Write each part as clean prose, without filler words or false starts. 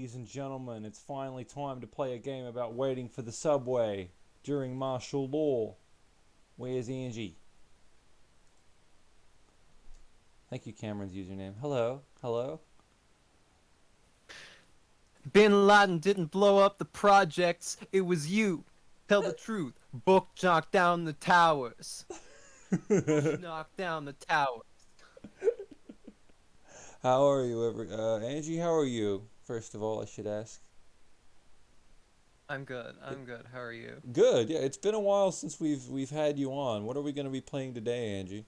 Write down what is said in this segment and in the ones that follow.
Ladies and gentlemen, it's finally time to play a game about waiting for the subway during martial law. Where's Angie? Thank you, Cameron's username. Hello, hello. Bin Laden didn't blow up the projects, it was you. Tell the truth. Book knocked down the towers. Knocked down the towers. How are you, Angie? How are you? First of all, I should ask. I'm good. I'm good. How are you? Good. Yeah, it's been a while since we've had you on. What are we going to be playing today, Angie?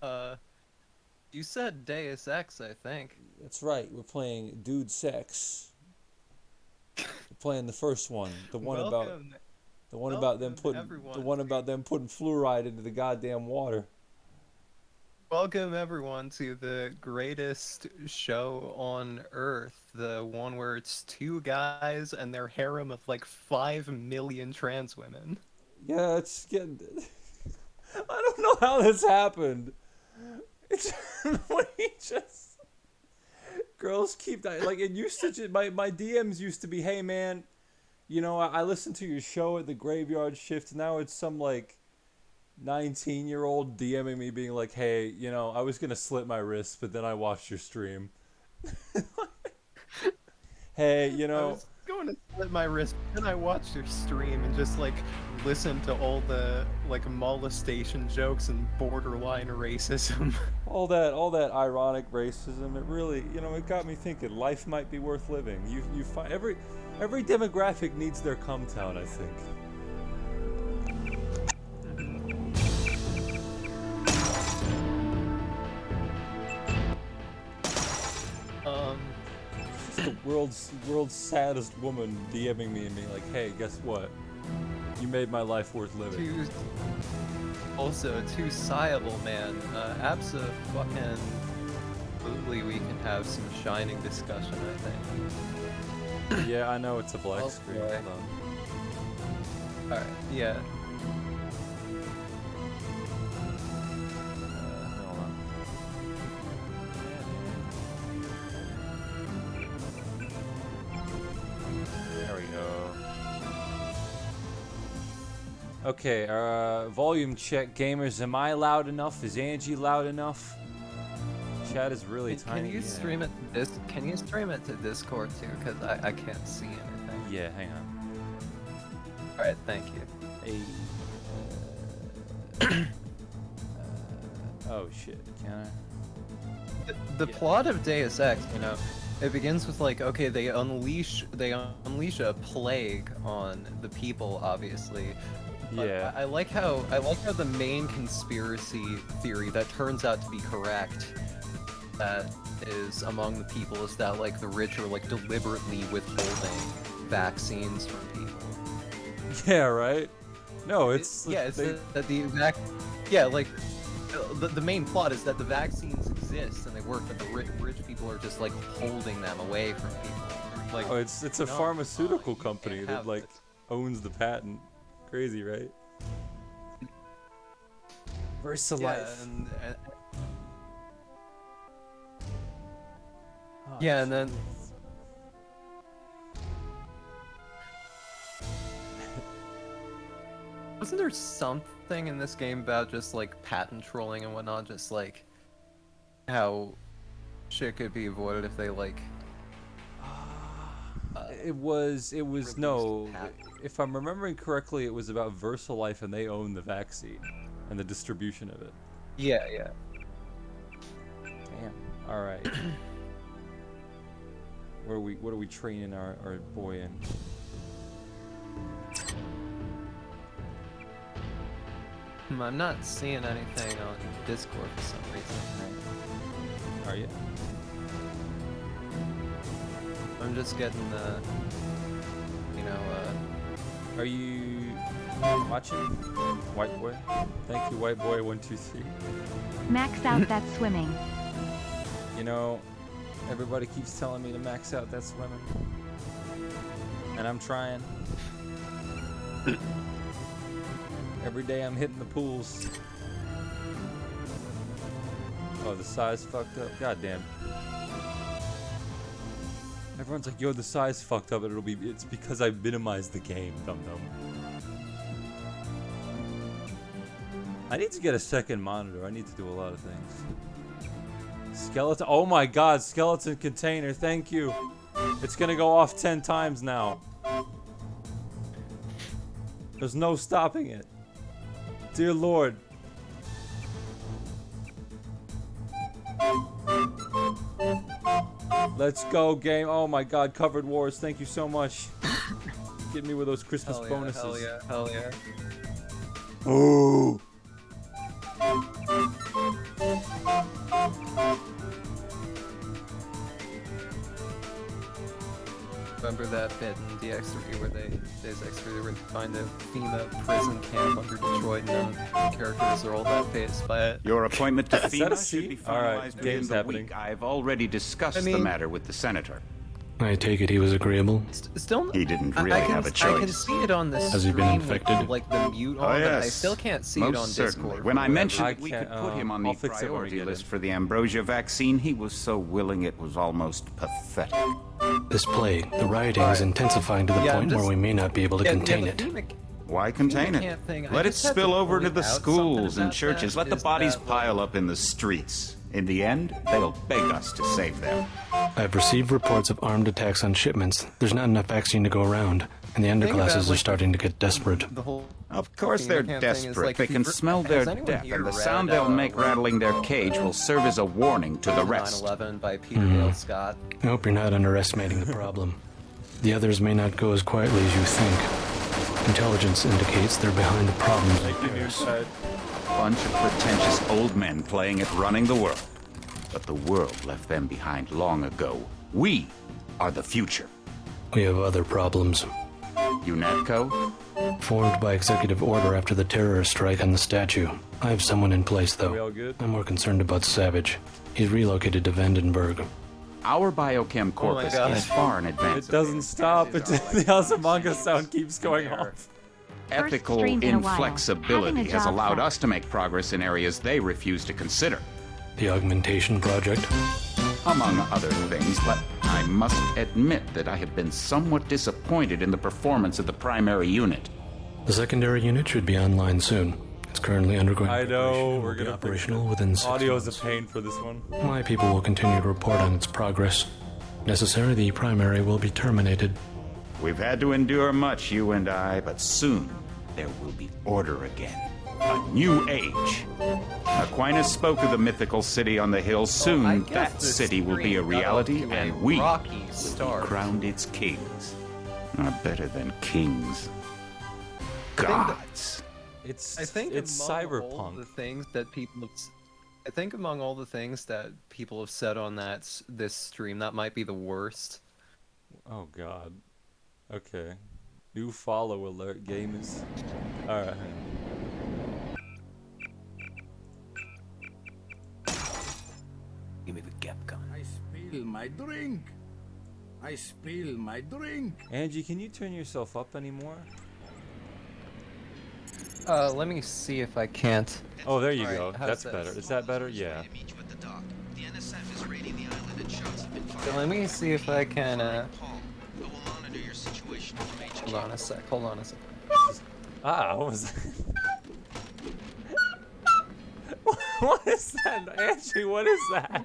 Uh, you said Deus Ex, I think. That's right. We're playing Deus Ex. We're playing the first one, Welcome, the one about them welcome putting the everyone one to about them putting fluoride into the goddamn water. welcome everyone to the greatest show on earth. The one where it's two guys and their harem of like 5 million trans women. Yeah, it's getting. I don't know how this happened. It's we just girls keep dying. Like it used to. My DMs used to be, hey man, I listened to your show at the graveyard shift. Now it's some like 19-year-old DMing me being like, hey, I was gonna slit my wrist, but then I watched your stream. Hey, I was going to slit my wrist, and I watched your stream and just like listened to all the like molestation jokes and borderline racism. all that ironic racism. It really, it got me thinking. Life might be worth living. You find every demographic needs their come town, I think. Um, Just the world's saddest woman DMing me and being like, "Hey, guess what? You made my life worth living." also, too siable, man. Absolutely, we can have some shining discussion, I think. Yeah, I know it's a black Okay. screen. Hold on. Alright, yeah. Hold on. There we go. Okay, volume check, gamers. Am I loud enough? Is Angie loud enough? Chat is really tiny. Can you stream it to this? Can you stream it to Discord too? Because I can't see anything. Yeah, hang on. All right, thank you. Hey. Oh shit! Can I? The Yeah. plot of Deus Ex, it begins with like, okay, they unleash a plague on the people, obviously. But Yeah. I like how the main conspiracy theory that turns out to be correct, that is among the people, is that like the rich are like deliberately withholding vaccines from people. Yeah. Right. No, it's That the exact the main plot is that the vaccines exist and they work, but the rich people are just like holding them away from people. Like, Oh, it's a no, pharmaceutical you can't company that have like this. owns the patent. Crazy, right? Versalife. Yeah, Oh, yeah, and then jeez. wasn't there something in this game about just like patent trolling and whatnot, just like how shit could be avoided if they like It was released no. patents? If I'm remembering correctly, it was about Versalife and they own the vaccine and the distribution of it. Yeah. Damn. All right. What are we training our boy in? I'm not seeing anything on Discord for some reason. Are you? I'm just getting the, Are you watching? White boy. Thank you, white boy. 123. Max out that swimming. Everybody keeps telling me to max out that swimming, and I'm trying. Every day I'm hitting the pools. Oh, the size fucked up. God damn. Everyone's like, yo, the size fucked up, and it's because I minimized the game, dum-dum. I need to get a second monitor. I need to do a lot of things. Skeleton, oh my god, skeleton container, thank you. It's gonna go off 10 times now. There's no stopping it. Dear Lord. Let's go, game. Oh my god, Covered Wars, thank you so much. Get me with those Christmas bonuses. Hell yeah, hell yeah. Ooh. Remember that bit in DX3 where Deus Ex 3 where they find a FEMA prison camp under Detroit and the characters are all that phased by it. Your appointment to that a FEMA C? should be All right, finalized within game's the happening. week. I've already discussed the matter with the senator. I take it he was agreeable. Still, He didn't really have a I can choice. see it on this Has he been stream infected? with, like the mute on, Oh, but I yes. still can't see Most it on certainly. Discord. When I for mentioned I that we can't- could put him on the I'll fix it when we priority get list in. for the ambrosia vaccine, he was so willing it was almost pathetic. This plague, the rioting is intensifying to the Yeah, point where just- we may not be able to contain the it. FEMA Why contain FEMA it? camp thing, I Let it just had spill to over point to the out schools something and about churches. that, Let the is bodies that, pile up in the streets. In the end, they'll beg us to save them. I've received reports of armed attacks on shipments. There's not enough vaccine to go around, and the Think about, underclasses are like, starting to get desperate. the whole Of course FEMA they're camp thing is, desperate. like, They if can you've- smell has their anyone death, here and the read, sound they'll make what- rattling their cage will serve as a warning to the rest. 9/11 by Peter Dale Scott. I hope you're not underestimating the problem. The others may not go as quietly as you think. Intelligence indicates they're behind the problems in Paris. Bunch of pretentious old men playing at running the world. But the world left them behind long ago. We are the future. We have other problems. UNETCO? Formed by executive order after the terrorist strike on the statue. I have someone in place, We all though. good? I'm more concerned about Savage. He's relocated to Vandenberg. Our biochem corpus God. is far in advance. It doesn't stop. It just, the Azumanga sound keeps going off. Ethical stream in a while. inflexibility Having a has job allowed back. us to make progress in areas they refuse to consider. The Augmentation Project. Among other things, but I must admit that I have been somewhat disappointed in the performance of the primary unit. The secondary unit should be online soon. It's currently undergoing I know, preparation and we're will be gonna operational within 6 Audio is a months. pain for this one. My people will continue to report on its progress. If necessary, the primary will be terminated. We've had to endure much, you and I, but soon there will be order again. A new age. Aquinas spoke of the mythical city on the hill. I Soon guess that this city will be a stream got reality, off to a and we rocky will be start. crowned its kings. Or better than kings. Gods. It's I think it's among all cyberpunk. the things that people have, I think among all the things that people have said on this stream, that might be the worst. Oh god. Okay. New follow alert. Game is. All right. Give me the gap gun. I spill my drink. I spill my drink. Angie, can you turn yourself up anymore? Let me see if I can't. Oh, there you All right, go. how's That's this? better. Is that better? Yeah. So let me see if I can. Hold on a sec. Hold on a sec. Ah, what was that? What is that, Angie? What is that?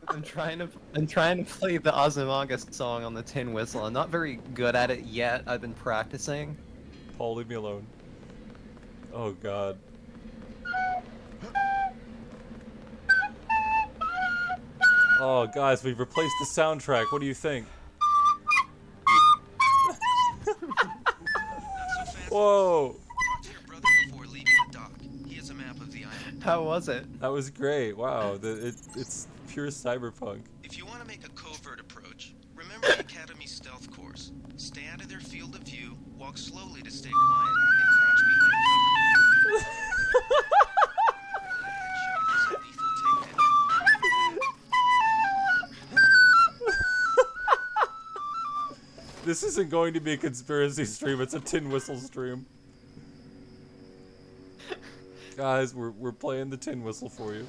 I'm trying to play the Azumanga song on the tin whistle. I'm not very good at it yet. I've been practicing. Paul, leave me alone. Oh god. Oh, guys, we've replaced the soundtrack. What do you think? Whoa! How was it? That was great. Wow, it's pure cyberpunk. If you want to make a covert approach, remember the Academy stealth course. Stay out of their field of view, walk slowly to stay quiet, and crouch behind cover. Headshot is a lethal takedown. This isn't going to be a conspiracy stream. It's a tin whistle stream. Guys, we're playing the tin whistle for you.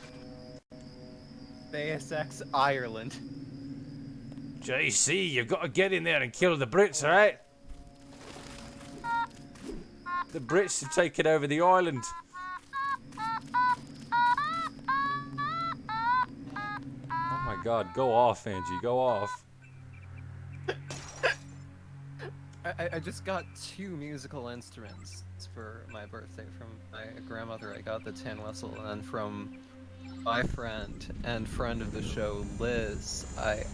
Deus Ex Ireland. JC, you've got to get in there and kill the Brits, alright? The Brits have taken over the island. Oh my god, go off, Angie, go off. I just got 2 musical instruments for my birthday from my grandmother. I got the tin whistle, and from my friend and friend of the show, Liz,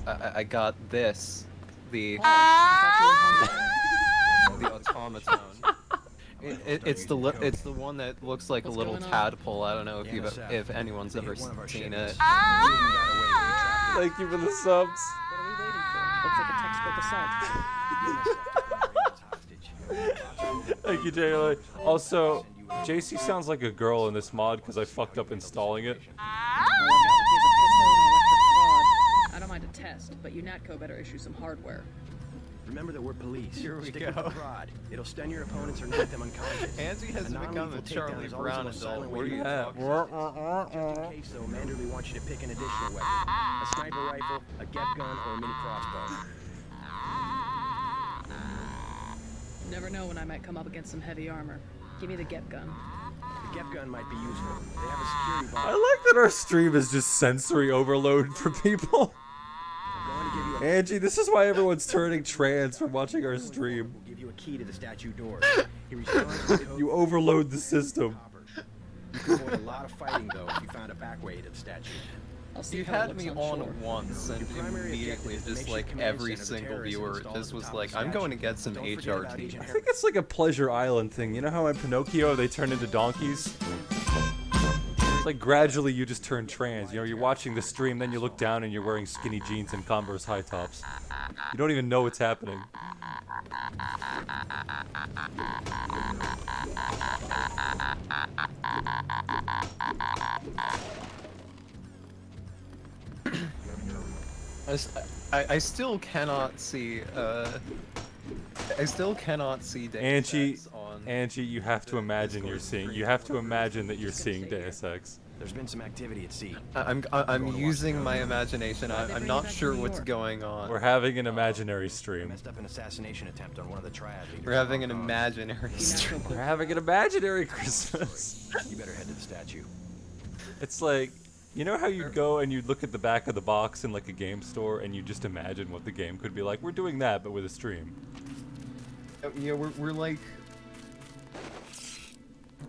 I got this, the automaton. It's the one that looks like a little tadpole. I don't know if anyone's ever seen it. Thank you for the subs. What are we waiting for? Looks like a textbook assault. Thank you, JLA. Also, JC sounds like a girl in this mod because I fucked up installing it. I don't mind a test, but UNATCO better issue some hardware. Remember that we're police. Here we Stick with go. the prod. It'll stun your opponents or knock them unconscious. Angie has become a Charlie Brown adult. Where you at? Just in case, though, Manderly wants you to pick an additional weapon. A sniper rifle, a GEP gun, or a mini crossbow. Never know when I might come up against some heavy armor. Give me the GEP gun. The GEP gun might be useful. They have a security I box. like that our stream is just sensory overload for people. I'm going to give you a Angie, this is why everyone's turning trans from watching our stream. We'll give you a key to the statue door. He responds to the code. You overload the system. You could avoid a lot of fighting, though, if you found a back way to the statue. I'll see You how it had looks me on on shore. once, and Your primary immediately, objective is to just make sure like command every center of single terrorism viewer installed just at the was top of like, the I'm going to statue. get some Don't forget about HRT. Agent I think it's like a Pleasure Island thing. You know how in Pinocchio they turn into donkeys? It's like gradually you just turn trans. You know, you're watching the stream, then you look down and you're wearing skinny jeans and Converse high tops. You don't even know what's happening. I still cannot see I still cannot see Deus Angie, Ex on Angie, you have to imagine you're seeing. You have to imagine that you're seeing Deus Ex. There's been some activity at sea. I'm using my imagination. I'm not sure what's going on. We're having an imaginary stream. Messed up an assassination attempt on one of the triad leaders. We're having an imaginary stream. We're having an imaginary Christmas. You better head to the statue. It's like, you know how you go and you look at the back of the box in like a game store and you just imagine what the game could be like? We're doing that, but with a stream. Yeah, we're like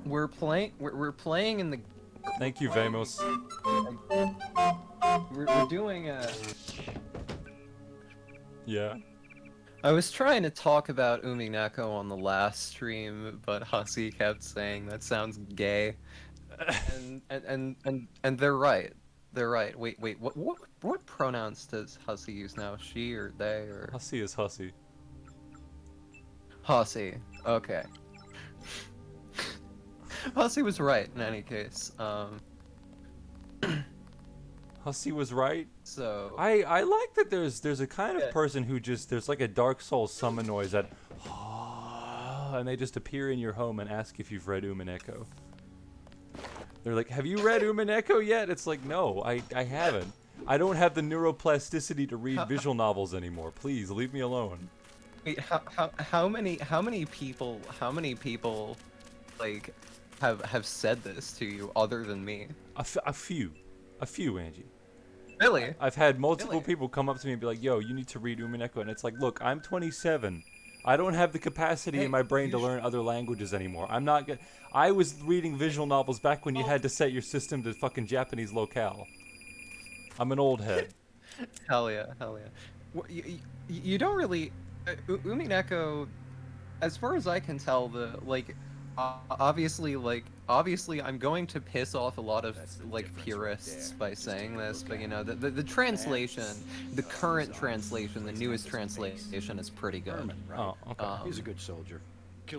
we're playing in the. Thank you, Vamos. We're doing a. Yeah. I was trying to talk about Umineko on the last stream, but Hussey kept saying that sounds gay, and they're right. They're right. Wait. What pronouns does Hussey use now? She or they or? Hussey is Hussey. Hussey. Okay. Hussey was right in any case. Hussey was right. So I like that there's a kind of person who just there's like a Dark Souls summon noise that and they just appear in your home and ask if you've read Umineko. They're like, have you read Umineko yet? It's like, no, I haven't. I don't have the neuroplasticity to read visual novels anymore. Please leave me alone. wait, how many people like have said this to you other than me? A few, Angie. Really? I've had multiple Really? people come up to me and be like, yo, you need to read Umineko. And it's like, look, I'm 27. I don't have the capacity in my brain to learn other languages anymore. I'm not good. I was reading visual novels back when you had to set your system to fucking Japanese locale. I'm an old head. Hell yeah. You don't really Umineko, as far as I can tell, obviously I'm going to piss off a lot of like purists by saying this, but you know the translation, the current translation, the newest translation is pretty good. Oh, okay. He's a good soldier.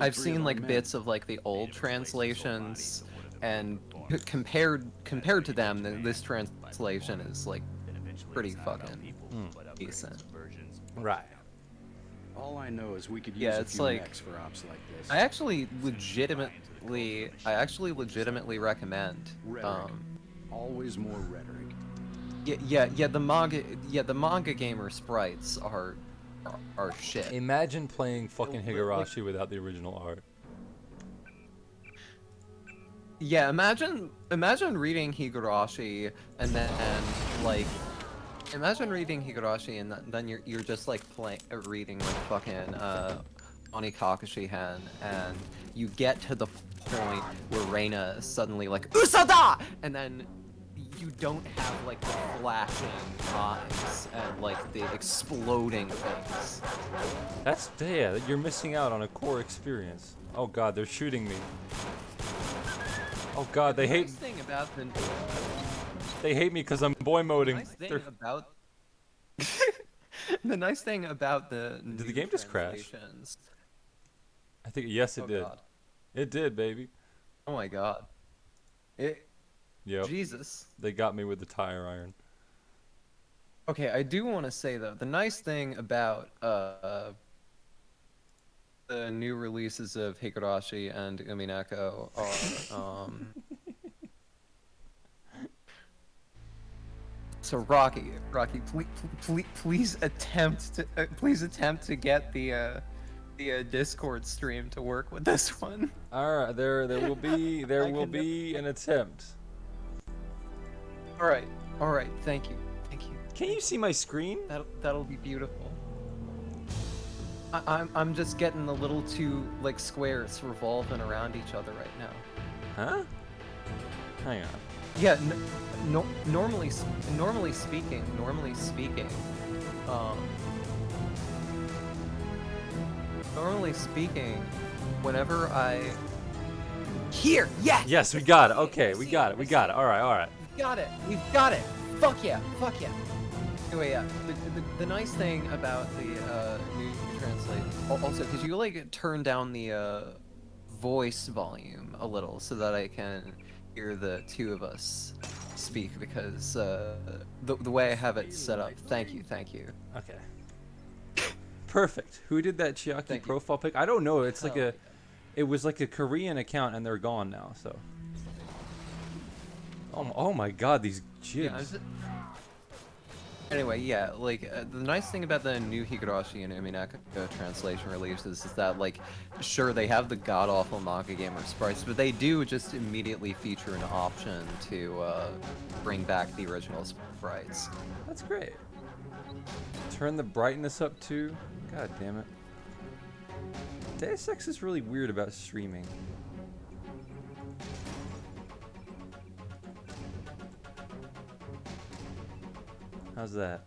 I've seen like bits of like the old translations, and compared to them, this translation is like pretty fucking decent. Right. All I know is we could use Yeah, a it's few like- mechs for ops like this. I actually legitimately recommend. Rhetoric. Always more rhetoric. Yeah, the manga gamer sprites are shit. Imagine playing fucking Like- Higurashi without the original art. Yeah, imagine reading Higurashi and then like imagine reading Higurashi and then you're just like reading like fucking Onikakashi Hen, and you get to the point where Reina is suddenly like Usada, and then you don't have like the flashing eyes and like the exploding things. That's, yeah, you're missing out on a core experience. Oh god, they're shooting me. Oh god, they hate. Nice thing about the They hate me because I'm boy moding. nice thing about the nice thing about the Did the game just crash? translations- I think yes, it Oh did. god. It did, baby. Oh my god. Yep. Jesus. They got me with the tire iron. Okay, I do want to say though, the nice thing about the new releases of Higurashi and Umineko are so Rocky, please attempt to get the Discord stream to work with this one. All right, there will be an attempt. All right, thank you. Can you see my screen? That'll be beautiful. I'm just getting a little too like squares revolving around each other right now. Huh? Hang on. Yeah, normally speaking, whenever I Yes, we got it. Okay, we got it. All right. We've got it. Fuck yeah. Anyway, yeah, the nice thing about the new translate, also, could you like turn down the voice volume a little so that I can hear the two of us speak, because the way I have it set up. Thank you. Okay. Perfect. Who did that Chiaki Thank you. profile pic? I don't know. It's like Oh, it was like a Korean account and they're gone now. So. Oh my God, these yeah, jigs. anyway, yeah, like the nice thing about the new Higurashi and Umineko translation releases is that, like, sure, they have the god awful manga gamer sprites, but they do just immediately feature an option to bring back the original sprites. That's great. Turn the brightness up too. God damn it. Deus Ex is really weird about streaming. How's that?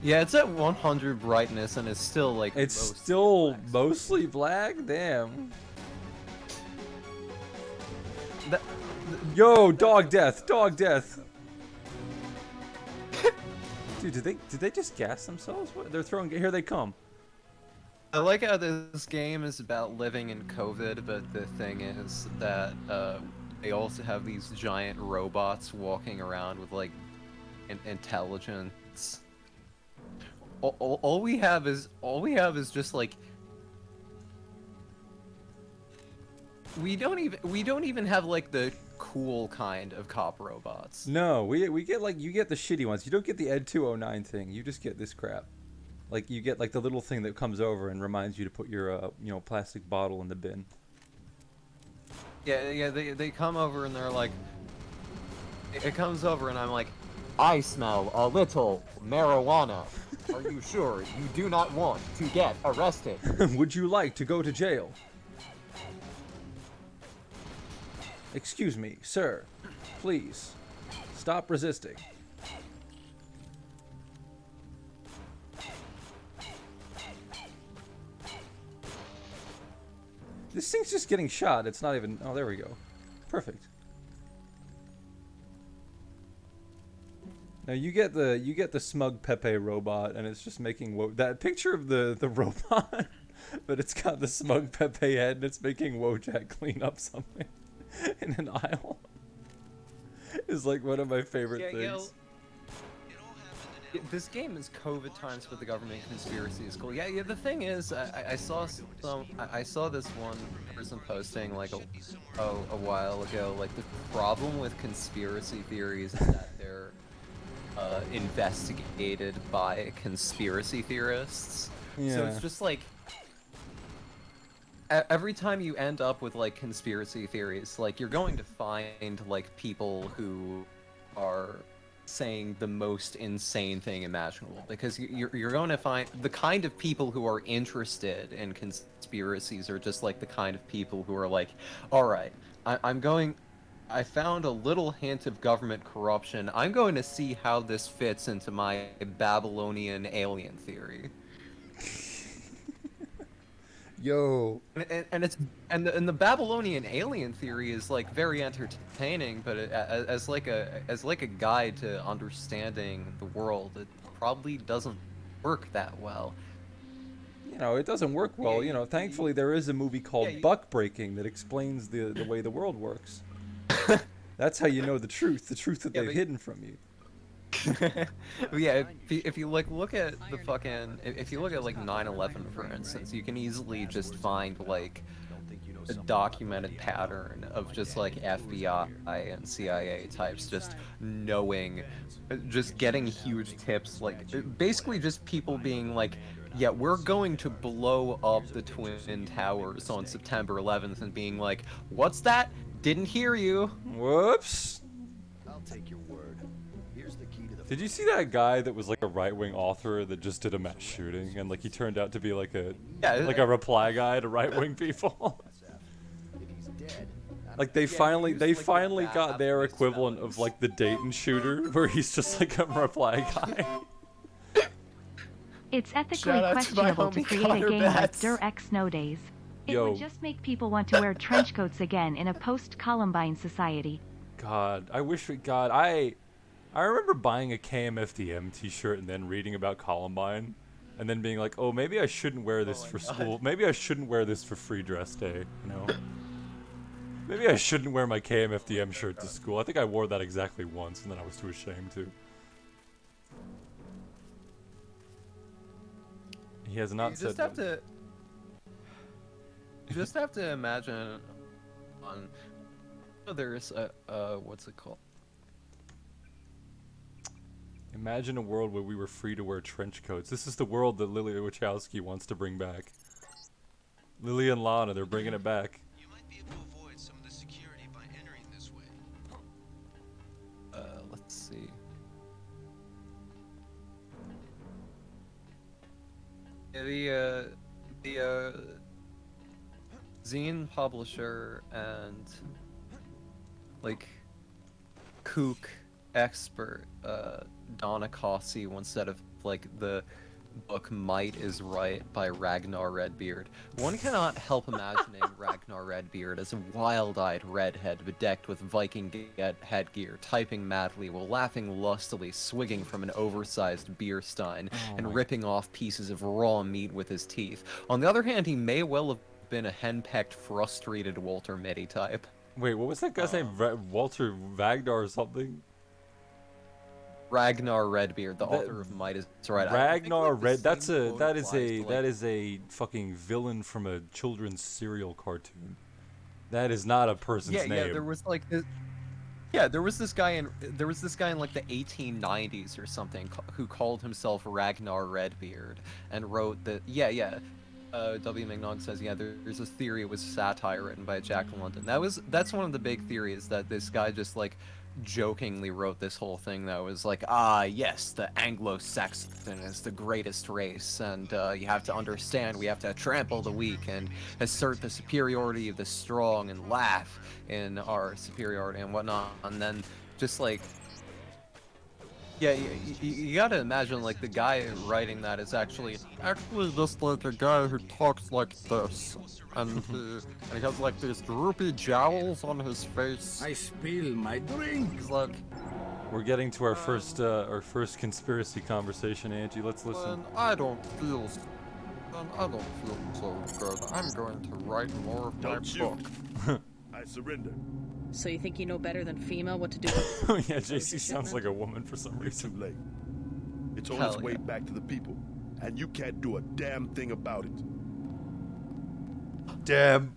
Yeah, it's at 100 brightness and it's still like It's mostly still black. mostly black? Damn. That- Yo, dog death, dog death. Dude, did they just gas themselves? What? They're throwing, here they come. I like how this game is about living in COVID, but the thing is that they also have these giant robots walking around with like intelligence. All we have is just like we don't even have like the cool kind of cop robots. No, we get like, you get the shitty ones. You don't get the Ed 209 thing. You just get this crap. Like, you get like the little thing that comes over and reminds you to put your plastic bottle in the bin. Yeah, they come over and they're like, it comes over and I'm like, I smell a little marijuana. Are you sure you do not want to get arrested? Would you like to go to jail? Excuse me, sir. Please. Stop resisting. This thing's just getting shot. It's not even... Oh, there we go. Perfect. Now you get the smug Pepe robot, and it's just making that picture of the robot, but it's got the smug Pepe head, and it's making Wojak clean up something in an aisle. Is like one of my favorite things. It all happened in This game is COVID times, but the government conspiracy is cool. Yeah, yeah. The thing is, I saw I saw this one person posting like a while ago. Like the problem with conspiracy theories is that they're investigated by conspiracy theorists. Yeah. So it's just like every time you end up with like conspiracy theories, like you're going to find like people who are saying the most insane thing imaginable, because you're going to find the kind of people who are interested in conspiracies are just like the kind of people who are like, all right, I found a little hint of government corruption. I'm going to see how this fits into my Babylonian alien theory. Yo. And the Babylonian alien theory is like very entertaining, but as like a guide to understanding the world, it probably doesn't work that well. You know, it doesn't work well. You know, thankfully there is a movie called Buck Breaking that explains the way the world works. That's how you know the truth that they've hidden from you. Yeah, if you like look at the fucking if you look at like 9/11 for instance, you can easily just find like a documented pattern of just like FBI and CIA types just knowing, just getting huge tips, like basically just people being like, yeah, we're going to blow up the Twin Towers on September 11th, and being like, what's that? Didn't hear you. Whoops. I'll take your word. Here's the key to the Did you see that guy that was like a right-wing author that just did a mass shooting, and like he turned out to be like a reply guy to right-wing people? if he's dead. Like they finally got their equivalent of like the Dayton shooter, where he's just like a reply guy. It's ethically Shout out to my questionable to homie create a Connor game like Betts. Deus Ex nowadays. It Yo. would just make people want to wear trench coats again in a post-Columbine society. God, I wish we God I remember buying a KMFDM t-shirt and then reading about Columbine, and then being like, oh, maybe I shouldn't wear this for school. Maybe I shouldn't wear this for free dress day, you know? Maybe I shouldn't wear my KMFDM shirt to school. I think I wore that exactly once, and then I was too ashamed to. He has not said that. You just have to imagine there's a what's it called? Imagine a world where we were free to wear trench coats. This is the world that Lily Wachowski wants to bring back. Lily and Lana, they're bringing it back. You might be able to avoid some of the security by entering this way. Let's see. Yeah, the zine publisher and like kook expert Donna Cossey once said of like the book Might is Right by Ragnar Redbeard. One cannot help imagining Ragnar Redbeard as a wild-eyed redhead bedecked with Viking headgear, typing madly while laughing lustily, swigging from an oversized beer stein, and ripping off pieces of raw meat with his teeth. On the other hand, he may well have been a henpecked, frustrated Walter Mitty type. Wait, what was that guy's name? Walter Wagner or something? Ragnar Redbeard, the author of Might is Right. Ragnar Red. That is a fucking villain from a children's serial cartoon. That is not a person's name. Yeah, there was like this. Yeah, there was this guy in like the 1890s or something who called himself Ragnar Redbeard and wrote that. W. McNaught says, there's this theory it was satire written by Jack London. That's one of the big theories, that this guy just like jokingly wrote this whole thing that was like, yes, the Anglo-Saxon is the greatest race, and you have to understand we have to trample the weak and assert the superiority of the strong and laugh in our superiority and whatnot. And then just like, you gotta imagine like the guy writing that is actually just like a guy who talks like this, and he has like these droopy jowls on his face. I spill my drink. He's like, we're getting to our first conspiracy conversation, Angie. Let's listen. when I don't feel so good, I'm going to write more of my book. I surrender. So you think you know better than FEMA what to do? Oh yeah, JC sounds like a woman for some reason. Late. It's on Hell its way yeah. back to the people, and you can't do a damn thing about it. Damn.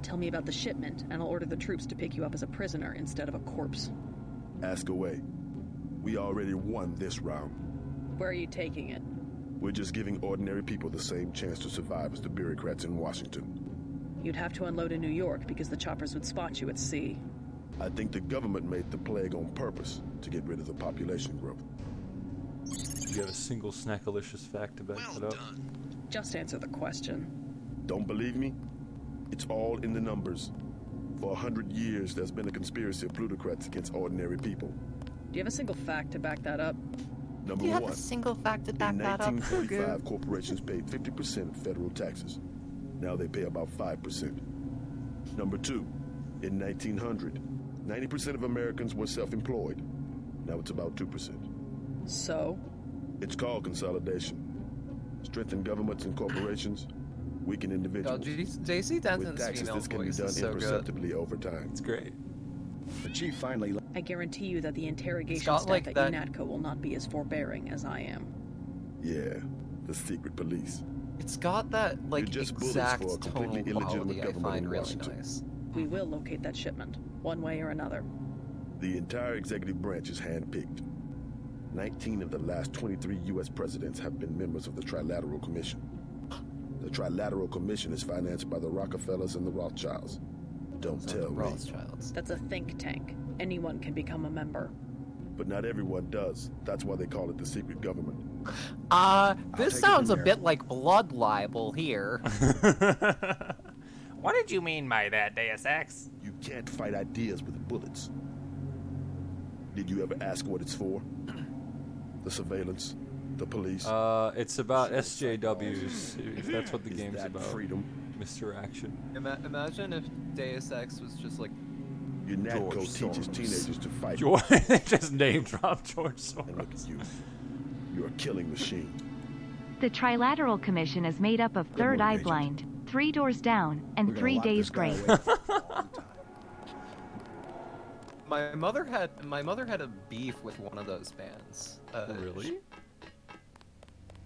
Tell me about the shipment, and I'll order the troops to pick you up as a prisoner instead of a corpse. Ask away. We already won this round. Where are you taking it? We're just giving ordinary people the same chance to survive as the bureaucrats in Washington. You'd have to unload in New York because the choppers would spot you at sea. I think the government made the plague on purpose to get rid of the population growth. Do you have a single snackalicious fact to back that up? Just answer the question. Don't believe me? It's all in the numbers. For 100 years, there's been a conspiracy of plutocrats against ordinary people. Do you have a single fact to back that up? Number Do you have one, a single fact to back in that up? 1945, corporations paid 50% of federal taxes. Now they pay about 5%. Number two, in 1900, 90% of Americans were self-employed. Now it's about 2%. So? It's called consolidation. Strengthen governments and corporations, weaken individuals. JC With Denton's taxes, female this can be voice done is so good. imperceptibly over time. It's great. The chief finally... I guarantee you that the interrogation got staff like at that- UNATCO will not be as forbearing as I am. Yeah, the secret police. It's got that like You're just bullies exact for a completely tonal illegitimate quality I government find in really Washington. nice. We will locate that shipment, one way or another. The entire executive branch is handpicked. 19 of the last 23 U.S. presidents have been members of the Trilateral Commission. The Trilateral Commission is financed by the Rockefellers and the Rothschilds. Don't tell me. Rothschilds. That's a think tank. Anyone can become a member. But not everyone does. That's why they call it the secret government. This take it sounds a from bit like blood libel here. What did you mean by that, Deus Ex? You can't fight ideas with bullets. Did you ever ask what it's for? The surveillance? The police? It's about SJWs, if that's what the Is game's that about. freedom? Mr. Action. Imagine if Deus Ex was just like UNATCO George teaches Soros. teenagers to fight. George, they just name dropped George And look Soros. at you. You're a killing machine. The Trilateral Commission is made up of Third work, Eye Agent. Blind, 3 Doors Down, and We're gonna 3 lock Days this guy Grace. away for a long time. my mother had a beef with one of those bands. Really?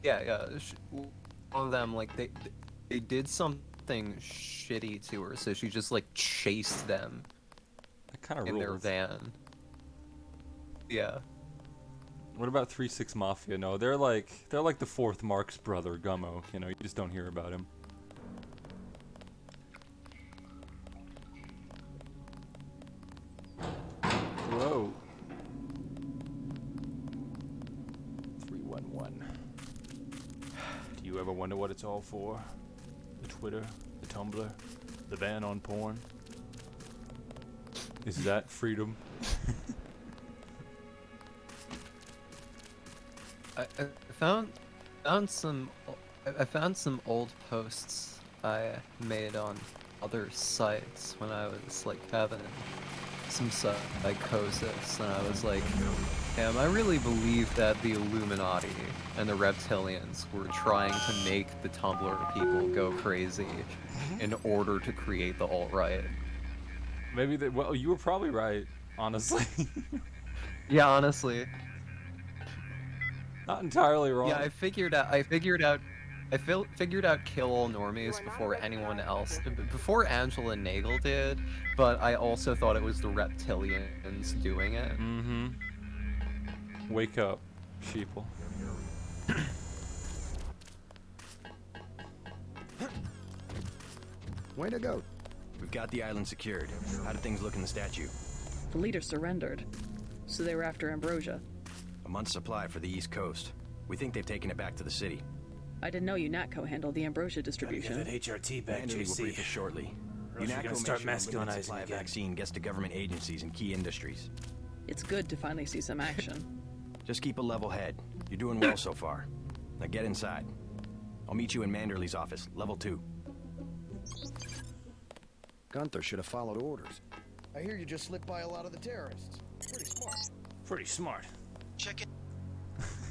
Yeah. One of them like they did something shitty to her, so she just like chased them That kind of in their rules. van. Yeah. What about 3-6 Mafia? No, they're like the fourth Marx brother, Gummo. You know, you just don't hear about him. Whoa. 311. Do you ever wonder what it's all for? The Twitter, the Tumblr, the ban on porn? Is that freedom? I found some old posts I made on other sites when I was like having some psychosis, and I was like, damn, I really believe that the Illuminati and the reptilians were trying to make the Tumblr people go crazy in order to create the alt-right. Maybe they. Well, you were probably right, honestly. Yeah, honestly. Not entirely wrong. Yeah, I figured out kill all normies before anyone else, before Angela Nagel did, but I also thought it was the reptilians doing it. Mm-hmm. Wake up, sheeple. Way to go. We've got the island secured. How do things look in the statue? The leader surrendered, so they were after Ambrosia. A month's supply for the East Coast. We think they've taken it back to the city. I didn't know UNATCO handled the Ambrosia distribution. Get that HRT back, Manderly will brief us JC. shortly. Or else you're gonna UNATCO start makes sure a limited masculinizing supply of again. vaccine gets to government agencies and key industries. It's good to finally see some action. Just keep a level head. You're doing well so far. Now get inside. I'll meet you in Manderly's office, level 2. Gunther should have followed orders. I hear you just slipped by a lot of the terrorists. Pretty smart. Pretty smart. Check it.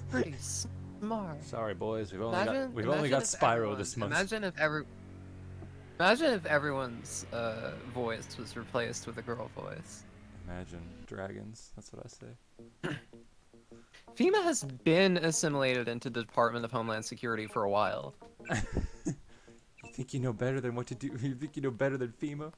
Pretty smart. Sorry, boys. We've only Imagine got if Spyro this month. Imagine if everyone's voice was replaced with a girl voice. Imagine dragons. That's what I say. FEMA has been assimilated into the Department of Homeland Security for a while. You think you know better than what to do? You think you know better than FEMA?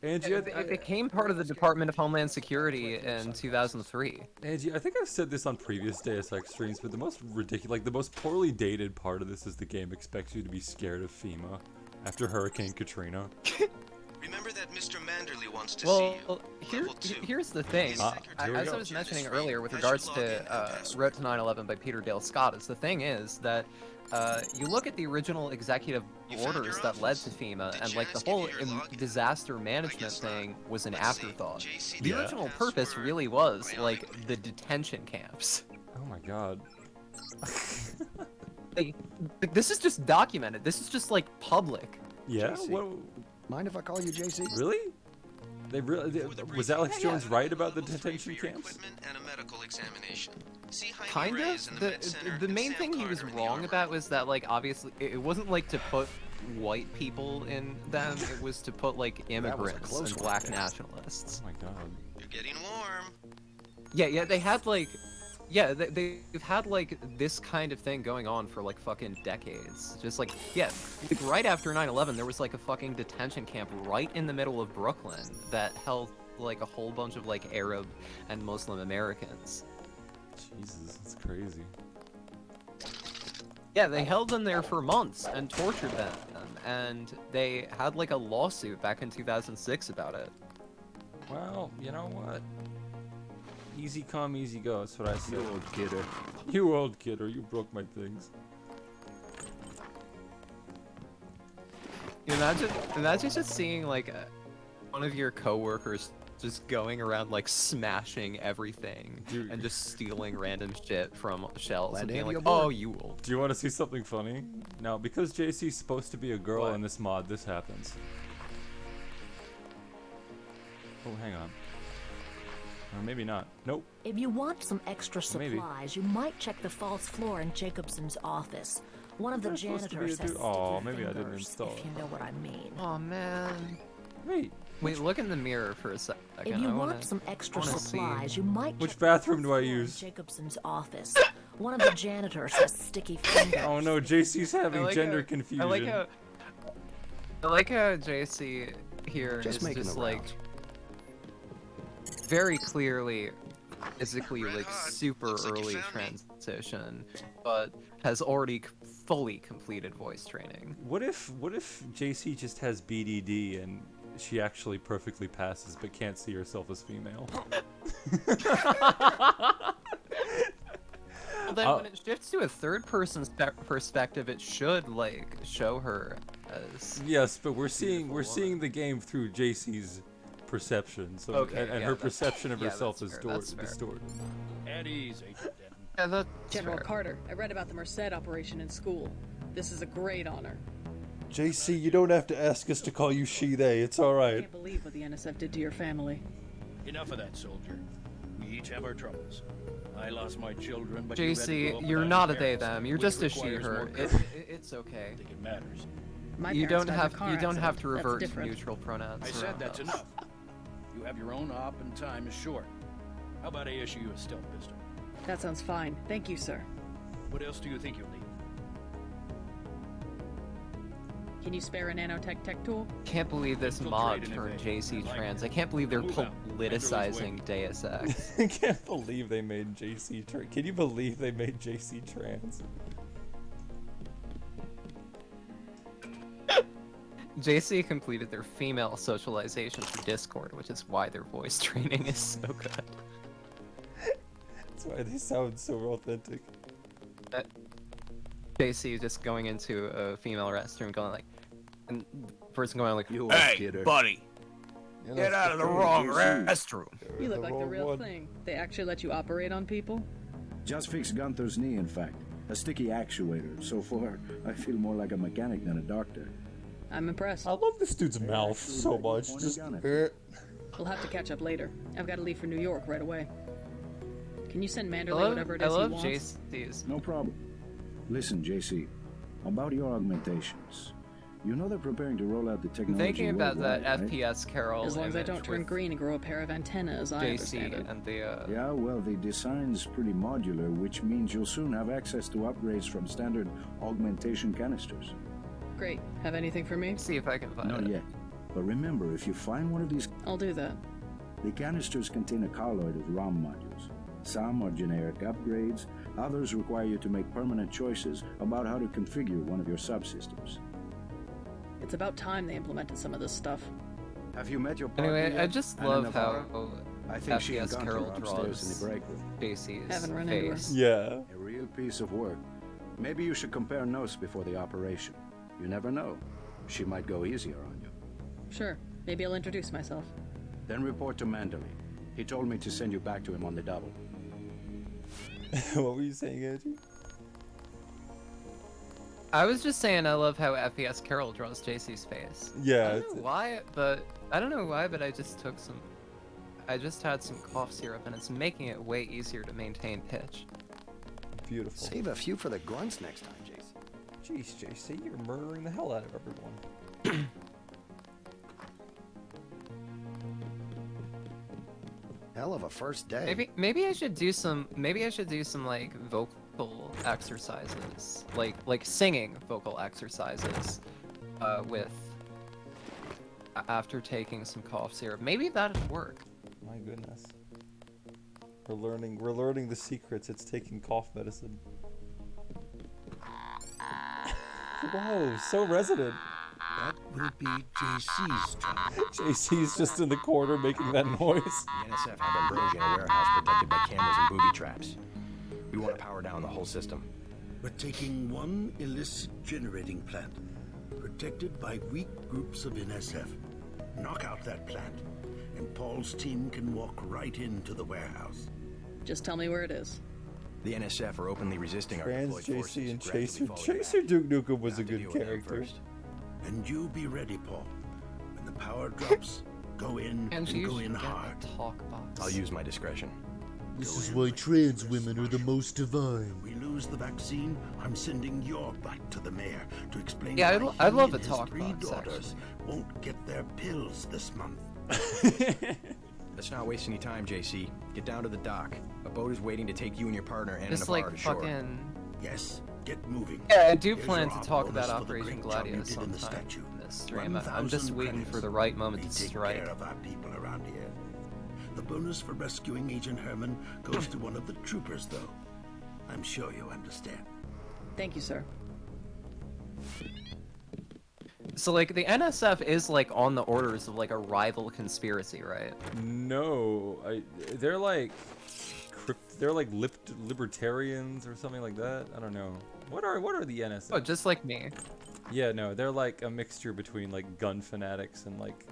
Angie, It became part of the Department of Homeland Security in 2003. Angie, I think I've said this on previous Deus Ex streams, but the most ridiculous, like the most poorly dated part of this is the game expects you to be scared of FEMA after Hurricane Katrina. Remember that Mr. Manderley wants to see you. Well, here's the thing. As I was mentioning earlier with regards to Road to 9/11 by Peter Dale Scott, is the thing is that you look at the original executive orders that led to FEMA, and like the whole disaster management thing was an afterthought. The original purpose really was like the detention camps. Oh my god. This is just documented. This is just like public. Yeah. What? Mind if I call you JC? Really? They really was Alex Jones right about the detention camps? And a medical examination. Kind of. The main thing he was wrong about was that, like, obviously it wasn't like to put white people in them. It was to put like immigrants and black nationalists. Oh my god. You're getting warm. Yeah. They had like. Yeah, they've had, like, this kind of thing going on for, like, fucking decades. Just, like, yeah, like, right after 9/11, there was, like, a fucking detention camp right in the middle of Brooklyn that held, like, a whole bunch of, like, Arab and Muslim Americans. Jesus, that's crazy. Yeah, they held them there for months and tortured them, and they had, like, a lawsuit back in 2006 about it. Well, you know what? Easy come, easy go. That's what I said. You old kidder. You old kidder. You broke my things. Imagine just seeing like one of your coworkers just going around like smashing everything and just stealing random shit from shelves and being like, "Oh, you old." Do you want to see something funny? Now, because JC's supposed to be a girl in this mod, this happens. Oh, hang on. Or maybe not. Nope. If you want some extra supplies, you might check the false floor in Jacobson's office. One of the janitors has oh, maybe I didn't install if you know what I mean. Oh man. Wait, look in the mirror for a second. If you want some extra supplies, you might Which check bathroom the do I false floor in use? Jacobson's office. One of the janitors has sticky fingers. Oh no, JC's having gender confusion. I like how JC here is just like very clearly physically like super early transition, but has already fully completed voice training. What if JC just has BDD and she actually perfectly passes but can't see herself as female? Well, then when it shifts to a third person perspective, it should like show her as yes, but we're seeing the game through JC's perception, so and her perception of herself is distorted. At ease, Agent Denton. General Carter, I read about the Merced operation in school. This is a great honor. JC, you don't have to ask us to call you she/they. It's all I right. can't believe what the NSF did to your family. Enough of that, soldier. We each have our troubles. I lost my children, but you had to grow JC, up you're without not your a they parents, them. You're which just a requires more she/her. courage. It's okay. I think it matters. My You parents don't died in a car have to accident. revert That's to different. neutral pronouns. I said around that's us. enough. You have your own op and time is short. How about I issue you a stealth pistol? That sounds fine. Thank you, sir. What else do you think you'll need? Can you spare a nanotech tech tool? Can't believe this mod turned JC trans. I can't believe they're politicizing Deus Ex. I can't believe they made JC trans. Can you believe they made JC trans? JC completed their female socialization through Discord, which is why their voice training is so good. That's why they sound so authentic. JC just going into a female restroom, going like, and the person going like, "Hey, buddy, get out of the wrong restroom." You look like the real thing. They actually let you operate on people? Just fixed Gunther's knee, in fact. A sticky actuator. So far, I feel more like a mechanic than a doctor. I'm impressed. I love this dude's mouth so much. Just. We'll have to catch up later. I've got to leave for New York right away. Can you send Manderley whatever it is he wants? No problem. Listen, JC, about your augmentations. You know they're preparing to roll out the I'm technology thinking about that worldwide, right? FPS Carol As long as I image don't turn with green and grow a pair of antennas, I understand JC it. and the Yeah, well, the design's pretty modular, which means you'll soon have access to upgrades from standard augmentation canisters. Great. Have anything for me? see if I can find Not it. yet. But remember, if you find one of these, I'll do that. the canisters contain a colloid of ROM modules. Some are generic upgrades, others require you to make permanent choices about how to configure one of your subsystems. It's about time they implemented some of this stuff. Have you met your partner Anyway, I yet, just Anna love Navarro? how I think she and FPS Gunter Carol are upstairs in draws the break room. JC's Haven't run into her. face. Yeah. A real piece of work. Maybe you should compare notes before the operation. You never know. She might go easier on you. Sure. Maybe I'll introduce myself. Then report to Manderley. He told me to send you back to him on the double. What were you saying, Angie? I was just saying I love how FPS Carol draws JC's face. Yeah. I don't know why, but I just took some. I just had some cough syrup, and it's making it way easier to maintain pitch. Beautiful. Save a few for the grunts next time, Jason. Jeez, JC, you're murdering the hell out of everyone. Hell of a first day. Maybe I should do some like vocal exercises, like singing vocal exercises, with after taking some cough syrup. Maybe that'd work. My goodness. We're learning the secrets. It's taking cough medicine. Whoa, so resonant. That will be JC's job. JC's just in the corner making that noise. The NSF have been burned in a warehouse protected by cameras and booby traps. We want to power down the whole system. We're taking one illicit generating plant, protected by weak groups of NSF. Knock out that plant, and Paul's team can walk right into the warehouse. Just tell me where it is. The NSF are openly resisting our Trans deployed forces. JC and gradually Chaser. falling Chaser back. Duke Nukem was a Have to good deal with them character. first. And you be ready, Paul. When the power drops, go in and go in hard. Talk box. I'll use my discretion. This is why trans women are the most divine. We lose the vaccine, I'm sending your butt to the mayor to explain Yeah, why I'd love he a and his talk 3 box, daughters won't get their pills this month. Let's not waste any time, JC. Get down to the dock. A boat is waiting to take you and your partner and Just Navarro like to shore. fucking. Yes, get moving. Yeah, I do Here's plan your to talk bonus about for the Operation great job you Gladio did in the sometime statue. in this stream. I'm 1,000 just waiting credits. for the right moment We to take strike. care of our people around here. The bonus for rescuing Agent Herman goes to one of the troopers, though. I'm sure you understand. Thank you, sir. So like the NSF is like on the orders of like a rival conspiracy, right? No, they're like libertarians or something like that. I don't know. What are the NSF? Oh, just like me. Yeah, no, they're like a mixture between like gun fanatics and like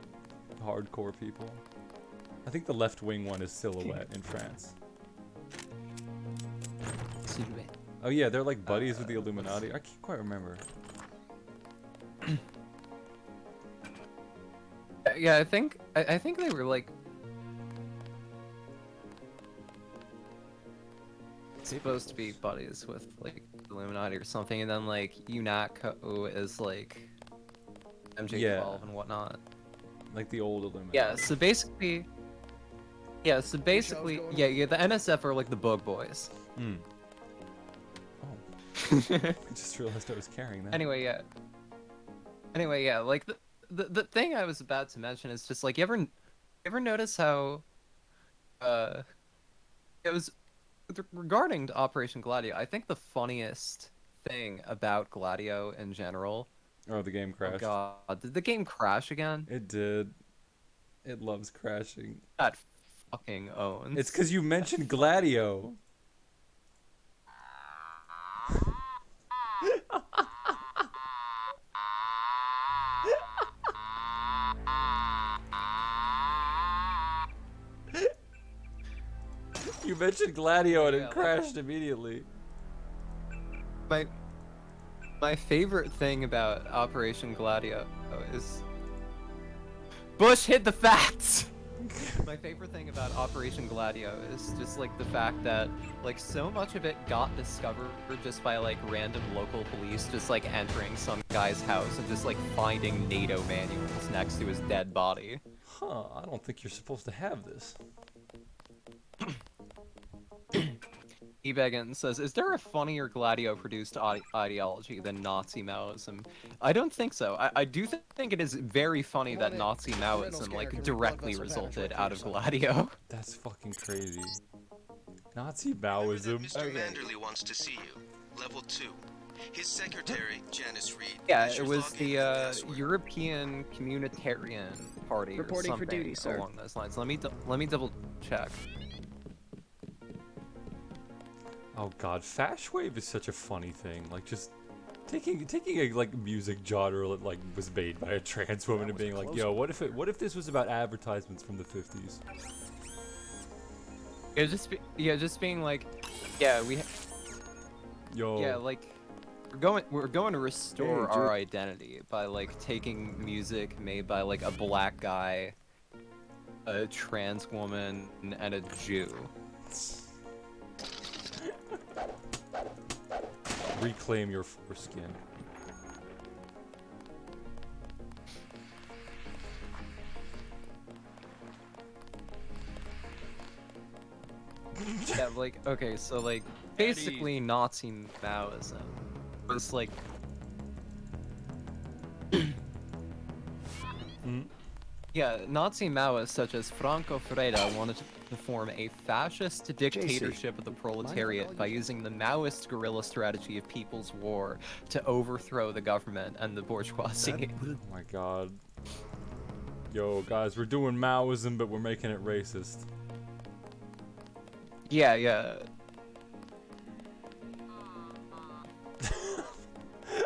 hardcore people. I think the left-wing one is Silhouette in France. Oh yeah, they're like buddies with the Illuminati. I can't quite remember. Yeah, I think they were like supposed to be buddies with like Illuminati or something, and then like UNATCO is like MJ12 and whatnot. Like the old Illuminati. Yeah, so basically, yeah, the NSF are like the Bug Boys. Hmm. Oh. I just realized I was carrying that. Anyway, yeah, like the thing I was about to mention is just like you ever notice how it was regarding to Operation Gladio. I think the funniest thing about Gladio in general. Oh, the game crashed. Oh God, did the game crash again? It did. It loves crashing. That fucking owns. It's because you mentioned Gladio. You mentioned Gladio and it crashed immediately. My favorite thing about Operation Gladio is Bush hid the facts. My favorite thing about Operation Gladio is just like the fact that like so much of it got discovered just by like random local police just like entering some guy's house and just like finding NATO manuals next to his dead body. Huh, I don't think you're supposed to have this. Ebegan says, is there a funnier Gladio-produced ideology than Nazi Maoism? I don't think so. I do think it is very funny that Nazi Maoism, like, directly resulted out of Gladio. That's fucking crazy. Nazi Maoism? Mr. Manderley wants to see you. Level 2. His secretary, Janice Reed. Yeah, it was the European Communitarian Party Reporting or for something duty, sir. along those lines. Let me double check. Oh god, Fashwave is such a funny thing. Like, just taking a like music genre that like was made by a trans woman and being like, yo, what if this was about advertisements from the 50s? Just being like, yeah, Yo. yeah, like we're going to restore our identity by like taking music made by like a black guy, a trans woman, and a Jew. Reclaim your foreskin. Yeah, like, okay, so like basically Nazi Maoism was like yeah, Nazi Maoists such as Franco Freda wanted to form a fascist dictatorship of the proletariat by using the Maoist guerrilla strategy of people's war to overthrow the government and the bourgeoisie. Oh my god. Yo, guys, we're doing Maoism, but we're making it racist. Yeah, yeah.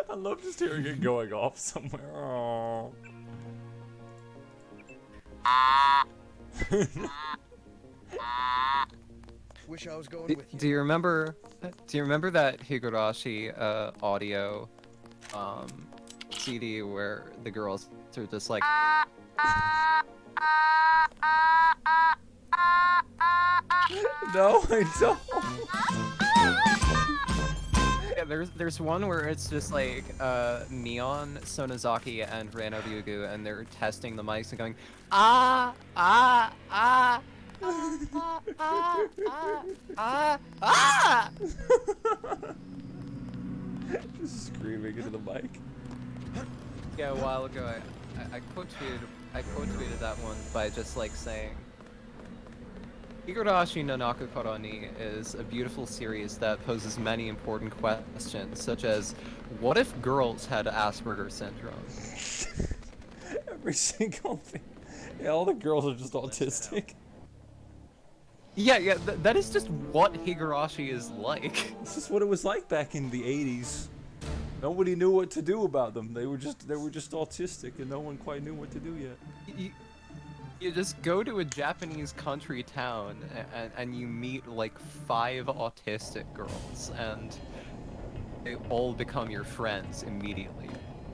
I love just hearing it going off somewhere. Aww. Wish I was going with you. Do you remember that Higurashi audio CD where the girls are just like No, I don't. Yeah, there's one where it's just like Neon, Sonozaki, and Rano Ryugu, and they're testing the mics and going Just screaming into the mic. Yeah, a while ago I quote tweeted that one by just like saying Higurashi no Nakukoro ni is a beautiful series that poses many important questions, such as, what if girls had Asperger's syndrome? Every single thing. Yeah, all the girls are just autistic. Yeah, that is just what Higurashi is like. This is what it was like back in the 80s. Nobody knew what to do about them. They were just autistic, and no one quite knew what to do yet. You just go to a Japanese country town and you meet like 5 autistic girls, and they all become your friends immediately.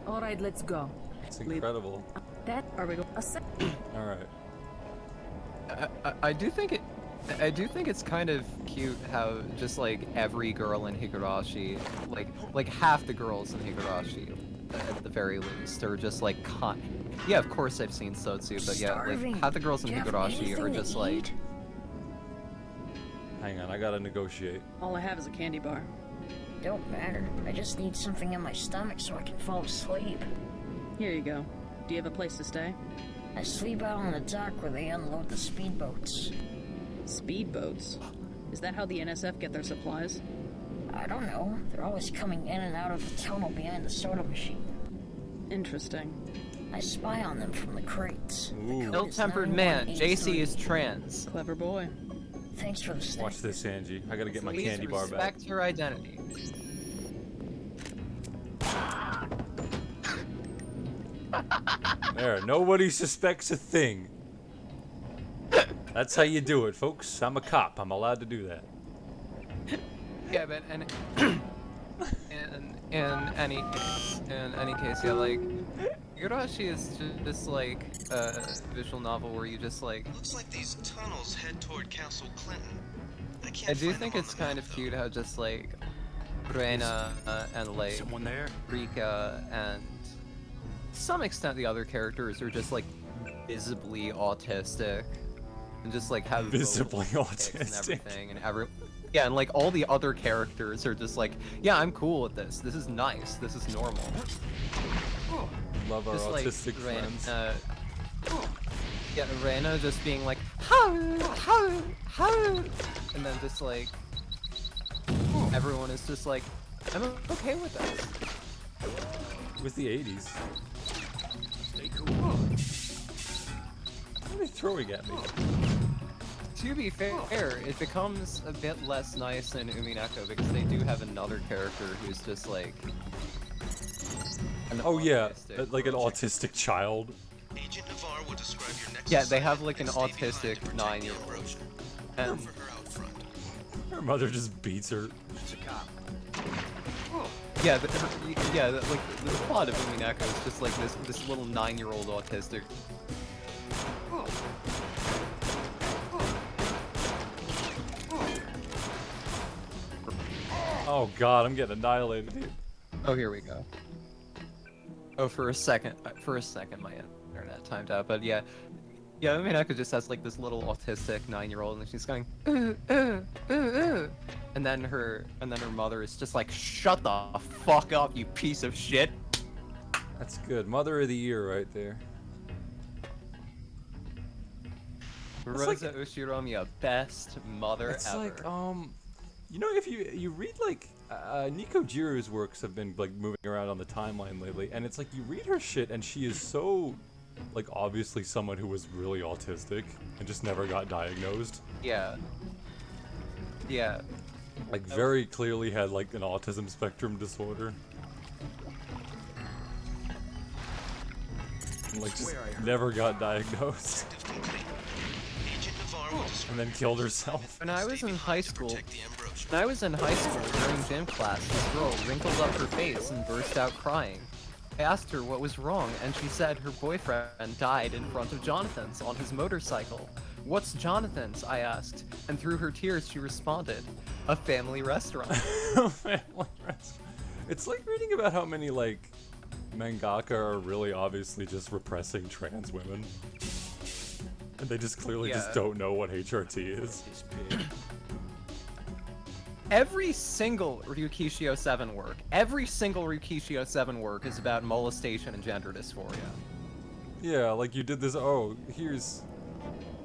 All right, let's go. It's incredible. Are we going? All right. I do think it's kind of cute how just like every girl in Higurashi, like half the girls in Higurashi, at the very least, are just like yeah, of course I've seen Sotsu, but yeah, like half the girls in Higurashi are just like. Hang on, I gotta negotiate. All I have is a candy bar. Don't matter. I just need something in my stomach so I can fall asleep. Here you go. Do you have a place to stay? I sleep out on the dock where they unload the speedboats. Speedboats? Is that how the NSF get their supplies? I don't know. They're always coming in and out of the tunnel behind the soda machine. Interesting. I spy on them from the crates. Ill-tempered man, JC is trans. Clever boy. Thanks for the snack. Watch this, Angie. I gotta get my candy bar back. Respect your identity. There, nobody suspects a thing. That's how you do it, folks. I'm a cop. I'm allowed to do that. Yeah, but in any case, yeah, like Higurashi is just like a visual novel where you just like. Looks like these tunnels head toward Castle Clinton. I can't I do find think them on it's the kind map, of cute how just like Rena and like Someone there? Rika and to some extent the other characters are just like visibly autistic and just like have Visibly vocal tics and autistic. everything and yeah, and like all the other characters are just like, yeah, I'm cool with this. This is nice. This is normal. Love our Just autistic like, friends. Yeah, Rena just being like, how, and then just like, everyone is just like, I'm okay with this. It was the 80s. Stay cool. What are they throwing at me? To be fair, it becomes a bit less nice in Umineko because they do have another character who's just like, Oh yeah, autistic like an project. autistic child. Agent Navarre will describe your next Yeah, they have assignment like an and stay behind autistic to protect the 9-year-old. ambrosia. And Look for her out front. Her mother just beats her. She's a cop. yeah, like the plot of Umineko is just like this little 9-year-old autistic. Oh god, I'm getting annihilated here. Oh, here we go. Oh, for a second my internet timed out, but yeah, Umineko just has like this little autistic 9-year-old, and she's going, and then her mother is just like, shut the fuck up, you piece of shit. That's good. Mother of the year right there. It's Rosa Ushiromiya, best mother It's ever. like, you know, if you read like Nico Jiru's works have been like moving around on the timeline lately, and it's like you read her shit and she is so like obviously someone who was really autistic and just never got diagnosed. Yeah. Like very clearly had like an autism spectrum disorder. And, like just never got diagnosed. And then killed herself. When I was in high school, during gym class, this girl wrinkled up her face and burst out crying. I asked her what was wrong, and she said her boyfriend died in front of Jonathan's on his motorcycle. What's Jonathan's? I asked, and through her tears she responded, a family restaurant. It's like reading about how many like mangaka are really obviously just repressing trans women. And they just clearly just don't know what HRT is. Every single Ryukishio 7 work, is about molestation and gender dysphoria. Yeah, like you did this. Oh, here's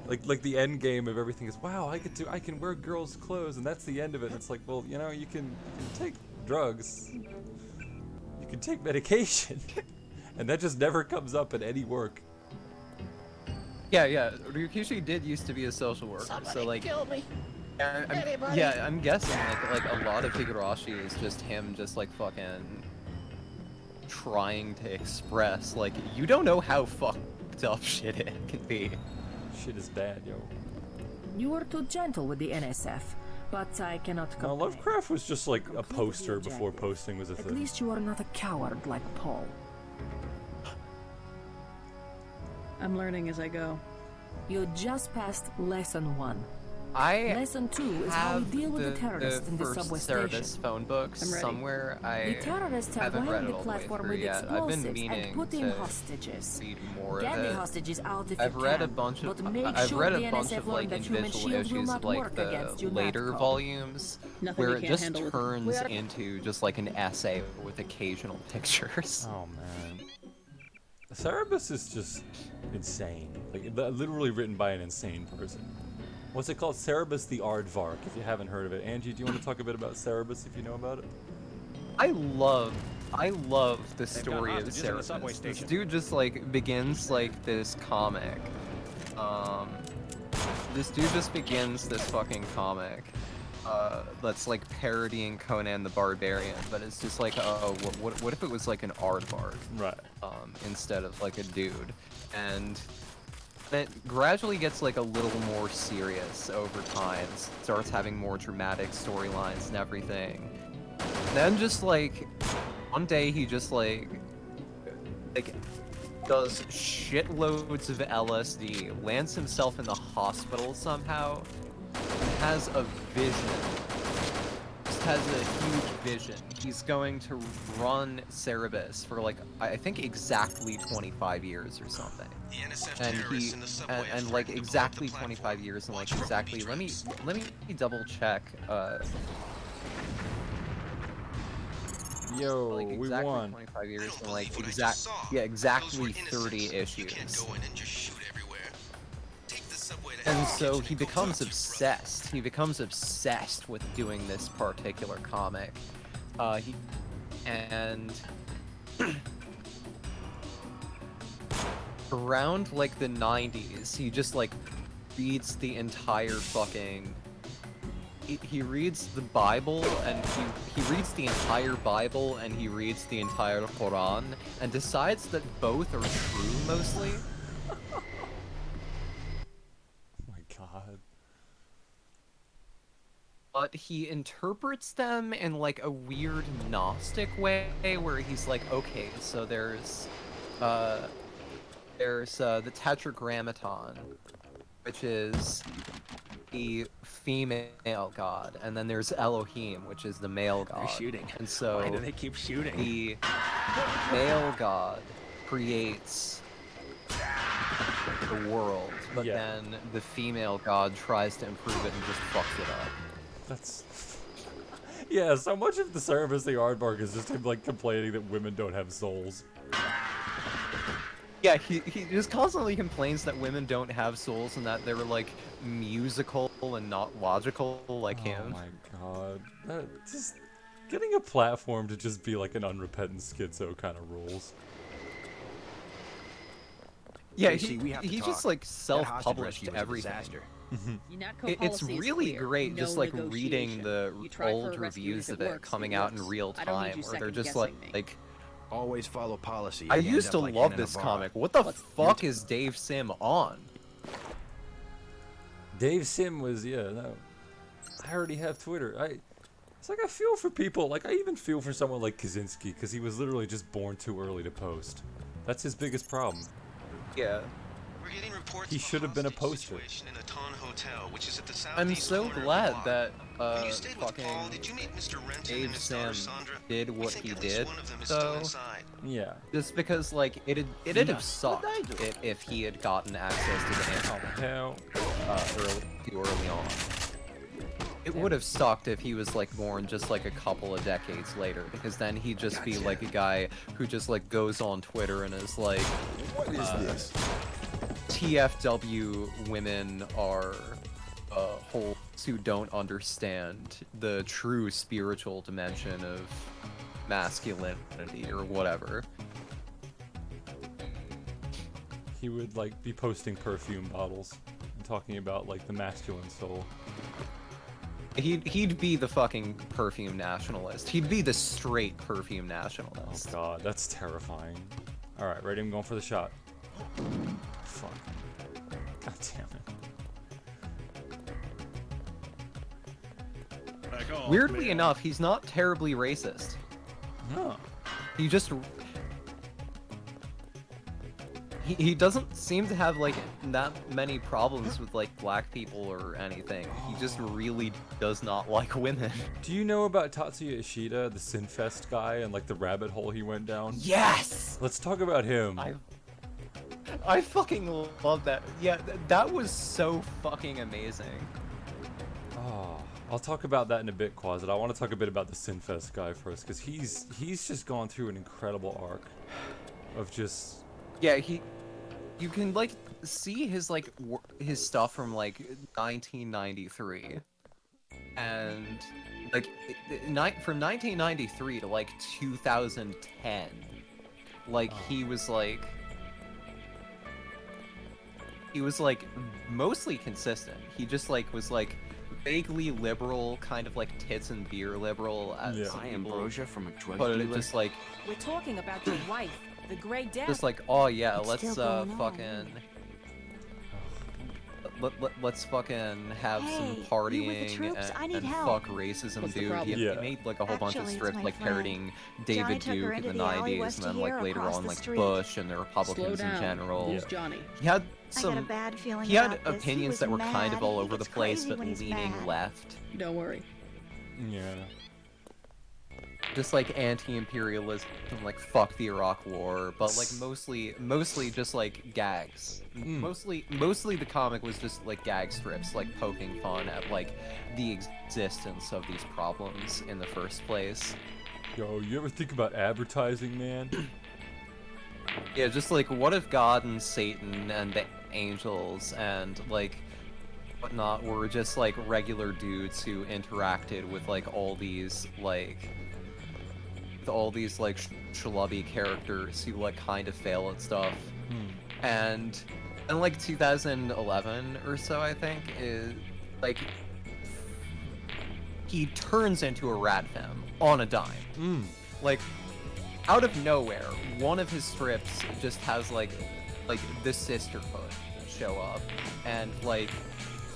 like the end game of everything is wow. I can wear girls' clothes, and that's the end of it. And it's like, well, you know, you can take drugs, you can take medication, and that just never comes up in any work. Yeah. Ryukishi did used to be a social worker, so like. Kill me. I'm guessing like a lot of Higurashi is just him just like fucking trying to express like you don't know how fucked up shit it can be. Shit is bad, yo. You were too gentle with the NSF, but I cannot No, complain. Lovecraft was just like a poster before posting was a At thing. least you are not a coward like Paul. I'm learning as I go. You just passed lesson 1. I Lesson 2 is how we have deal with the terrorists in the first subway Cerebus station. phone books I'm ready. somewhere. The I terrorists have haven't read lined it the all the way platform through with yet. I've explosives been and meaning put in to hostages. read more Get of the it. hostages out if I've you read can, a bunch of but make I've sure read the a bunch NSF of learn like that human individual shield will issues not of like work against the you, later Natco. volumes Nothing where you it can't just handle with- turns We are- into just like an essay with occasional pictures. Oh man. Cerebus is just insane. Like literally written by an insane person. What's it called? Cerebus the Aardvark, if you haven't heard of it. Angie, do you want to talk a bit about Cerebus if you know about it? I love the story of hostages in the subway Cerebus. This station. dude just like begins like this comic. This dude just begins this fucking comic. That's like parodying Conan the Barbarian, but it's just like, oh, what if it was like an aardvark, right? Instead of like a dude, and it gradually gets like a little more serious over time. Starts having more dramatic storylines and everything. Then just like one day he just like does shitloads of LSD, lands himself in the hospital somehow, has a vision. Just has a huge vision. He's going to run Cerebus for like, I think exactly 25 years or something. The NSF And terrorists he, in the subway and like exactly 25 years and like exactly, let me double check, Yo, like we exactly won. 25 years and like exactly 30 issues. And so he becomes obsessed. He becomes obsessed with doing this particular comic. And around like the 90s, he just like reads the entire fucking. He reads the Bible and he reads the entire Bible and he reads the entire Quran and decides that both are true mostly. Oh my god. But he interprets them in like a weird Gnostic way where he's like, okay, so there's the Tetragrammaton, which is the female god, and then there's Elohim, which is the male god. They're shooting. And so Why do they keep shooting? The male god creates the world, but then the female god tries to improve it and just fucks it up. That's... Yeah, so much of the service the aardvark is just him like complaining that women don't have souls. Yeah, he just constantly complains that women don't have souls and that they're like musical and not logical like him. Oh my god. Just getting a platform to just be like an unrepentant schizo kind of rules. Yeah, Casey, we have to he talk. just like That hostage self-published rescue was a everything. disaster. It's really great just like reading the old reviews of it coming out in real time where they're just like always follow policy. I You end used up to like love Hanna this Barbera. comic. What the fuck is Dave Sim on? Dave Sim was, yeah, no. I already have Twitter. It's like I feel for people, like I even feel for someone like Kaczynski, because he was literally just born too early to post. That's his biggest problem. Yeah. We're getting reports He should have been a poster. in a Ton Hotel, which is at the I'm southeast so corner of glad the block. that When you stayed with fucking Paul, did you meet Mr. Renton and Dave his daughter Sim Sandra? did We what think he at least did, one of them is still though. inside. Yeah. Just because like it'd have sucked if he had gotten access to the hell too early on. It would have sucked if he was like born just like a couple of decades later, because then he'd just be like a guy who just like goes on Twitter and is like, What is this? TFW women are holes who don't understand the true spiritual dimension of masculinity or whatever. He would like be posting perfume bottles and talking about like the masculine soul. He'd be the fucking perfume nationalist. He'd be the straight perfume nationalist. Oh god, that's terrifying. Alright, ready? I'm going for the shot. Fuck. God damn it. Weirdly enough, he's not terribly racist. No. He just... He doesn't seem to have, like, that many problems with, like, black people or anything. He just really does not like women. Do you know about Tatsuya Ishida, the Sinfest guy, and, like, the rabbit hole he went down? Yes! Let's talk about him. I fucking love that. Yeah, that was so fucking amazing. Oh, I'll talk about that in a bit, Quasit. I want to talk a bit about the Sinfest guy first, because he's just gone through an incredible arc of just... Yeah, you can like see his like his stuff from like 1993, and like from 1993 to like 2010, like he was like mostly consistent. He just like was like vaguely liberal, kind of like tits and beer liberal. As I Ambrosia from a drug but it dealer. just like We're talking about your wife, the Grey Death. just like, oh yeah, It's let's still going on. let's fucking have some Hey, you with the partying troops? I need and help. fuck racism, What's the dude. problem? He made like a whole bunch of Actually, it's strips my like friend. parodying Johnny David took her Duke in into the the alley 90s, west and of then like here, later across on the like street. Bush and the Slow Republicans in down. general. Who's Johnny? He had I got a some. bad feeling He had about this. He opinions was that were kind of mad. all He over the gets place, crazy but when he's leaning mad. left. Don't worry. Yeah. Just like anti-imperialism, like fuck the Iraq War, but like mostly just like gags. Mostly the comic was just like gag strips, like poking fun at like the existence of these problems in the first place. Yo, you ever think about advertising, man? Yeah, just like what if God and Satan and the angels and like whatnot were just like regular dudes who interacted with like all these like schlubby characters who like kind of fail at stuff. And in like 2011 or so, I think, is like he turns into a rat femme on a dime. Like out of nowhere, one of his strips just has like the sisterhood show up, and like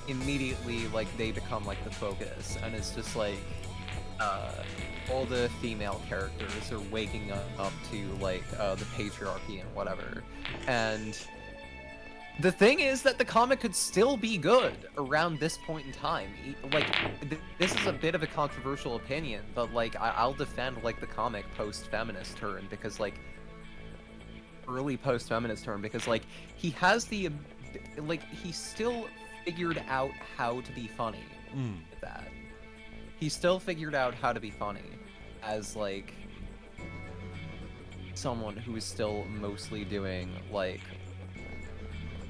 immediately like they become like the focus, and it's just like all the female characters are waking up to like the patriarchy and whatever. And the thing is that the comic could still be good around this point in time. Like this is a bit of a controversial opinion, but like I'll defend like the comic post-feminist turn, because like early post-feminist turn, because like he has the like he still figured out how to be funny with that. He still figured out how to be funny as like someone who is still mostly doing like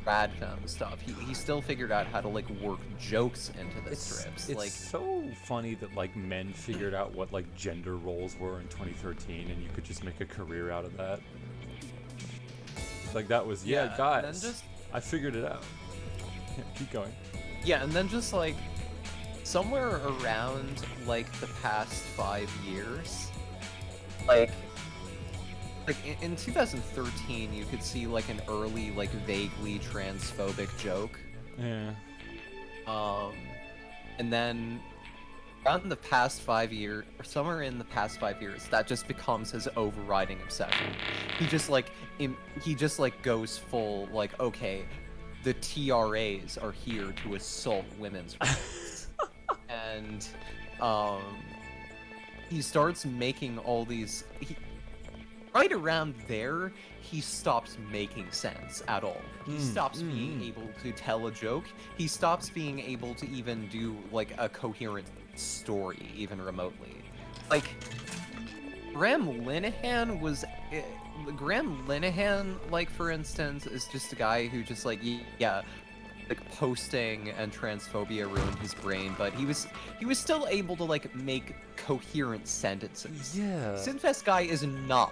rad femme stuff. He still figured out how to like work jokes into the strips. It's Like so funny that like men figured out what like gender roles were in 2013, and you could just make a career out of that. Like that was Yeah, guys. and then just- I figured it out. Yeah, keep going. yeah, and then just like somewhere around like the past 5 years, like in 2013 you could see like an early like vaguely transphobic joke. Yeah. And then around the past 5 years, or somewhere in the past 5 years, that just becomes his overriding obsession. He just like goes full like, okay, the TRAs are here to assault women's rights. And he starts making all these right around there, he stops making sense at all. He stops being able to tell a joke. He stops being able to even do like a coherent story, even remotely. Like Graham Linehan, like for instance, is just a guy who just like like posting and transphobia ruined his brain, but he was still able to like make coherent sentences. Yeah. Sinfest guy is not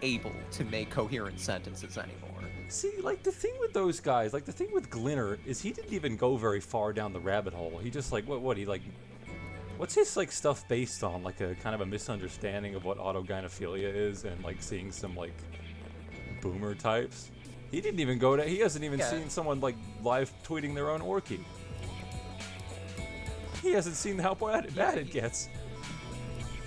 able to make coherent sentences anymore. See, like the thing with those guys, like the thing with Glinner is he didn't even go very far down the rabbit hole. He just like what's his like stuff based on? Like a kind of a misunderstanding of what autogynephilia is, and like seeing some like boomer types. He didn't even go to. He hasn't even seen someone like live tweeting their own orky. He hasn't seen how bad it gets.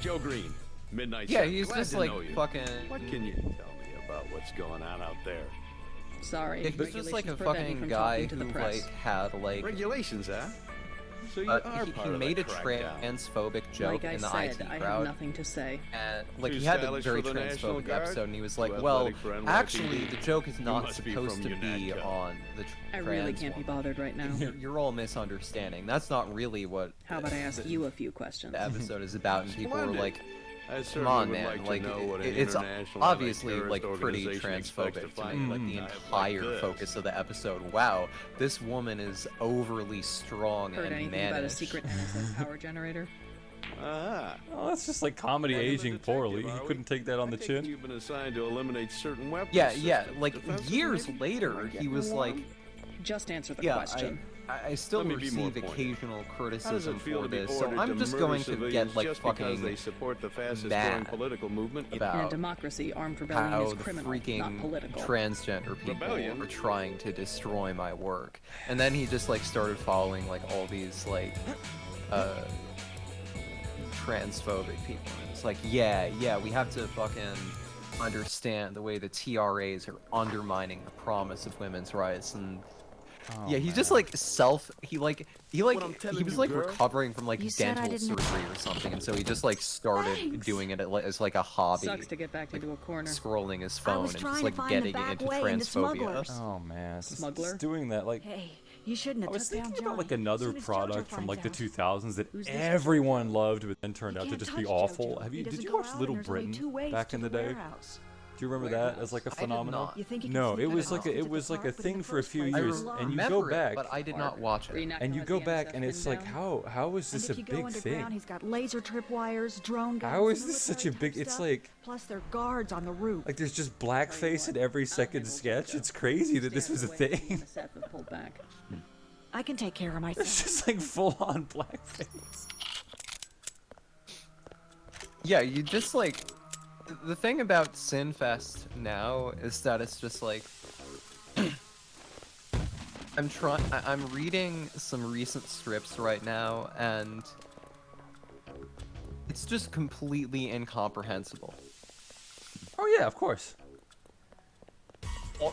Joe Green, Midnight. Yeah, Sun. he's Glad just to like know you. fucking. What can you tell me about what's going on out there? Sorry, This is like a regulations prevent me fucking from guy talking to the who press. like had like Regulations, huh? So you are he part of made the a crackdown. transphobic joke Like I in the said, IT I crowd. have nothing to say. And like Too he had a stylish very for the National transphobic Guard? episode, and he was Too like, "Well, athletic for NYPD? actually, the joke is You not must be supposed to from be UNATCO. on the I trans really can't be woman. bothered right now. You're all misunderstanding. That's not really what How about I ask you a few questions? the episode is about, and people are Splendid. like, I "Come certainly on, would man! like to Like, know what an it's international obviously anti-terrorist like pretty organization expects to transphobic to find make like in the a dive like entire this." focus of the episode. Wow, this woman is overly strong Heard and anything mannish." about a secret NSF power generator? Ah. Oh, that's just like comedy Well, you're the aging detective, poorly. are He we? couldn't take that on the I think chin. You've been assigned to eliminate certain weapons. Yeah, systems. yeah. Like Defensive, years maybe? later, Am I he getting was like, warm? Just answer the Yeah, question. I still Let me be more receive pointed. occasional How does criticism it feel for to be this, so ordered I'm to just murder going to civilians get like just because fucking they support the fastest mad growing political movement? In a about democracy, armed rebellion how is the criminal, not freaking political. transgender people Rebellion? were trying to destroy my work. And then he just like started following like all these like transphobic people. It's like, yeah, we have to fucking understand the way the TRAs are undermining the promise of women's rights. And yeah, he just like he was like recovering from like You said I dental didn't- surgery or something, and so he just like started doing it as like a hobby. Sucks to get back into a corner. Scrolling his I phone was and trying just to like find the getting back into way into transphobia. smugglers. Oh man, just Smuggler? doing that like. Hey, you shouldn't I have was took down thinking about Johnny. like another As soon as product Jojo from like the finds out. 2000s that Who's this everyone loved, but then turned You out to can't just be touch awful. Jojo. Have He you? Did doesn't you go watch out, Little and there's only Britain 2 ways back to in the the day? warehouse. Do you remember that as like a I did phenomenon? not. You think you can No, sneak it in was an like it office was at like the a park, but in thing the for a first few place, years, it's a and you lie. go back, but I did not watch it. and you go back, and it's like how is And this if a you go big underground, thing? he's got laser tripwires, drone guns. How is this such a military big? type It's stuff, like plus there are guards on the roof. there's just blackface in every second sketch. It's crazy that this was a thing. I can take care of It's myself. just like full on blackface. Yeah, you just like the thing about Sinfest now is that it's just like I'm reading some recent strips right now, and it's just completely incomprehensible. Oh yeah, of course.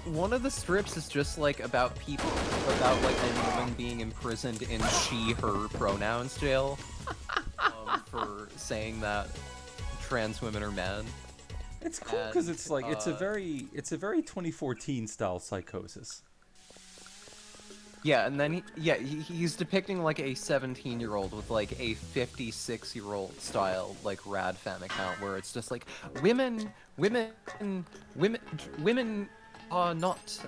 One of the strips is just like about about like a woman being imprisoned in she/her pronouns jail for saying that trans women are men. It's cool because it's like it's a very 2014 style psychosis. Yeah, and then he's depicting like a 17-year-old with like a 56-year-old style like rad fam account where it's just like women are not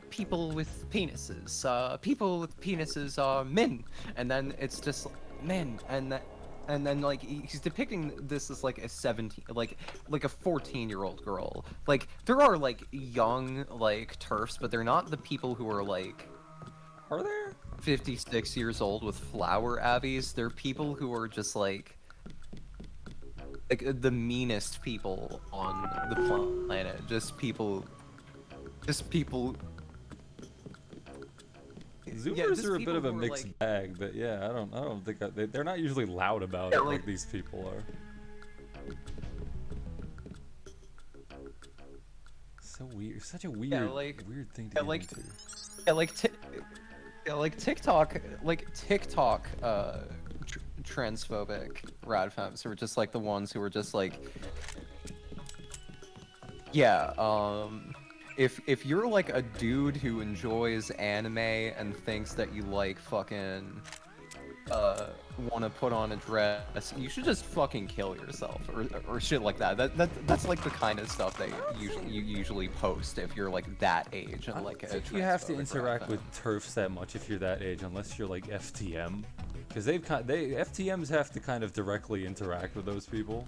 people with penises. People with penises are men, and then it's just men, and then like he's depicting this as like a 17 like a 14-year-old girl. Like there are like young like TERFs, but they're not the people who are like, are there 56 years old with flower abbeys. They're people who are just like the meanest people on the planet. Just people Zoomers are a bit of a mixed bag, but yeah, I don't think they're not usually loud about it like these people are. So weird, such a weird, weird thing to get into. TikTok, transphobic radfems who are just like the ones who are just like, yeah, if you're like a dude who enjoys anime and thinks that you like fucking want to put on a dress, you should just fucking kill yourself or shit like that. That's like the kind of stuff that you usually post if you're like that age and like a You have to transphobic interact radfem. with TERFs that much if you're that age, unless you're like FTM, because FTMs have to kind of directly interact with those people.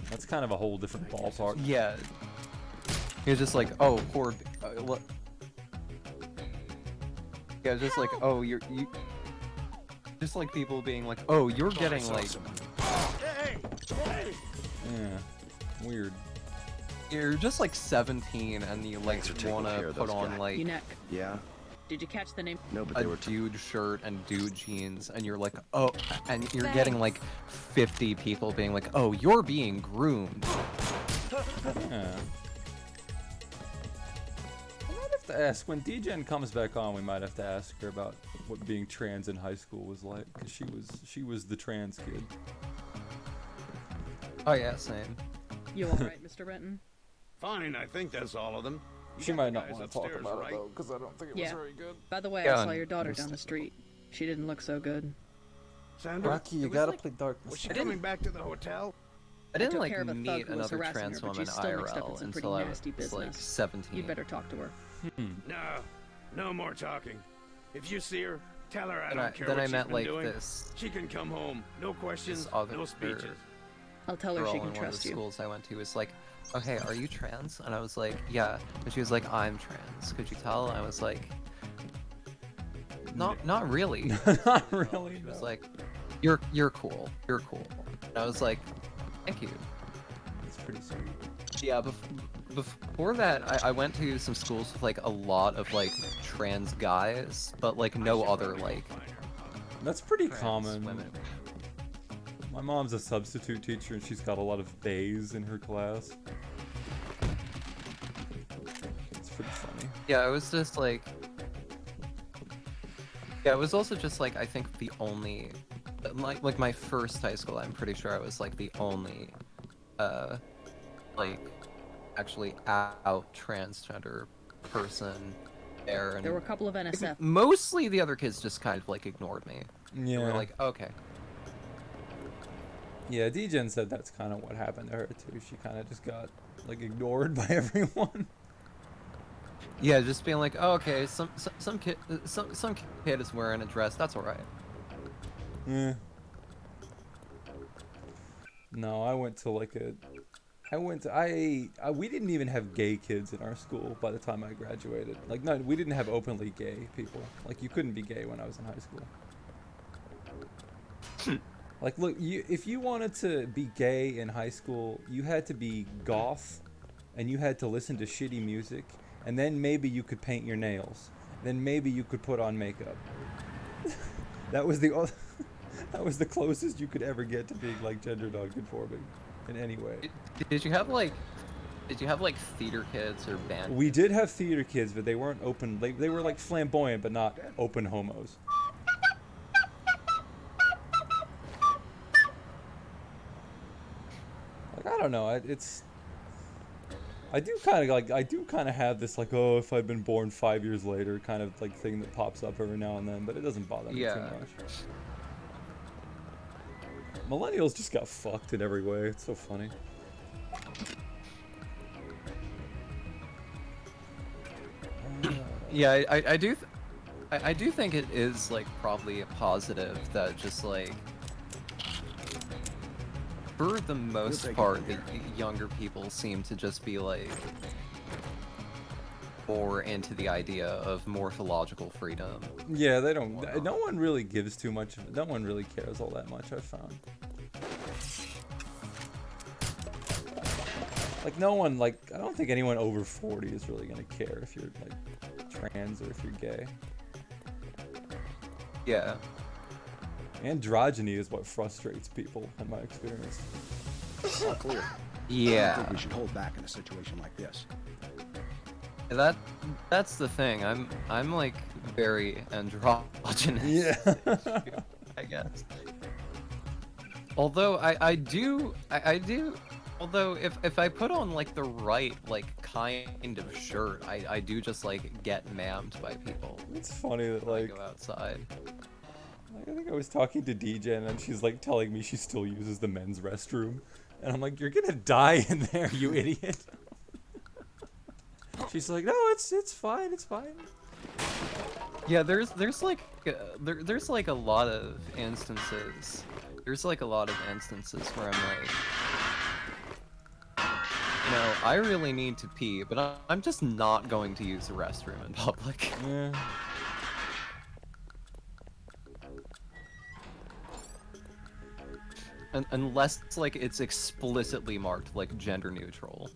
That's kind of a whole different ballpark. Yeah. You're just like, oh, poor. Yeah, just like, oh, you. Just like people being like, oh, you're getting like. Yeah, weird. You're just like 17 and you like want to put on like. Yeah. Did you catch the name? No, but a they were dude shirt and dude jeans, and you're like, oh, and you're getting like 50 people being like, oh, you're being groomed. Yeah. I might have to ask when DGen comes back on. We might have to ask her about what being trans in high school was like, because she was the trans kid. Oh yeah, same. You alright, Mr. Renton? Fine, I think that's all of them. You She got might the not guys want to talk upstairs, about right? it though, because I don't think it was very good. By the way, Yeah, I saw your daughter there's- down the street. She didn't look so good. Sandra, Rocky, you it was gotta like- play Darkness. Was she coming back to the hotel? I didn't took like care of a thug meet who was another harassing trans her, but woman she's still mixed up in IRL some pretty until I nasty was like business. 17. You'd better talk to her. No more talking. If you see her, tell her I Then don't I- care then what I she's met, been like, doing. this- She can come home. No questions, This other no speeches. I'll tell her girl she in can one of trust the you. schools I went to was like, okay, are you trans? And I was like, yeah. And she was like, I'm trans. Could you tell? I was like, Not really. Not really. She was like, you're cool. You're cool. And I was like, thank you. That's pretty sweet. Yeah, before that, I went to some schools with like a lot of like trans guys, but like no other like. That's pretty trans common. Women. My mom's a substitute teacher and she's got a lot of bays in her class. It's pretty funny. Yeah, it was just like. Yeah, it was also just like I think the only, like my first high school. I'm pretty sure I was like the only, like, actually out transgender person there. And There were a couple of NSF. Mostly the other kids just kind of like ignored me. Yeah. They were like, okay. Yeah, D-Gen said that's kind of what happened to her too. She kind of just got like ignored by everyone. Yeah, just being like, oh, okay, some kid is wearing a dress. That's all right. Yeah. No, I went to like a. We didn't even have gay kids in our school by the time I graduated. Like, no, we didn't have openly gay people. Like, you couldn't be gay when I was in high school. Like, look, if you wanted to be gay in high school, you had to be goth, and you had to listen to shitty music, and then maybe you could paint your nails. Then maybe you could put on makeup. That was the closest you could ever get to being like gender non-conforming in any way. Did you have like theater kids or band? We did have theater kids, but they weren't open. They were like flamboyant, but not open homos. Like, I don't know. I do kind of have this like, oh, if I'd been born 5 years later kind of like thing that pops up every now and then, but it doesn't bother me too much. Millennials just got fucked in every way. It's so funny. Yeah, I do think it is like probably a positive that just like for the most part the younger people seem to just be like more into the idea of morphological freedom. Yeah, they don't. No one really gives too much. No one really cares all that much, I've found. Like, no one, like, I don't think anyone over 40 is really gonna care if you're, like, trans or if you're gay. Yeah. Androgyny is what frustrates people, in my experience. All clear. Yeah. I don't think we should hold back in a situation like this. That's the thing. I'm like very androgynous. Yeah. I guess. Although I do. Although if I put on like the right like kind of shirt, I do just like get mammed by people. It's funny that like go outside. I think I was talking to DJ and she's like telling me she still uses the men's restroom, and I'm like, you're gonna die in there, you idiot. She's like, no, it's fine, it's fine. Yeah, there's like there's like a lot of instances. There's like a lot of instances where I'm like, no, I really need to pee, but I'm just not going to use the restroom in public. Yeah. Unless like it's explicitly marked like gender neutral.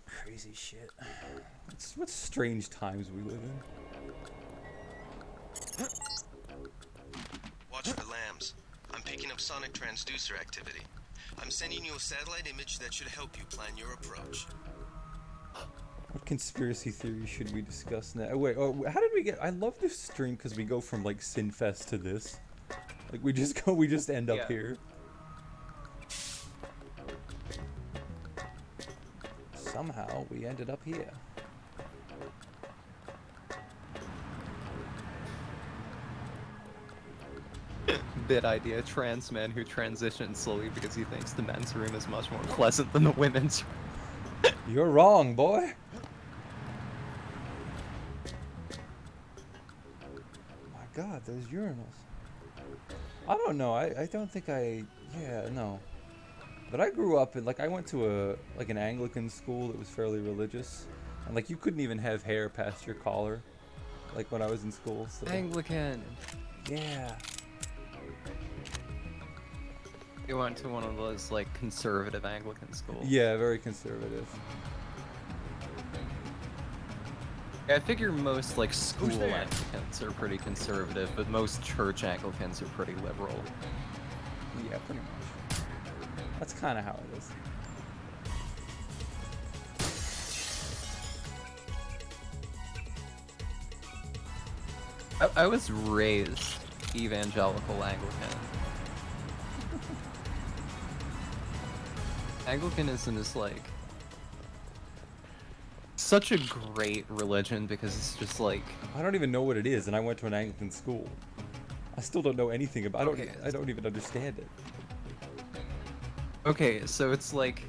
Crazy shit. What strange times we live in. Watch for lambs. I'm picking up sonic transducer activity. I'm sending you a satellite image that should help you plan your approach. What conspiracy theory should we discuss now? Wait, oh, how did we get? I love this stream because we go from like Sinfest to this. Like we just end up here. Somehow we ended up here. Bit idea, trans man who transitions slowly because he thinks the men's room is much more pleasant than the women's room. You're wrong, boy. My God, those urinals. I don't know. I don't think no. But I grew up in, like, I went to an Anglican school that was fairly religious. And, like, you couldn't even have hair past your collar. like when I was in school. So. Anglican. Yeah. You went to one of those like conservative Anglican schools. Yeah, very conservative. I figure most like school Anglicans are pretty conservative, but most church Anglicans are pretty liberal. Yeah, pretty much. That's kind of how it is. I was raised evangelical Anglican. Anglicanism is like such a great religion because it's just like I don't even know what it is, and I went to an Anglican school. I still don't know anything about. I don't even understand it. Okay, so it's like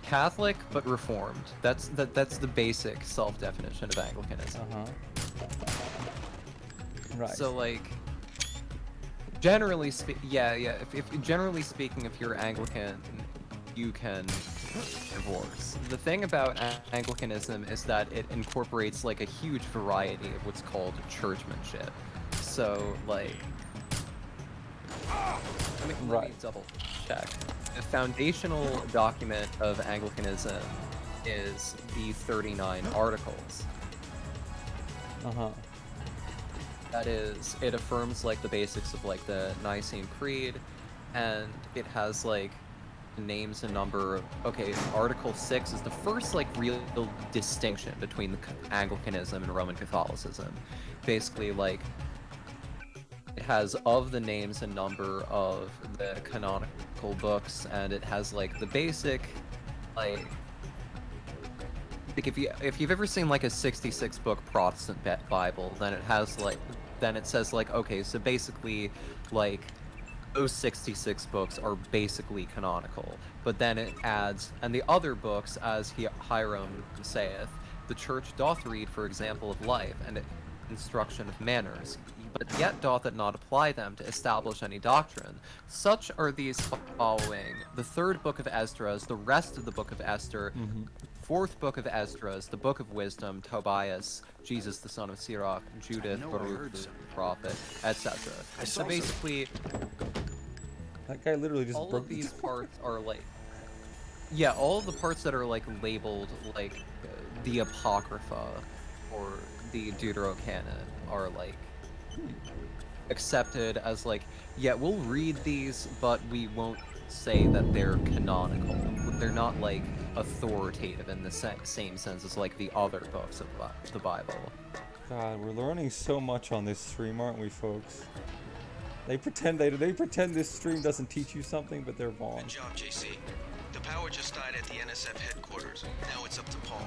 Catholic but Reformed. That's the basic self-definition of Anglicanism. Right. So like, generally generally speaking, if you're Anglican, you can divorce. The thing about Anglicanism is that it incorporates like a huge variety of what's called churchmanship. So like, let me double check. The foundational document of Anglicanism is the 39 Articles. That is, it affirms like the basics of like the Nicene Creed, and it has like names and number. Okay, Article 6 is the first like real distinction between the Anglicanism and Roman Catholicism. Basically, like it has of the names and number of the canonical books, and it has like the basic like if you've ever seen like a 66 book Protestant Bible, then it has like it says like, okay, so basically like those 66 books are basically canonical, but then it adds, and the other books, as Hiram saith, the church doth read, for example of life and instruction of manners, but yet doth it not apply them to establish any doctrine. Such are these following: the third book of Esdras, the rest of the book of Esther, fourth book of Esdras, the book of wisdom, Tobias, Jesus the son of Sirach, Judith, Baruch the prophet, etc. So basically, that guy literally just all broke of these parts are like, yeah, all of the parts that are like labeled like the Apocrypha or the Deuterocanon are like accepted as like, yeah, we'll read these, but we won't say that they're canonical. They're not like authoritative in the same sense as like the other books of the Bible. God, we're learning so much on this stream, aren't we, folks? They pretend this stream doesn't teach you something, but they're wrong. Good job, JC. The power just died at the NSF headquarters. Now it's up to Paul.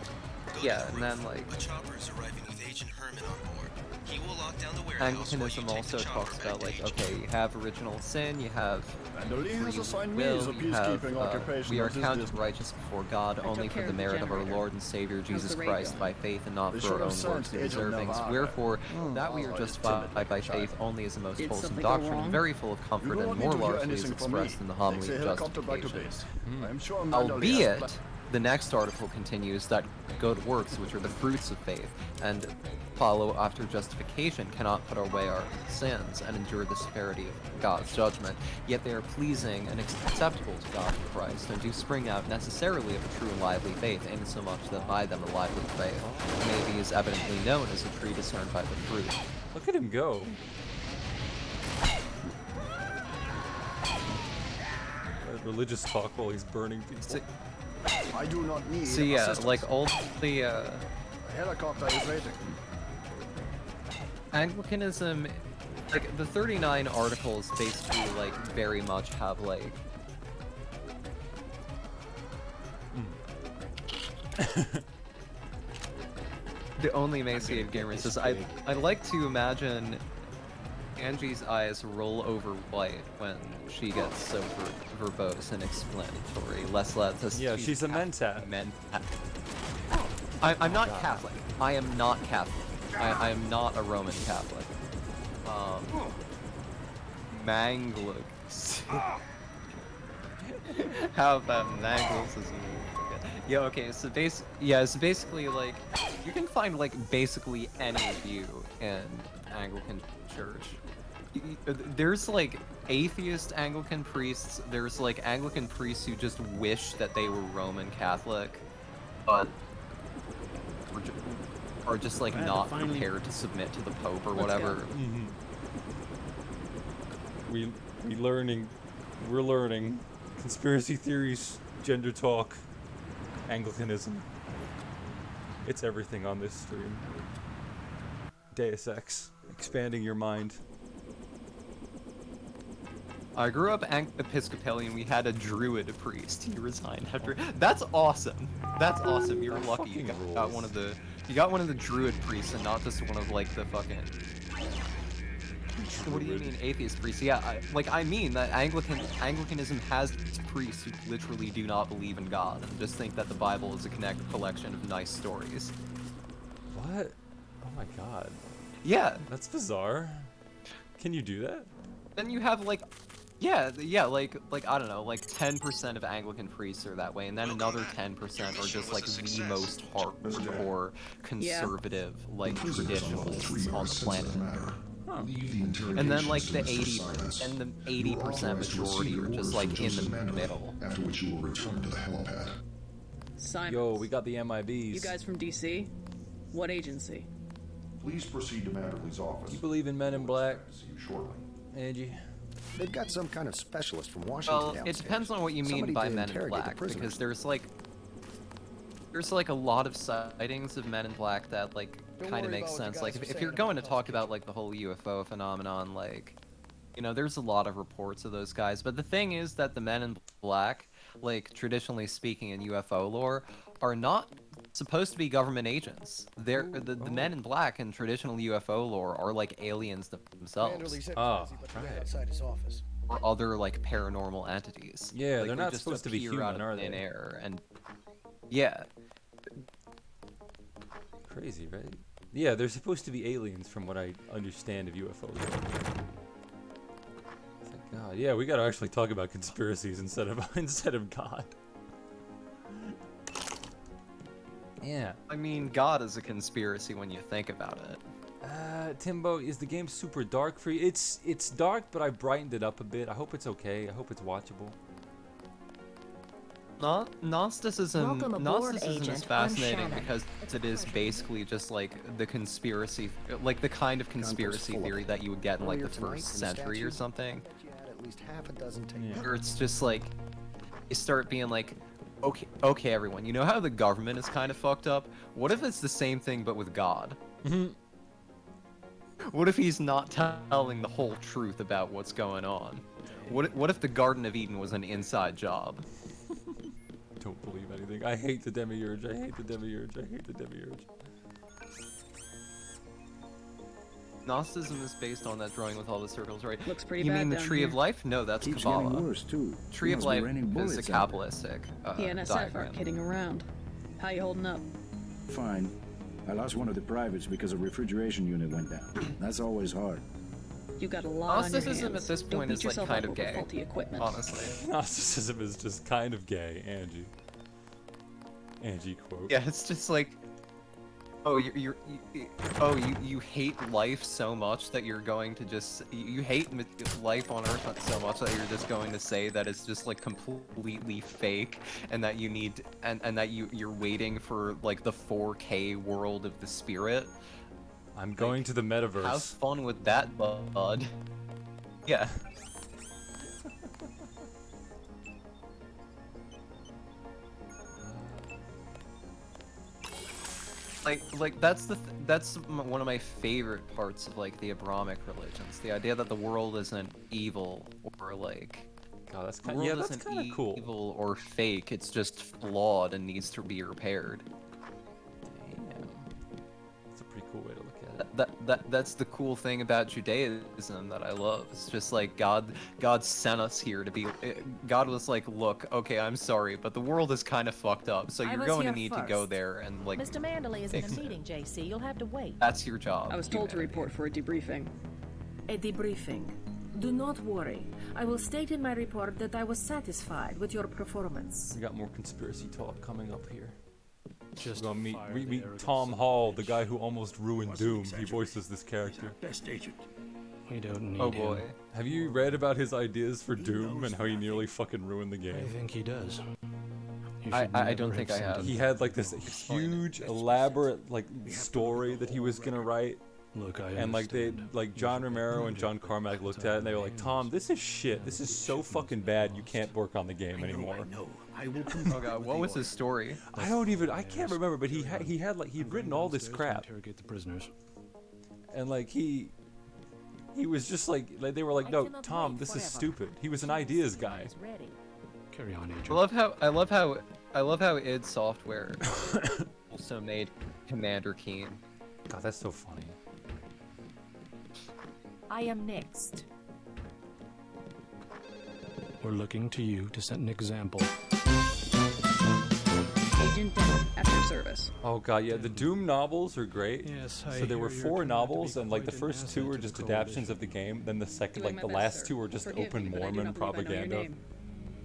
Go Yeah, to the and roof. then like A chopper is arriving with Agent Herman on board. He will lock down the warehouse while you Anglicanism take also the chopper talks back about to like, HQ. okay, you have original sin, you have Lee has free assigned me will, as a you have, peacekeeping occupation we are of his counted district. righteous before God only took for care the of the merit of our generator. Lord and Savior Jesus the radio? Christ by faith and not They for should our have own sent works and Agent deservings. Navarre. Wherefore, that we are Allah is justified timid, by child. faith only is the most Did wholesome something go doctrine, wrong? and very full of comfort You do and not need to more hear largely is anything from me. expressed in the homily Takes of a helicopter back to justification. base. I am sure Mandalay has Albeit, the next article continues that good works, which are the fruits of faith, and follow after justification, cannot put away our sins and endure the severity of God's judgment, yet they are pleasing and acceptable to God in Christ, and do spring out necessarily of a true and lively faith, insomuch that by them a lively faith may be as evidently known as a tree discerned by the fruit. Look at him go. Religious talk while he's burning people. I do not need So yeah, assistance. like all the A helicopter is waiting. Anglicanism, like the 39 articles basically like very much have like the only emaciated gamer says I like to imagine Angie's eyes roll over white when she gets so verbose and explanatory. Less Yeah, she's a mentat. I'm not Catholic. I am not Catholic. I am not a Roman Catholic. Manglux. How about Manglux is Yeah, okay, so basically, like, you can find, like, basically any view in Anglican Church. There's, like, atheist Anglican priests, there's, like, Anglican priests who just wish that they were Roman Catholic, but are just, like, not prepared to submit to the Pope or whatever. We're learning. Conspiracy theories, gender talk, Anglicanism. It's everything on this stream. Deus Ex, expanding your mind. I grew up Episcopalian. We had a druid priest. He resigned after. That's awesome. That's awesome. You're lucky. You got one of the. You got one of the druid priests, and not just one of like the fucking. What do you mean atheist priests? Yeah, I mean that Anglicanism has priests who literally do not believe in God and just think that the Bible is a collection of nice stories. What? Oh my god. Yeah. That's bizarre. Can you do that? Then you have like, yeah, like I don't know, like 10% of Anglican priests are that way, and then another 10% are just like the most hardcore conservative, like traditionalists on the planet. And then like the 80% majority are just like in the middle. After which you will return to the helipad. Simon. Yo, we got the MIBs. You guys from DC? What agency? Please proceed to Manderley's office. You believe in Men in Black? Angie? They've got some kind of specialist from Washington Well, downstairs. it depends on what you mean Somebody by to Men in interrogate the Black, prisoners. because there's like a lot of sightings of Men in Black that like kind of makes sense. Like if you're going to talk about like the whole UFO phenomenon, like, you know, there's a lot of reports of those guys. But the thing is that the Men in Black, like traditionally speaking in UFO lore, are not supposed to be government agents. They're the Men in Black in traditional UFO lore are like aliens themselves. Oh, outside his office. Or other like paranormal entities. Yeah, Like, they're they not just supposed to be appear human, out of are they? thin air, and yeah. Crazy, right? Yeah, they're supposed to be aliens from what I understand of UFOs. Thank God. Yeah, we gotta actually talk about conspiracies instead of God. Yeah. I mean, God is a conspiracy when you think about it. Timbo, is the game super dark for you? It's dark, but I brightened it up a bit. I hope it's okay. I hope it's watchable. Gnosticism Agent. is I'm fascinating Shannon. because it is basically just like the conspiracy, like the kind of conspiracy theory that you would get in like the first century or something. At least half a dozen Where it's just like, you start being like, okay, everyone, you know how the government is kind of fucked up? What if it's the same thing but with God? What if he's not telling the whole truth about what's going on? What if the Garden of Eden was an inside job? Don't believe anything. I hate the demiurge. I hate the demiurge. I hate the demiurge. Gnosticism is based on that drawing with all the circles, right? Looks pretty You bad mean the down Tree of here. Life? No, that's Keeps Kabbalah. getting worse too. Tree of Must be Life raining is a bullets out. Kabbalistic The NSF diagram. aren't kidding around. How you holding up? Fine. I lost one of the privates because a refrigeration unit went down. That's always hard. You got a lot on your Gnosticism hands. at this Don't point beat is like yourself kind up of over gay, faulty equipment. honestly. Gnosticism is just kind of gay, Angie. Angie quote. Yeah, it's just like, oh, you hate life so much that you're going to just you hate life on Earth so much that you're just going to say that it's just like completely fake, and that you need and that you're waiting for like the 4K world of the spirit. I'm going to the metaverse. Have fun with that, bud. Yeah. Like that's one of my favorite parts of like the Abrahamic religions. The idea that the world isn't evil or like God, that's the kind world yeah, that's isn't kind of cool. evil or fake. It's just flawed and needs to be repaired. Damn. That's a pretty cool way to look at it. That's the cool thing about Judaism that I love. It's just like God sent us here to be. God was like, look, okay, I'm sorry, but the world is kind of fucked up, so I you're was going to here need to go first. there and like. Mr. Manderley is in a fix it. meeting, JC. You'll have to wait. That's your job. I was told to report for a debriefing. A debriefing. Do not worry. I will state in my report that I was satisfied with your performance. We got more conspiracy talk coming up here. Just we're gonna fire meet the arrogant Tom son Hall, of a the bitch. guy who almost ruined Doom. He voices this character. Best agent. We don't need Oh boy. him. Have you read about his ideas for Doom and how he nearly fucking ruined the game? I think he does. You I should don't never think have I sent have. him. He had like this huge, elaborate like story that he was gonna write. Look, I And like John Romero and John Carmack looked at it and they were like, Tom, this is shit. This is so fucking bad. You can't work on the game anymore. I will Oh god, what was his story? I can't remember, but he'd written all this crap. Interrogate the prisoners. And like he was just like they were like, no, Tom, this is stupid. He was an ideas guy. Carry on, Agent. I love how id Software also made Commander Keen. God, that's so funny. I am next. We're looking to you to set an example. Agent Denton, after service. Oh god, yeah, the Doom novels are great. Yes, so there were 4 novels, and like the first 2 were just adaptations of the game. Then the second, Doing like my the best, last sir. 2 were just Forgive open me, but I do Mormon not believe I know your propaganda. name.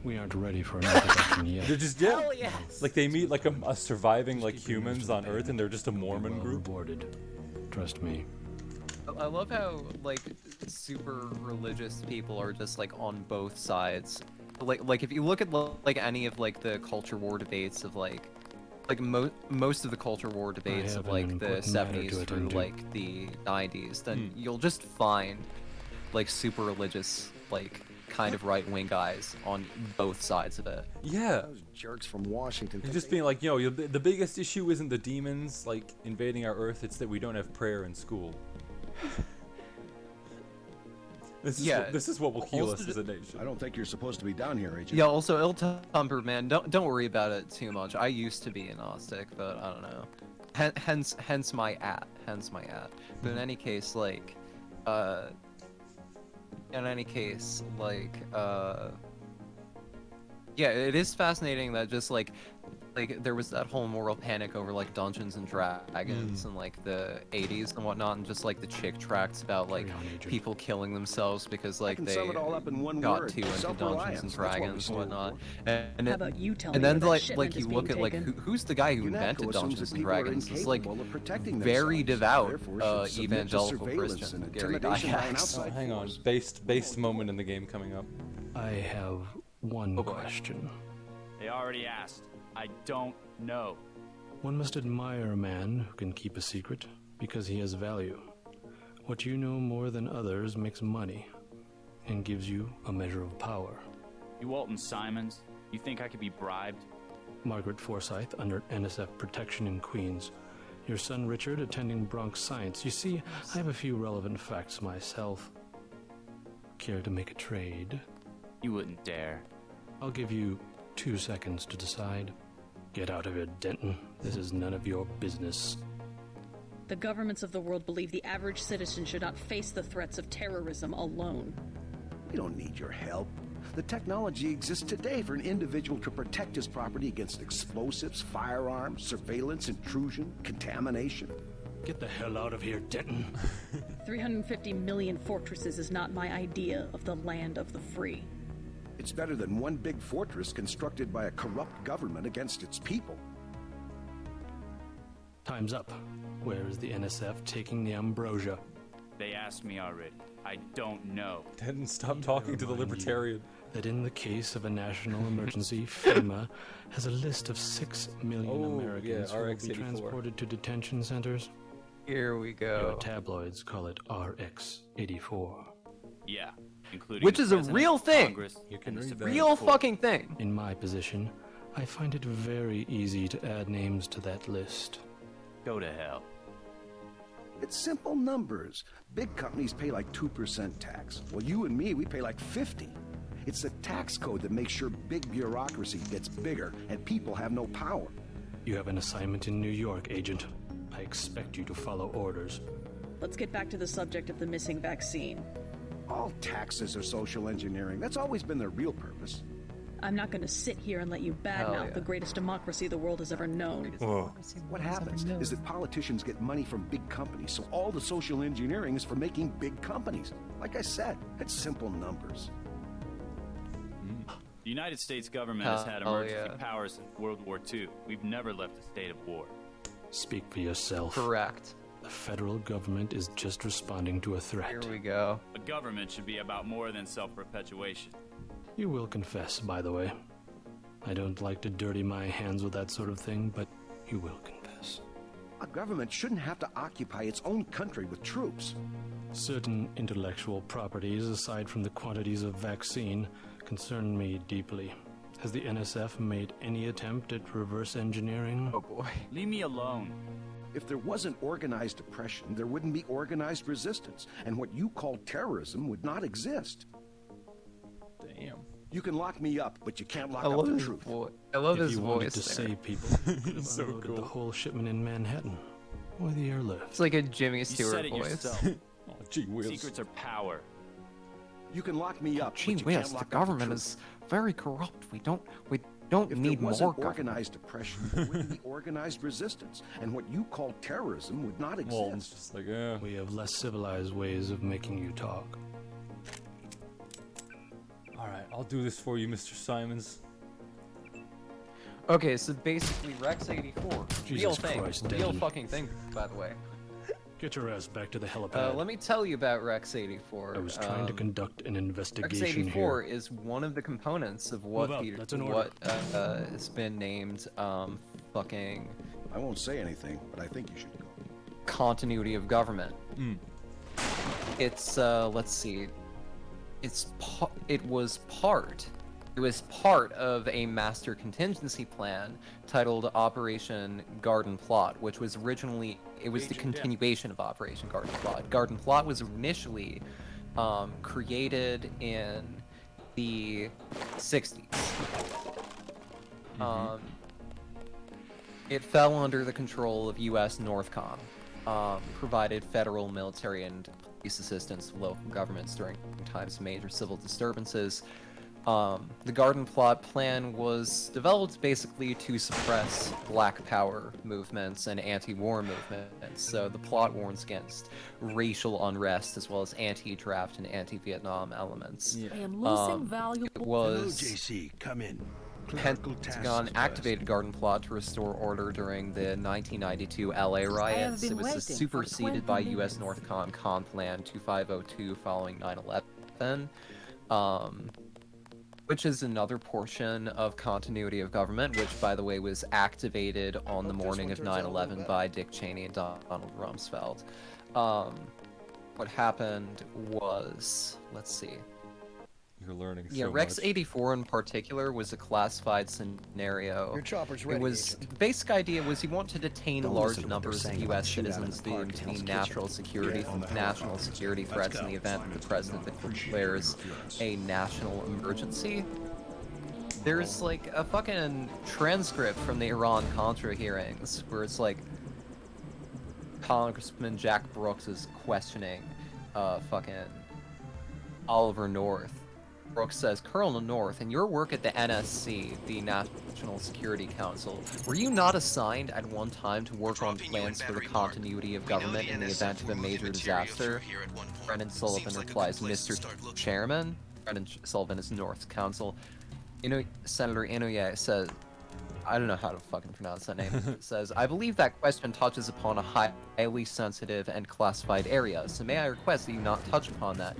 We aren't ready for an introduction yet. They're just like they meet like a surviving like humans on Earth, and they're just a Mormon well group. Rewarded. Trust me. I love how like super religious people are just like on both sides. Like if you look at like any of like the culture war debates of like most of the culture war debates have of an like the important matter to 70s through attend to. like the 90s, then you'll just find like super religious like kind of right-wing guys on both sides of it. Yeah. Those jerks from Washington. They're just being like, the biggest issue isn't the demons like invading our Earth; it's that we don't have prayer in school. This is what will heal us as a nation. I don't think you're supposed to be down here, Agent. Yeah, also ill-tempered, man. Don't worry about it too much. I used to be a Gnostic, but I don't know. Hence my at. But in any case, like, yeah, it is fascinating that just like there was that whole moral panic over like Dungeons and Dragons in like the 80s and whatnot, and just like the chick tracts about like people killing themselves because like can they sum it all up in one got word, too into Dungeons self-reliance. and That's what we Dragons and stand whatnot. for. And How about you tell and me then where that shipment like is you being look at like taken? who's the guy who UNATCO invented assumes Dungeons that and people are Dragons? It's like incapable of protecting very themselves, devout therefore should submit to evangelical surveillance Christian and Gary intimidation by an Gygax. outside Hang on, force. based moment in the game coming up. I have one question. They already asked. I don't know. One must admire a man who can keep a secret because he has value. What you know more than others makes money and gives you a measure of power. You Walton Simons, you think I could be bribed? Margaret Forsyth under NSF protection in Queens. Your son Richard attending Bronx Science. You see, I have a few relevant facts myself. Care to make a trade? You wouldn't dare. I'll give you 2 seconds to decide. Get out of here, Denton. This is none of your business. The governments of the world believe the average citizen should not face the threats of terrorism alone. We don't need your help. The technology exists today for an individual to protect his property against explosives, firearms, surveillance, intrusion, contamination. Get the hell out of here, Denton. 350 million fortresses is not my idea of the land of the free. It's better than one big fortress constructed by a corrupt government against its people. Time's up. Where is the NSF taking the ambrosia? They asked me already. I don't know. Denton, stop talking to the libertarian. That in the case of a national emergency, FEMA has a list of 6 million Americans who will be RX-84. transported to detention centers. Here we go. Your tabloids call it RX-84. Yeah, including Which the is a President, real thing. Congress, and the read Supreme Real Court. fucking thing. In my position, I find it very easy to add names to that list. Go to hell. It's simple numbers. Big companies pay like 2% tax. Well, you and me, we pay like 50. It's the tax code that makes sure big bureaucracy gets bigger and people have no power. You have an assignment in New York, Agent. I expect you to follow orders. Let's get back to the subject of the missing vaccine. All taxes are social engineering. That's always been their real purpose. I'm not going to sit here and let you badmouth the greatest democracy the world has ever known. What happens is that politicians get money from big companies, so all the social engineering is for making big companies. Like I said, it's simple numbers. The United States government has had emergency yeah. powers since World War II. We've never left a state of war. Speak for yourself. Correct. The federal government is just responding to a threat. Here we go. A government should be about more than self-perpetuation. You will confess, by the way. I don't like to dirty my hands with that sort of thing, but you will confess. A government shouldn't have to occupy its own country with troops. Certain intellectual properties, aside from the quantities of vaccine, concern me deeply. Has the NSF made any attempt at reverse engineering? Oh boy. Leave me alone. If there wasn't organized oppression, there wouldn't be organized resistance, and what you call terrorism would not exist. Damn. You can lock me up, but you can't lock I up love the his truth. voice. I love his If you voice wanted to there. save people, you could have So unloaded cool. the whole shipment in Manhattan, or the airlift. It's like a Jimmy You Stewart said it voice. yourself. Oh, gee whiz. Secrets are power. You can lock me up, Gee but you whiz, can't the lock up government the is very corrupt. We don't If need there more wasn't government. organized oppression, there wouldn't be organized resistance, and what you call terrorism would not exist. Well, it's just like, yeah. We have less civilized ways of making you talk. Alright, I'll do this for you, Mr. Simons. Okay, so basically Rex 84. Jesus Real thing. Christ, Real Devin. fucking thing, by the way. Get your ass back to the helipad. Let me tell you about Rex 84. I was trying to conduct an Rex investigation 84 here. is one of the components of what Move up, Peter, that's an what has been named fucking I won't say anything, but I think you should go. continuity of government. Mm. It's let's see. It was part of a master contingency plan titled Operation Garden Plot, which was originally the continuation of Operation Garden Plot. Garden Plot was initially created in the 60s. It fell under the control of U.S. Northcom, provided federal military and police assistance to local governments during times of major civil disturbances. The Garden Plot plan was developed basically to suppress Black Power movements and anti-war movements. So the plot warns against racial unrest as well as anti-draft and anti-Vietnam elements. I am losing valuable. It was Hello, JC. Come in. Pentagon activated Garden Plot to restore order during the 1992 LA riots. been It was waiting for superseded 20 by minutes. U.S. Northcom Con Plan 2502 following 9/11, which is another portion of continuity of government, which, by the way, was activated on the morning of 9/11 by Dick Cheney and Donald Rumsfeld. What happened was, let's see. You're learning Yeah, so Rex much. 84 in particular was a classified scenario. Your chopper's It ready, was Agent. the basic idea was you want to detain Don't large listen to what they're numbers of saying about U.S. the shootout in citizens the due park in to Hell's Kitchen. national security threats in the event that the president declares a national emergency. There's like a fucking transcript from the Iran-Contra hearings where it's like Congressman Jack Brooks is questioning fucking Oliver North. Brooks says, Colonel North, in your work at the NSC, the National Security Council, were you not assigned at one time to work on plans for the continuity of government in the event of a major disaster? Brendan Sullivan replies, Mr. Chairman. Brendan Sullivan is North Counsel. Senator Inouye says, I don't know how to fucking pronounce that name. Says, I believe that question touches upon a highly sensitive and classified area, so may I request that you not touch upon that?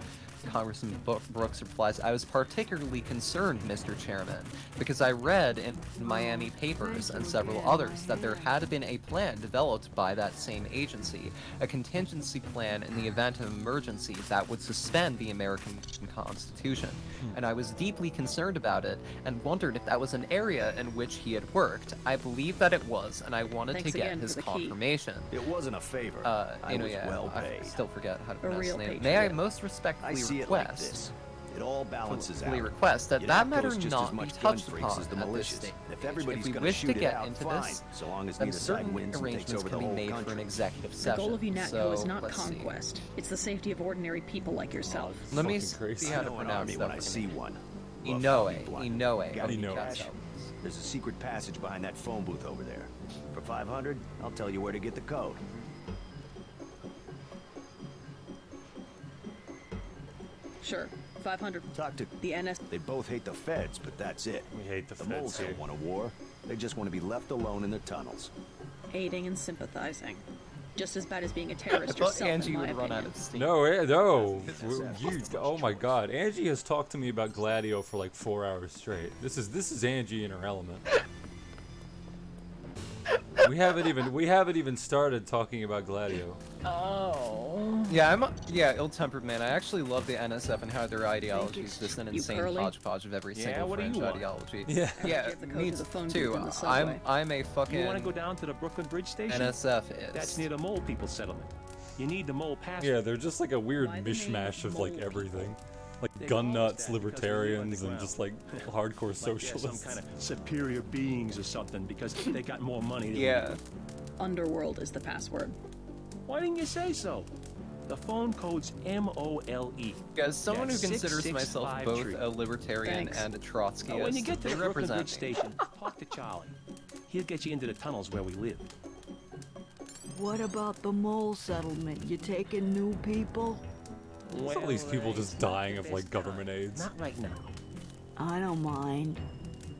Congressman Brooks replies, I was particularly concerned, Mr. Chairman, because I read in Miami papers and several others that there had been a plan developed by that same agency, a contingency plan in the event of emergency that would suspend the American Constitution. And I was deeply concerned about it and wondered if that was an area in which he had worked. I believe that it was, and I wanted Thanks to get again his for the key. confirmation. It wasn't a favor. I was well paid. I still forget how to A pronounce real his name. patriot. May I most respectfully I see it like request this. It all balances out. request that You that know, matter those just not as be much gun touched freaks upon as the at this militias. stage. If everybody's If we gonna wish to shoot it get out, into fine, this, so long as then neither side certain wins and takes arrangements over can the be whole made for country. an executive The session. goal of UNATCO So, is not let's see. conquest. It's the safety of ordinary people like yourself. Let me Fucking crazy. see I how to know an pronounce army that. when I see one. Inoue. Got any Okay, cash? so- There's a secret passage behind that phone booth over there. For 500, I'll tell you where to get the code. Sure, 500. Talk to the NS. They both hate the feds, but that's it. We hate the The feds moles here. don't want a war. They just want to be left alone in their tunnels. Aiding and sympathizing. Just as bad as being a I terrorist thought yourself, Angie in my would run opinion. out of steam. No, no. You, oh my God, Angie has talked to me about Gladio for like 4 hours straight. This is Angie in her element. We haven't even started talking about Gladio. Oh. Yeah, ill-tempered man. I actually love the NSF and how their ideology is just an insane curly? hodgepodge of every single what do you French want? ideology. Yeah. Yeah, Get the code me to the phone too. booth in the subway. I'm a fucking. You want to go down to the Brooklyn Bridge Station? NSF is. That's near the mole people settlement. You need the mole pass. Yeah, they're just like a weird Why the name mishmash of like mole everything. Like They gun call us nuts, that because we live libertarians, and underground. just like hardcore Like they're socialists. some kind of superior beings or something because they got more money than Yeah. we do. Underworld is the password. Why didn't you say so? The phone code's MOLE. As someone who That's considers myself 665 both tree. a libertarian Thanks. and a Trotskyist, Oh, when you get to they the Brooklyn represent Bridge Station, talk to Charlie. He'll get you into the tunnels where we live. What about the mole settlement? You taking new people? What's all these people just dying of like government aids? Not right now. I don't mind.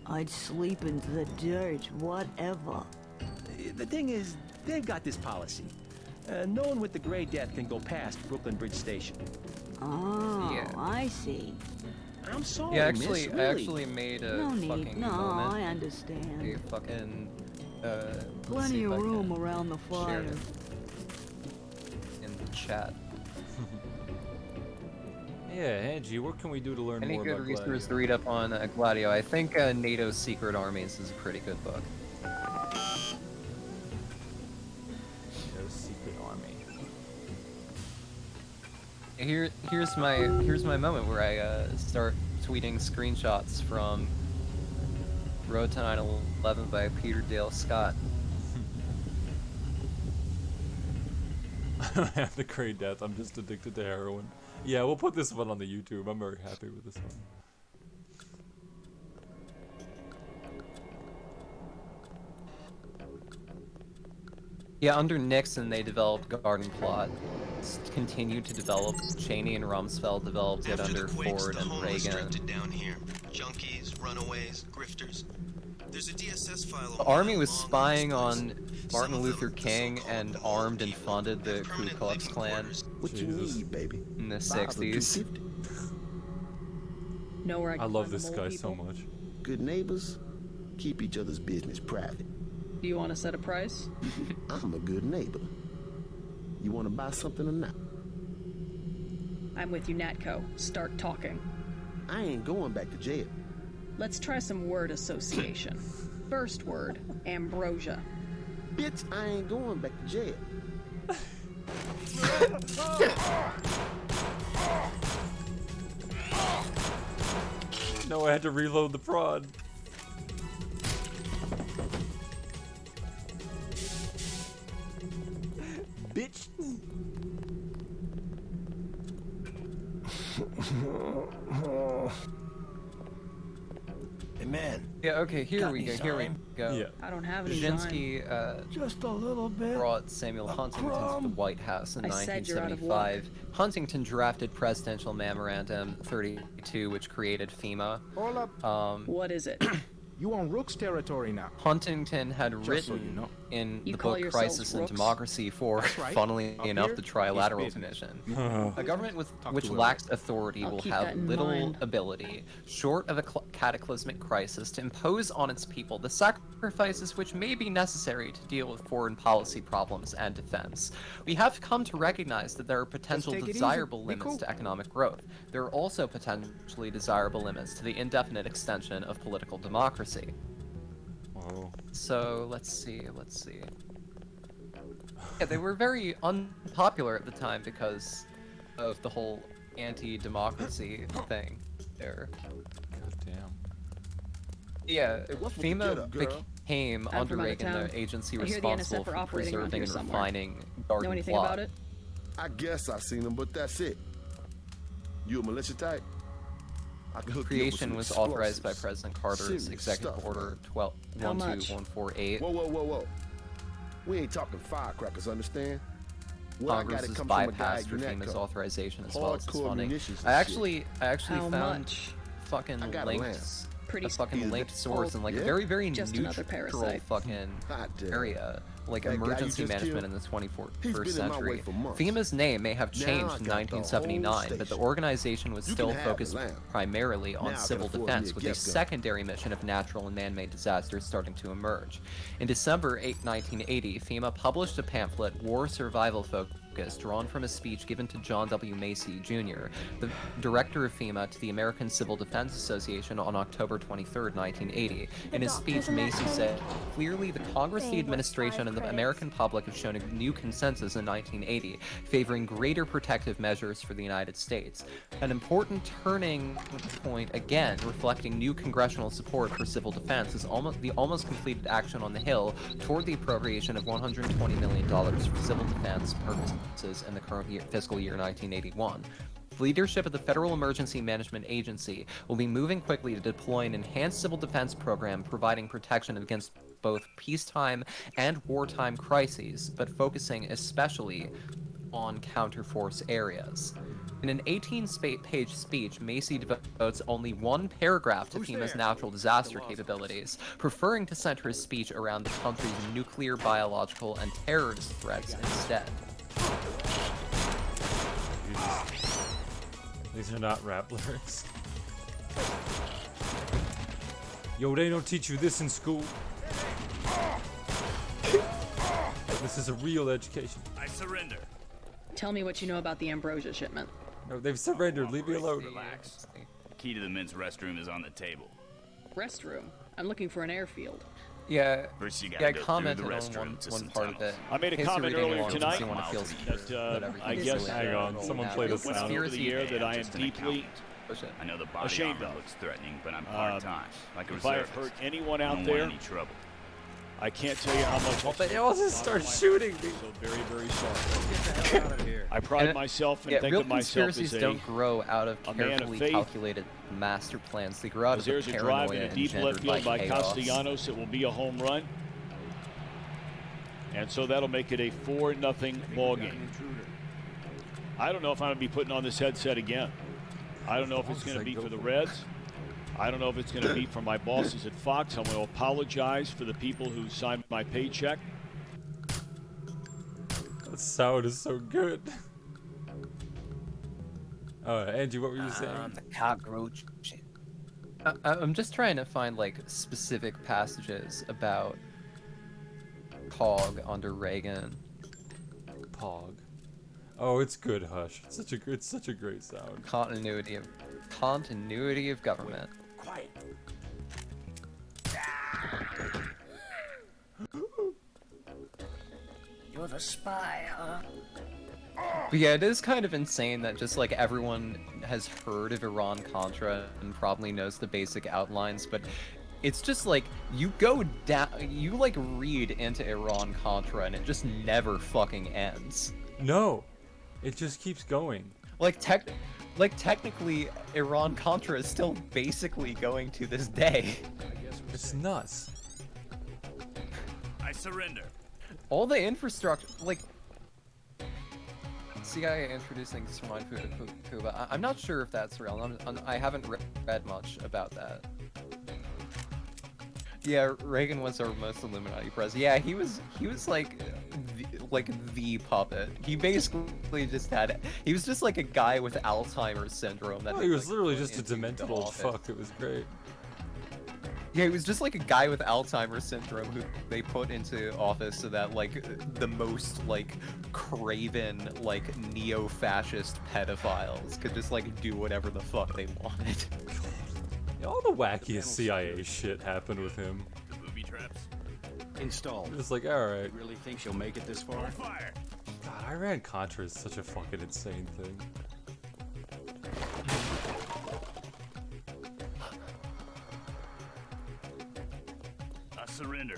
I'd sleep in the dirt, whatever. The thing is, they've got this policy. No one with the Gray Death can go past Brooklyn Bridge Station. Oh, Yeah. I see. I'm sorry, Yeah, miss, actually, really. I actually made a No fucking need. No, moment. I understand. A fucking. Let's see Plenty if of I room can around the share fire. it in the chat. Yeah, Angie, what can we do to learn Any more good about resource Gladio? to read up on Gladio? I think NATO's Secret Armies is a pretty good book. NATO's Secret Army. Here's my moment where I start tweeting screenshots from Road to 9/11 by Peter Dale Scott. I don't have the Great Death. I'm just addicted to heroin. Yeah, we'll put this one on the YouTube. I'm very happy with this one. Yeah, under Nixon they developed Garden Plot, continued to develop. Cheney and Rumsfeld developed it After under the quakes, Ford the and home was Reagan. drifted down here. Junkies, runaways, grifters. There's a DSS file. The army was spying on Martin Luther King and armed and funded the Ku Klux Klan What you need, baby? in the $5 or 60s. $2.50? Know where I I can love find the this mole guy people? so much. Good neighbors keep each other's business private. Do you want to set a price? I'm a good neighbor. You want to buy something or not? I'm with you, Natco. Start talking. I ain't going back to jail. Let's try some word association. First word, ambrosia. Bitch, I ain't going back to jail. No, I had to reload the prod. Bitch. Hey, man. Yeah, okay, here Got we any go, here we sign? go. Yeah. I don't have any Brzezinski Just a little bit. brought Samuel Huntington to the White House in I said you're out of luck. 1975. Huntington drafted Presidential Memorandum 32, which created FEMA. Hold up. What is it? You on Rook's territory now. Huntington had Just so written you know. in You the call book yourselves Crisis and Rooks? Democracy for, That's right. funnily Up enough, here, the it's Trilateral business. Commission. A government which to a lacks lawyer. authority I'll will keep have that in little mind. ability, short of a cataclysmic crisis, to impose on its people the sacrifices which may be necessary to deal with foreign policy problems and defense. We have come to recognize that there are potential take it easy. desirable Be limits cool. to economic growth. There are also potentially desirable limits to the indefinite extension of political democracy. Oh. So let's see. Yeah, they were very unpopular at the time because of the whole anti-democracy thing there. God damn. Yeah, what's with the FEMA getup, girl? became, I'm under from out of Reagan, town. the agency I hear the responsible NSF are for operating around preserving here and somewhere. refining Garden Know anything Plot. about it? I guess I seen them, but that's it. You a militia type? I can hook you up with Creation some was authorized by explosives. President Carter's Serious Executive stuff, Order man. How much? 12148. Whoa. We ain't talking firecrackers, understand? What I got, Congress it was comes from a guy bypassed at for FEMA's UNATCO. authorization as well as its Hardcore funding. munitions and I actually How found much? fucking I got a linked lamp. Pretty a fucking Either linked that- source in like a Yeah? very Just another neutral parasite. fucking Hot damn. area, like That guy you emergency just management killed? in the 21st He's been in my way century. for months. FEMA's name may have Now changed I in got the 1979, whole but the station. organization was You still can have the focused lamp. primarily on Now I can civil afford me defense, a with a gift gun. secondary mission of natural and man-made disasters starting to emerge. In December 1980, FEMA published a pamphlet, War Survival Focus, drawn from a speech given to John W. Macy, Jr., the director of FEMA, to the American Civil Defense Association on October 23, 1980. In his speech, Macy said, "Clearly, the Congress, the administration, and the American public have shown a new consensus in 1980, favoring greater protective measures for the United States. An important turning point, again, reflecting new congressional support for civil defense, is almost completed action on the Hill toward the appropriation of $120 million for civil defense purposes in the current fiscal year 1981. The leadership of the Federal Emergency Management Agency will be moving quickly to deploy an enhanced civil defense program providing protection against both peacetime and wartime crises, but focusing especially on counterforce areas." In an 18-page speech, Macy devotes only one paragraph to FEMA's natural disaster capabilities, preferring to center his speech around the country's nuclear, biological, and terrorist threats instead. These are not rap lyrics. Yo, they don't teach you this in school. This is a real education. I surrender. Tell me what you know about the Ambrosia shipment. No, they've surrendered. Leave me alone. Relax. Key to the men's restroom is on the table. Restroom? I'm looking for an airfield. Yeah, First you yeah, gotta I go through commented the on restroom to one some part of it. tunnels. I made a In case you're comment reading earlier along, tonight just so you wanna feel that everything I is guess Hang on, someone play the sound. over the year that I am Just an deeply accountant. I know the body ashamed armor of. looks threatening, but I'm part-time, like a If I have reservist. hurt anyone I out don't there, want any trouble. I can't tell you how much. But they all just start shooting me. So very, very sorry. I pride myself and think real of myself conspiracies as don't grow out of a man of carefully faith. calculated master plans. They grow out of the There's a drive paranoia in a deep left engendered field by chaos. Castellanos. It will be a home run. And so that'll make it a 4-0 ball game. I don't know if I'm going to be putting on this headset again. I don't know if it's going to be for the Reds. I don't know if it's going to be for my bosses at Fox. I'm going to apologize for the people who signed my paycheck. That sound is so good. Angie, what were you saying? The cockroach. I'm just trying to find like specific passages about Pog under Reagan. Pog. Oh, it's good. Hush. It's such a great sound. Continuity of government. Quiet. You're the spy, huh? But yeah, it is kind of insane that just like everyone has heard of Iran-Contra and probably knows the basic outlines, but it's just like you go down, you like read into Iran-Contra and it just never fucking ends. No, it just keeps going. Like technically, Iran-Contra is still basically going to this day. It's nuts. I surrender. All the infrastructure, like CIA introducing swine food to Cuba. I'm not sure if that's real. I haven't read much about that. Yeah, Reagan was our most Illuminati president. Yeah, he was like the puppet. He basically just had. He was just like a guy with Alzheimer's syndrome. That He was like, literally put just a into demented old office. fuck. It was great. Yeah, he was just like a guy with Alzheimer's syndrome who they put into office so that like the most like craven like neo-fascist pedophiles could just like do whatever the fuck they wanted. Yeah, all the wackiest CIA shit happened with him. The booby traps. Installed. It's like, alright. Really think she'll make it this far? Fire. God, Iran-Contra is such a fucking insane thing. I surrender.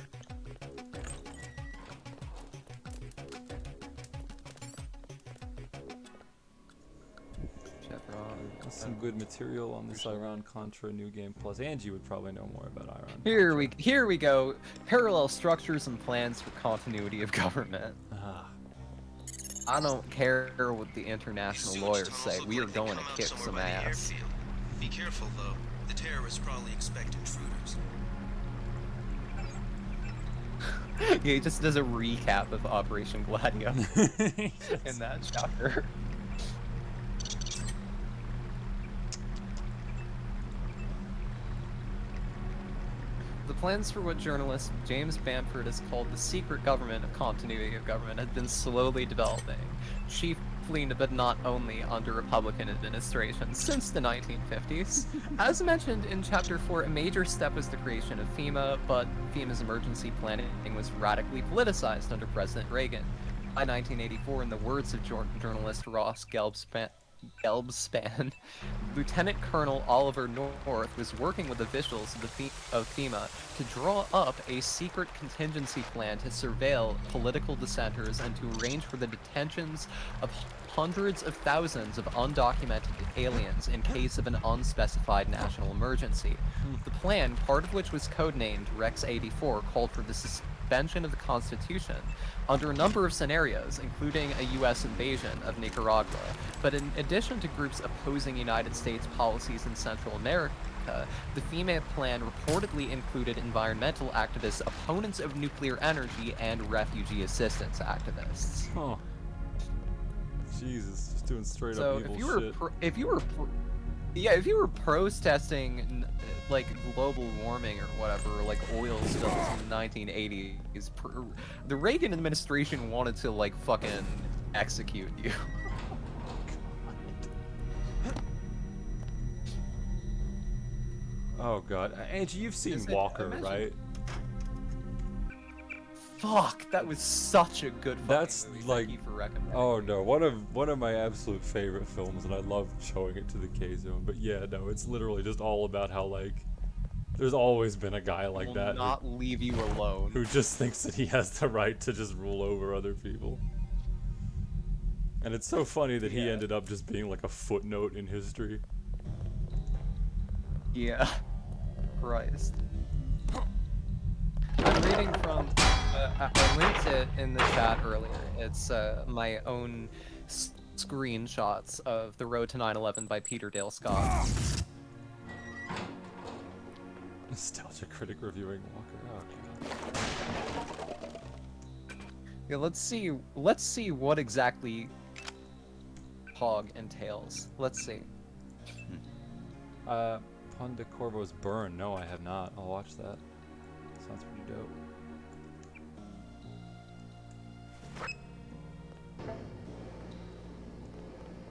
There's some good material on this Iran-Contra New Game Plus. Angie would probably know more about Iran. Here we go. Parallel structures and plans for continuity of government. I don't care what the international lawyers say. We are going to kick some ass. Be careful, though. The terrorists probably expect intruders. Yeah, he just does a recap of Operation Gladio in that chapter. The plans for what journalist James Bamford has called the secret government of continuity of government had been slowly developing, chiefly but not only under Republican administrations since the 1950s. As mentioned in Chapter 4, a major step was the creation of FEMA, but FEMA's emergency planning was radically politicized under President Reagan. By 1984, in the words of journalist Ross Gelbspan, Lieutenant Colonel Oliver North was working with officials of FEMA to draw up a secret contingency plan to surveil political dissenters and to arrange for the detentions of hundreds of thousands of undocumented aliens in case of an unspecified national emergency. The plan, part of which was codenamed Rex 84, called for the suspension of the Constitution under a number of scenarios, including a U.S. invasion of Nicaragua. But in addition to groups opposing United States policies in Central America, the FEMA plan reportedly included environmental activists, opponents of nuclear energy, and refugee assistance activists. Huh. Jesus, just doing straight So up evil shit. if you were protesting like global warming or whatever, or like oil spills in the 1980s, the Reagan administration wanted to like fucking execute you. Oh god, Angie, you've seen Walker, right? Fuck, that was such a good fucking That's movie. like, Thank you for recommending. oh no, one of my absolute favorite films, and I love showing it to the K-Zone. But yeah, no, it's literally just all about how like there's always been a guy like that Will not leave you alone. who just thinks that he has the right to just rule over other people. And it's so funny that he ended up just being like a footnote in history. Yeah. Christ. I'm reading from, I linked it in the chat earlier. It's my own screenshots of The Road to 9/11 by Peter Dale Scott. Nostalgia critic reviewing Walker. Oh god. Yeah, let's see what exactly Hog entails. Let's see. Ponte Corvo's Burn. No, I have not. I'll watch that. Sounds pretty dope.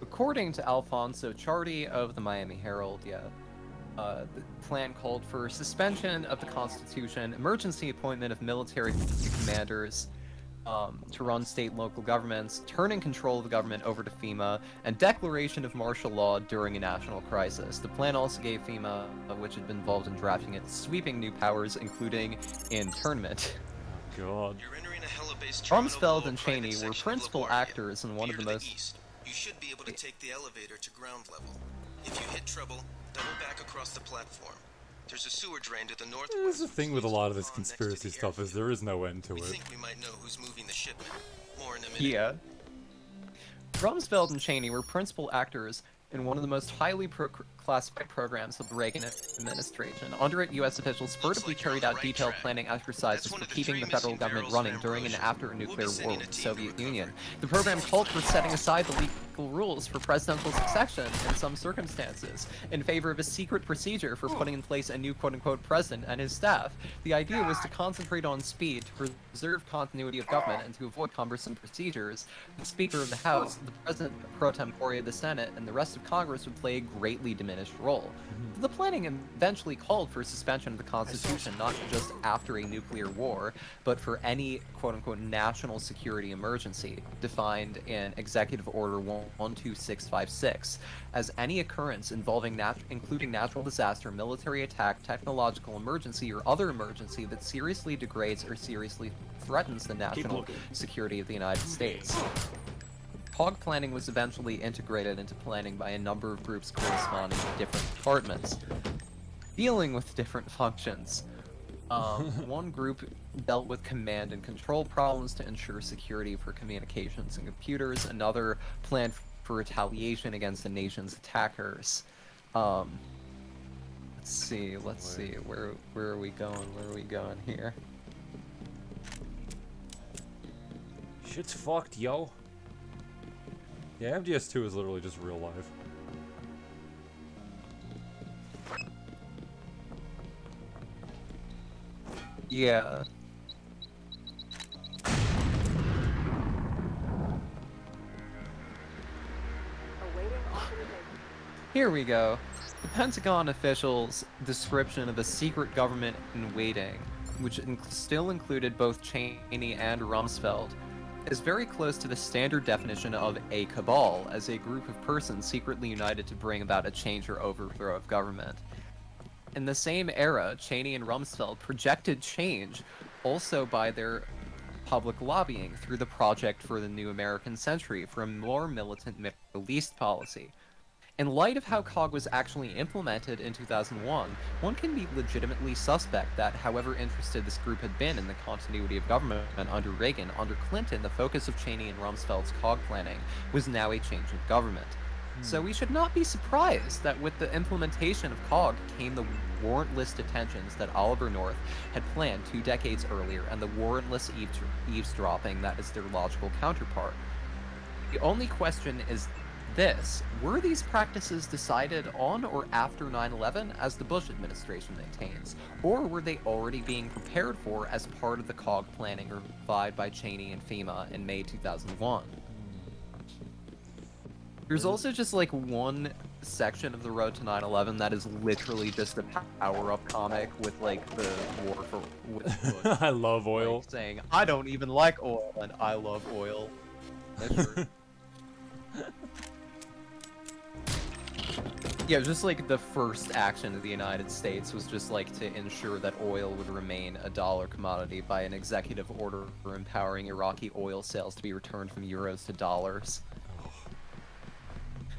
According to Alfonso Chardy of the Miami Herald, the plan called for suspension of the Constitution, emergency appointment of military commanders to run state and local governments, turning control of the government over to FEMA, and declaration of martial law during a national crisis. The plan also gave FEMA, which had been involved in drafting it, sweeping new powers, including internment. God. Rumsfeld and Cheney were principal actors in one of the most... You should be able to take the elevator to ground level. If you hit trouble, double back across the platform. There's a sewer drain to the northwest. There's the thing with a lot of this conspiracy stuff is there is no end to We it. think we might know who's moving the shipment. More in a minute. Yeah. Rumsfeld and Cheney were principal actors in one of the most highly classified programs of the Reagan administration. Under it, U.S. officials furtively carried out detailed planning exercises for keeping the federal government running during and after a nuclear war with the Soviet Union. The program called for setting aside the legal rules for presidential succession in some circumstances in favor of a secret procedure for putting in place a new quote-unquote president and his staff. The idea was to concentrate on speed, to preserve continuity of government, and to avoid cumbersome procedures. The Speaker of the House, the President pro tempore of the Senate, and the rest of Congress would play a greatly diminished role. The planning eventually called for suspension of the Constitution, not just after a nuclear war, but for any quote-unquote national security emergency, defined in Executive Order 12656, as any occurrence involving including natural disaster, military attack, technological emergency, or other emergency that seriously degrades or seriously threatens the national security of the United States. Hog planning was eventually integrated into planning by a number of groups corresponding to different departments, dealing with different functions. One group dealt with command and control problems to ensure security for communications and computers. Another planned for retaliation against the nation's attackers. Let's see. Where are we going? Where are we going here? Shit's fucked, yo. Yeah, MGS2 is literally just real life. Yeah. Here we go. The Pentagon officials' description of a secret government in waiting, which still included both Cheney and Rumsfeld, is very close to the standard definition of a cabal as a group of persons secretly united to bring about a change or overthrow of government. In the same era, Cheney and Rumsfeld projected change also by their public lobbying through the Project for the New American Century for a more militant Middle East policy. In light of how COG was actually implemented in 2001, one can be legitimately suspect that, however interested this group had been in the continuity of government under Reagan, under Clinton, the focus of Cheney and Rumsfeld's COG planning was now a change of government. So we should not be surprised that with the implementation of COG came the warrantless detentions that Oliver North had planned 2 decades earlier and the warrantless eavesdropping that is their logical counterpart. The only question is this: were these practices decided on or after 9/11, as the Bush administration maintains, or were they already being prepared for as part of the COG planning revived by Cheney and FEMA in May 2001? There's also just like one section of the Road to 9/11 that is literally just a power-up comic with like the war for with Bush, I love oil. like, saying, "I don't even like oil," and "I love oil." That's true. Yeah, just like the first action of the United States was just like to ensure that oil would remain a dollar commodity by an executive order empowering Iraqi oil sales to be returned from euros to dollars.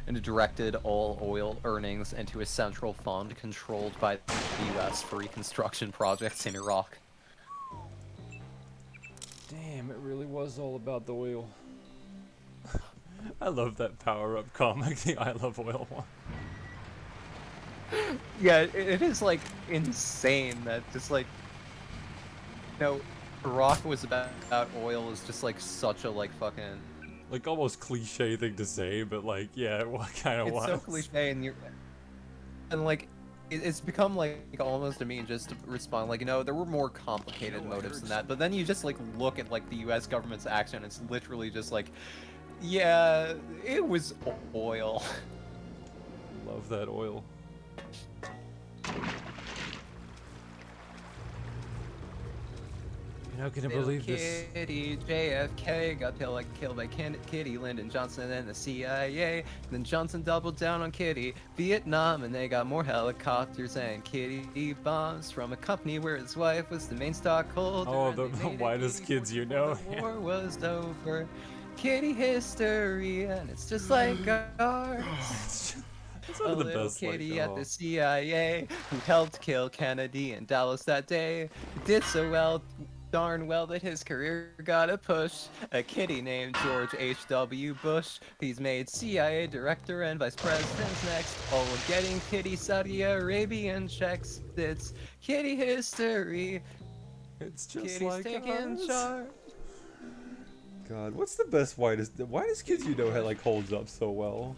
And it directed all oil earnings into a central fund controlled by the US for reconstruction projects in Iraq. Damn, it really was all about the oil. I love that power-up comic, the I Love Oil one. Yeah, it is like insane that just like, you know, Iraq was about oil is just like such a like fucking like almost cliche thing to say, but like yeah, it kind of was. It's so cliche, and like it's become like almost a meme just to respond like, you know, there were more complicated motives than that. But then you just like look at like the U.S. government's action, it's literally just like, yeah, it was oil. Love that oil. You're not gonna believe this. Kitty, JFK got killed by Kitty, Lyndon Johnson, and the CIA. Then Johnson doubled down on Kitty, Vietnam, and they got more helicopters and Kitty bombs from a company where his wife was the main stockholder. Oh, the whitest kids you know. The war was over. Kitty history, and it's just like ours. It's one of the best. Kitty at the CIA who helped kill Kennedy in Dallas that day did so well, darn well, that his career got a push. A kitty named George H.W. Bush. He's made CIA director and vice presidents next, all getting kitty Saudi Arabian checks. It's kitty history. It's just Kitty's like taking ours. charge. God, what's the best whitest kids you know like holds up so well?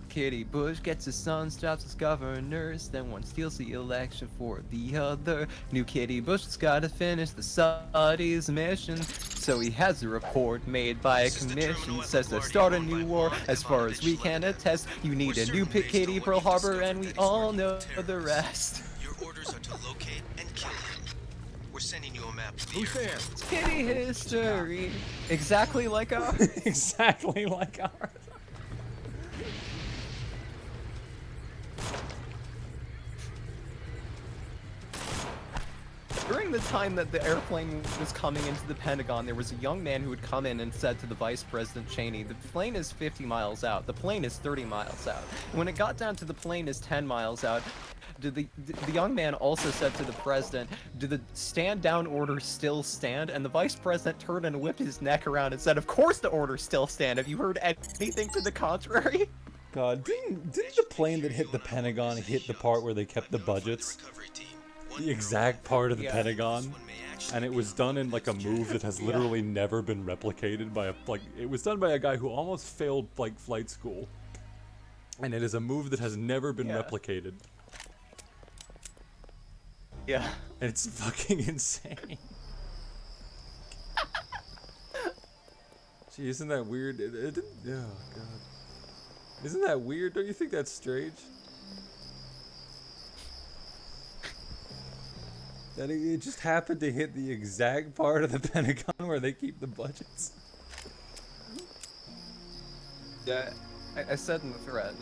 Kitty Bush gets his son's jobs as governors, then one steals the election for the other. New Kitty Bush has got to finish the Saudis' mission, so he has a report made by a commission, says to start a new war. As far as we can attest, you need a new Kitty Pearl Harbor, and we all know the rest. Your orders are to locate and kill him. We're sending you a map of the Who's area. there? It's kitty history. Exactly like ours. Exactly like ours. During the time that the airplane was coming into the Pentagon, there was a young man who had come in and said to the Vice President Cheney, the plane is 50 miles out, the plane is 30 miles out. When it got down to the plane is 10 miles out, the young man also said to the president, "Do the stand down order still stand?" And the vice president turned and whipped his neck around and said, "Of course the orders still stand. Have you heard anything to the contrary?" God, didn't the plane that hit the Pentagon hit the part where they kept the budgets? The exact part of the Pentagon, and it was done in like a move that has literally never been replicated by it was done by a guy who almost failed like flight school, and it is a move that has never been replicated. Yeah, and it's fucking insane. Gee, isn't that weird? Oh god, isn't that weird? Don't you think that's strange? That it just happened to hit the exact part of the Pentagon where they keep the budgets. Yeah, I said in the thread.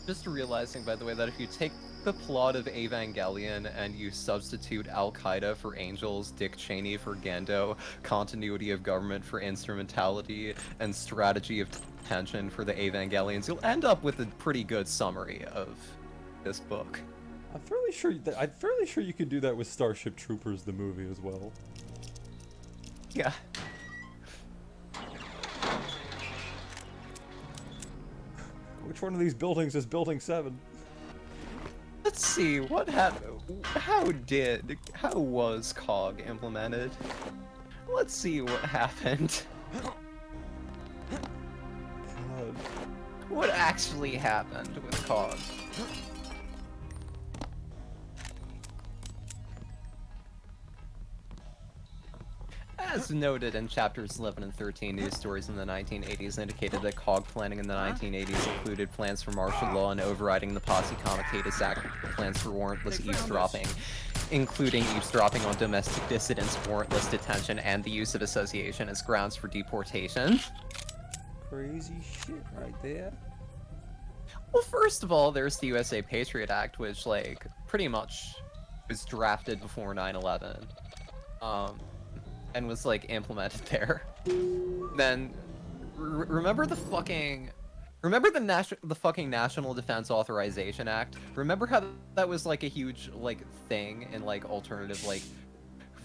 Just realizing, by the way, that if you take the plot of Evangelion and you substitute Al-Qaeda for angels, Dick Cheney for Gendo, continuity of government for instrumentality, and strategy of tension for the Evangelions, you'll end up with a pretty good summary of this book. I'm fairly sure you could do that with Starship Troopers, the movie, as well. Yeah. Which one of these buildings is Building 7? Let's see, what happened? How was COG implemented? Let's see what happened. God. What actually happened with COG? As noted in chapters 11 and 13, news stories in the 1980s indicated that COG planning in the 1980s included plans for martial law and overriding the Posse Comitatus Act, plans for warrantless eavesdropping, including eavesdropping on domestic dissidents, warrantless detention, and the use of association as grounds for deportation. Crazy shit right there. Well, first of all, there's the USA Patriot Act, which, like, pretty much was drafted before 9/11. And was like implemented there. Then remember the fucking National Defense Authorization Act? Remember how that was like a huge like thing in like alternative like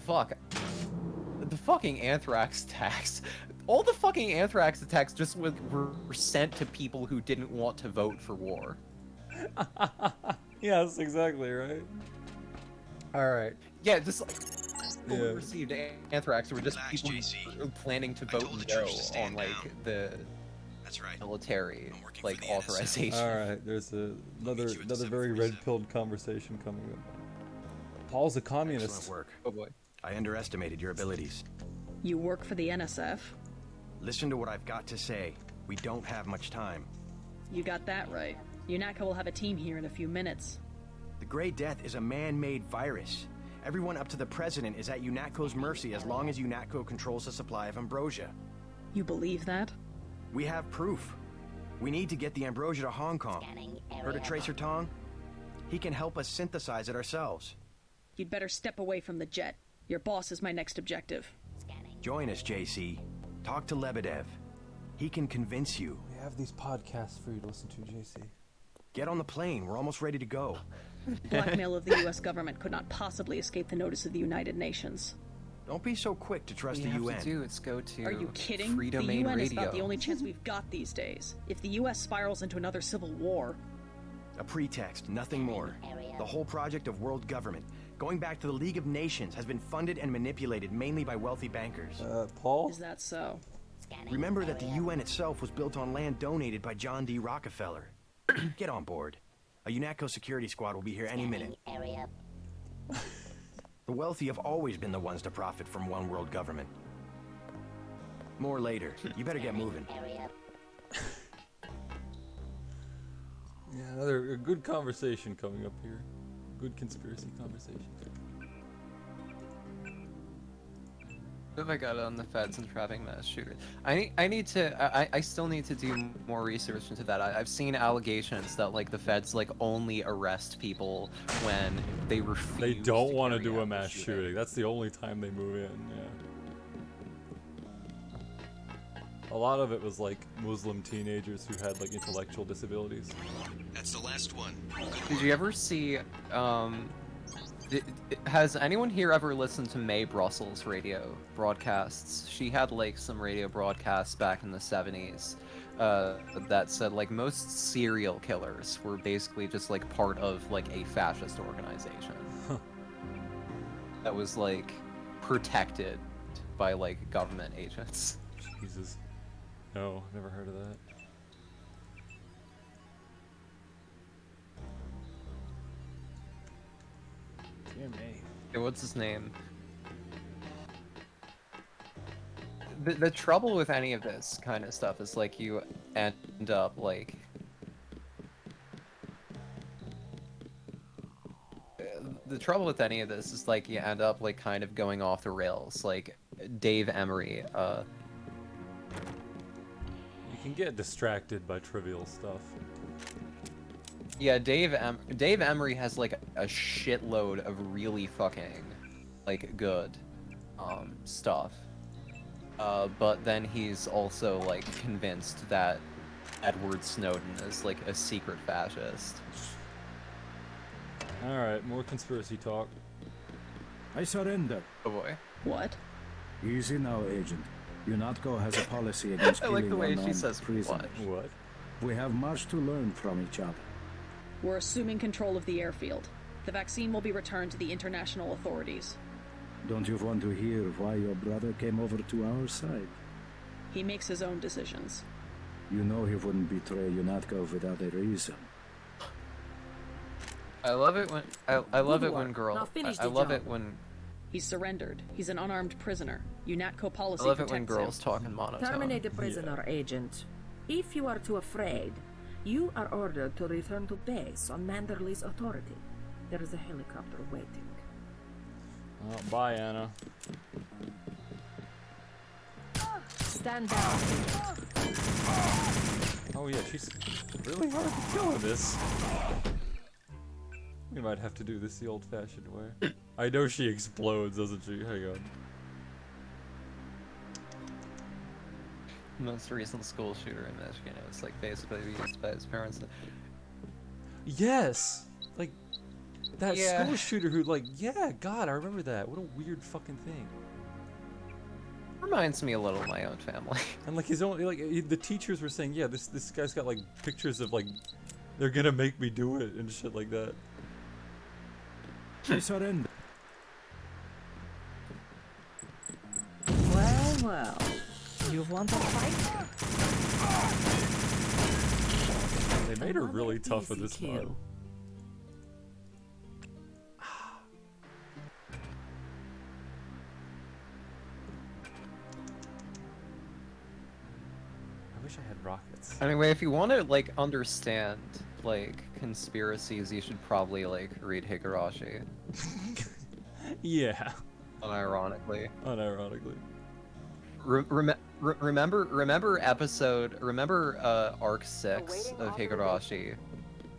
the fucking anthrax tax. All the fucking anthrax attacks just were sent to people who didn't want to vote for war. Yes, exactly, right. All right. Yeah, just like who received anthrax were just people planning to vote no on like the military like authorization. All right, there's another very red-pilled conversation coming up. Paul's a communist. Excellent work. Oh boy. I underestimated your abilities. You work for the NSF? Listen to what I've got to say. We don't have much time. You got that right. UNATCO will have a team here in a few minutes. The Grey Death is a man-made virus. Everyone up to the president is at UNATCO's mercy as long as UNATCO controls the supply of ambrosia. You believe that? We have proof. We need to get the ambrosia to Hong Kong. Heard of Tracer Tong? He can help us synthesize it ourselves. You'd better step away from the jet. Your boss is my next objective. Join us, JC. Talk to Lebedev. He can convince you. We have these podcasts for you to listen to, JC. Get on the plane. We're almost ready to go. Blackmail of the U.S. government could not possibly escape the notice of the United Nations. Don't be so quick to trust the UN. Go to Are you kidding? Free The Domain UN is Radio. about the only chance we've got these days. If the U.S. spirals into another civil war... A pretext, nothing more. The whole project of world government, going back to the League of Nations, has been funded and manipulated mainly by wealthy bankers. Paul? Is that so? Remember that the UN itself was built on land donated by John D. Rockefeller. Get on board. A UNATCO security squad will be here any minute. The wealthy have always been the ones to profit from one world government. More later. You better get moving. Yeah, another good conversation coming up here. Good conspiracy conversation. What have I got on the feds and trapping mass shooters? I still need to do more research into that. I've seen allegations that like the feds like only arrest people when they refuse. They don't want to do a mass shooting. That's the only time they move in. Yeah. A lot of it was like Muslim teenagers who had like intellectual disabilities. That's the last one. Did you ever see, has anyone here ever listened to Mae Brussels radio broadcasts? She had like some radio broadcasts back in the 70s that said like most serial killers were basically just like part of like a fascist organization. That was like protected by like government agents. Jesus. No, I've never heard of that. Dear me. Hey, what's his name? The trouble with any of this kind of stuff is like you end up like the trouble with any of this is like you end up like kind of going off the rails. Like Dave Emery, You can get distracted by trivial stuff. yeah, Dave Emery has like a shitload of really fucking like good stuff. But then he's also like convinced that Edward Snowden is like a secret fascist. Alright, more conspiracy talk. I surrender. Oh boy. What? Easy now, Agent. UNATCO has a policy against I like the killing way she unarmed says prisoners. What? We have much to learn from each other. We're assuming control of the airfield. The vaccine will be returned to the international authorities. Don't you want to hear why your brother came over to our side? He makes his own decisions. You know he wouldn't betray UNATCO without a reason. I love it when I love it when Now girls. finish I the love job. it when He's surrendered. He's an unarmed prisoner. UNATCO policy I love it when protects girls him. talk in monotone. Terminate the prisoner, Agent. If you are too afraid, you are ordered to return to base on Manderley's authority. There is a helicopter waiting. Oh, bye, Anna. Stand down. Oh yeah, she's really hard to kill in this. We might have to do this the old-fashioned way. I know she explodes, doesn't she? Hang on. Most recent school shooter in Michigan. It was like basically used by his parents. Yes! Like, that Yeah. school shooter who, like, yeah, God, I remember that. What a weird fucking thing. Reminds me a little of my own family. And, like, his own, like, the teachers were saying, yeah, this guy's got, like, pictures of, like, they're gonna make me do it and shit like that. I surrender. Well, well. You want a fight? They made her really tough in this kill. mod. I wish I had rockets. Anyway, if you want to like understand like conspiracies, you should probably like read Higurashi. Yeah. Unironically. Unironically. Remember arc 6 of Higurashi,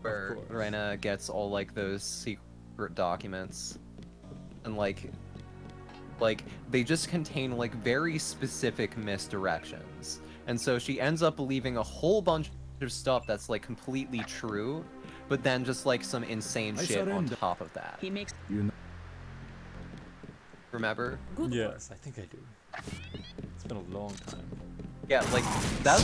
where Rena gets all like those secret documents, and like they just contain like very specific misdirections, and so she ends up believing a whole bunch of stuff that's like completely true, but then just like some insane shit on top of that. He makes. Remember? Yes, I think I do. It's been a long time. Yeah, like that's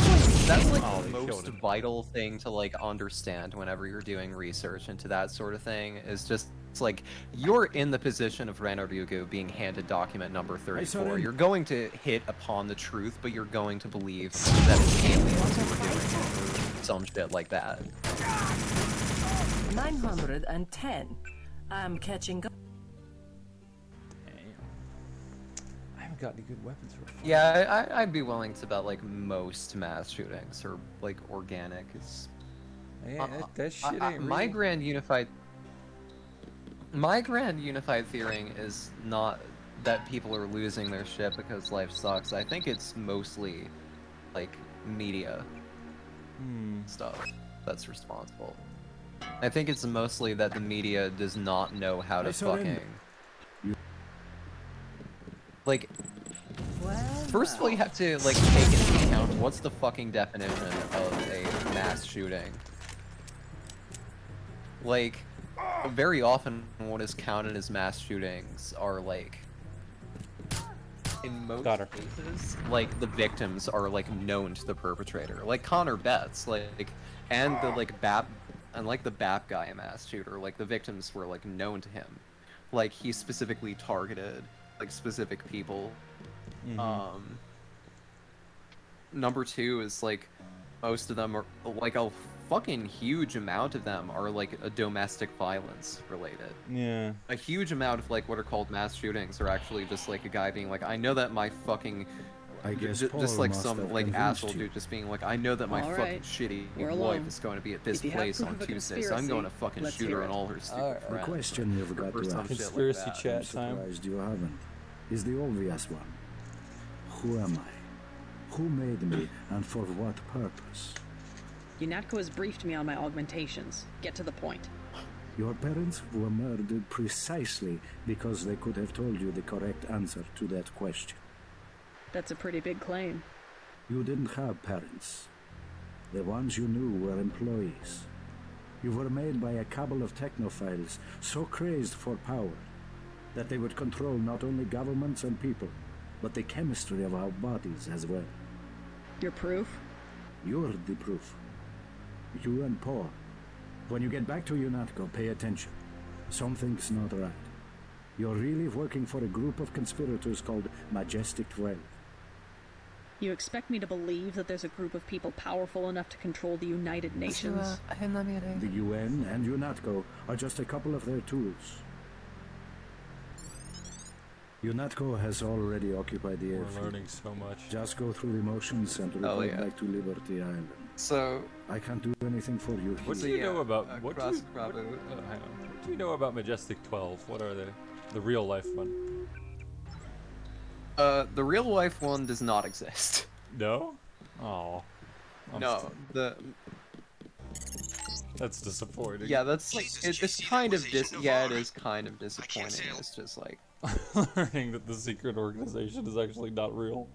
like Oh, the they killed most him. vital thing to like understand whenever you're doing research into that sort of thing is just it's like you're in the position of Ren Ryugu being handed document number 34. You're going to hit upon the truth, but you're going to believe that it's aliens who are doing it or some shit like that. 910. I'm catching up. I haven't got any good weapons for it. Yeah, I'd be willing to bet like most mass shootings are like organic. It's Yeah, that shit ain't my real. grand unified theory is not that people are losing their shit because life sucks. I think it's mostly like media stuff that's responsible. I think it's mostly that the media does not know how to fucking like First of all, you have to like take into account what's the fucking definition of a mass shooting. Like, very often what is counted as mass shootings are like, in most cases, like the victims are like known to the perpetrator. Like Connor Betts, like, and the like the BAP guy, a mass shooter, like the victims were like known to him. Like he specifically targeted like specific people. Number two is like most of them are like a fucking huge amount of them are like a domestic violence related. Yeah. A huge amount of like what are called mass shootings are actually just like a guy being like, I know that my fucking just Paul like must some have like convinced asshole you. dude just being like, I know that my All fucking right. shitty We're wife alone. is going to be at this If you have place proof on of a Tuesday, so I'm going to fucking let's shoot hear her it. and all her stupid Alright. The friends. question you've got Or to some ask, shit like Conspiracy that. chat I'm time. surprised you haven't, is the obvious one. Who am I? Who made me, and for what purpose? UNATCO has briefed me on my augmentations. Get to the point. Your parents were murdered precisely because they could have told you the correct answer to that question. That's a pretty big claim. You didn't have parents. The ones you knew were employees. You were made by a cabal of technophiles so crazed for power that they would control not only governments and people, but the chemistry of our bodies as well. Your proof? You're the proof. You and Paul. When you get back to UNATCO, pay attention. Something's not right. You're really working for a group of conspirators called Majestic 12. You expect me to believe that there's a group of people powerful enough to control the United Nations? The UN and UNATCO are just a couple of their tools. UNATCO has already occupied the airfield. We're learning so much. Just go through the motions and report back to Liberty Island. So I can't do anything for you here. What do you know about hang on. What do you know about Majestic 12? What are they? The real life one. The real life one does not exist. No? Oh. No, That's disappointing. Yeah, that's like it's kind of it is kind of disappointing. It's just like learning that the secret organization is actually not real.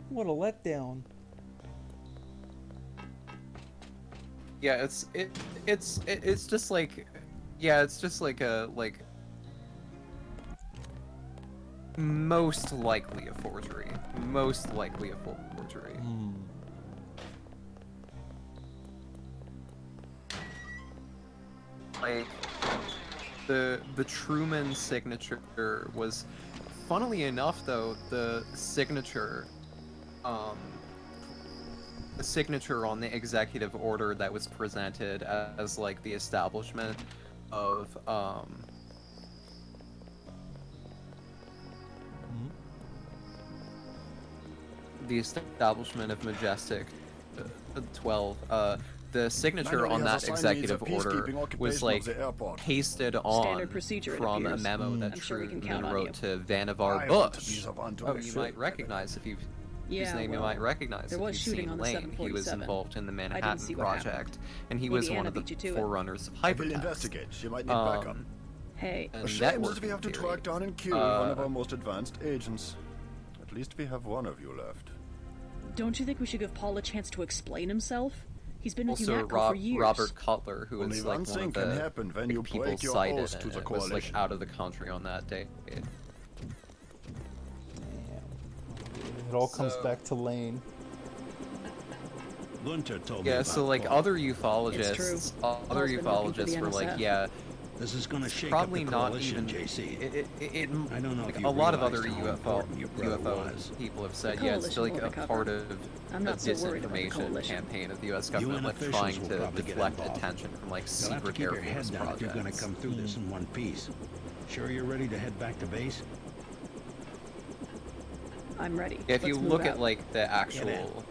What a letdown. yeah, it's just like it's just like a most likely a forgery. Most likely a forgery. Like the Truman signature was, funnily enough though, the signature on the executive order that was presented as like the establishment of the establishment of Majestic 12, the signature on that executive order was like pasted on from a memo that Truman wrote to Vannevar Bush. Oh, you might recognize if you've whose name you might recognize if you've seen Lane. He was involved in the Manhattan Project, and he was one of the forerunners of hypertext. Investigate. She might need backup. Hey. A shame that we have to track down and kill one of our most advanced agents. At least we have one of you left. Don't you think we should give Paul a chance to explain himself? He's been with Also, UNATCO for years. Robert Cutler, who Only is one like one thing of can the happen when you people break your cited, oath to and the it was like coalition. out of the country on that day. It all comes back to Lane. Gunter told me Yeah, about so like Paul. other ufologists, were like, yeah, this is going to shake probably up the not coalition, even. JC. I don't know like, if you a lot of other realized how important your brother was. people have said, The yeah, it's like coalition a will part recover. of I'm a not so worried about the disinformation coalition. campaign of the U.S. UN government, like officials trying will to probably get deflect involved. attention from like You'll have to secret keep Air your head Force down if you're going to projects. come through this in one piece. Sure you're ready to head back to base? I'm ready. Yeah, if you Let's move look out. at like the actual,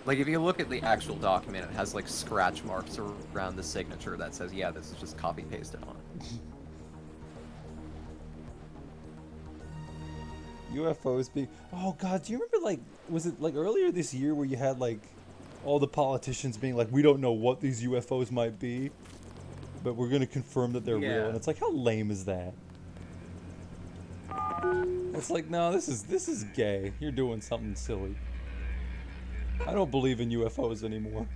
like if you look at the actual document, it has like scratch marks around the signature that says, yeah, this is just copy pasted on it. UFOs being... Oh god, do you remember like... Was it like earlier this year where you had like all the politicians being like, we don't know what these UFOs might be, but we're gonna confirm that they're real, and it's like, how lame is that? It's like, no, this is gay. You're doing something silly. I don't believe in UFOs anymore.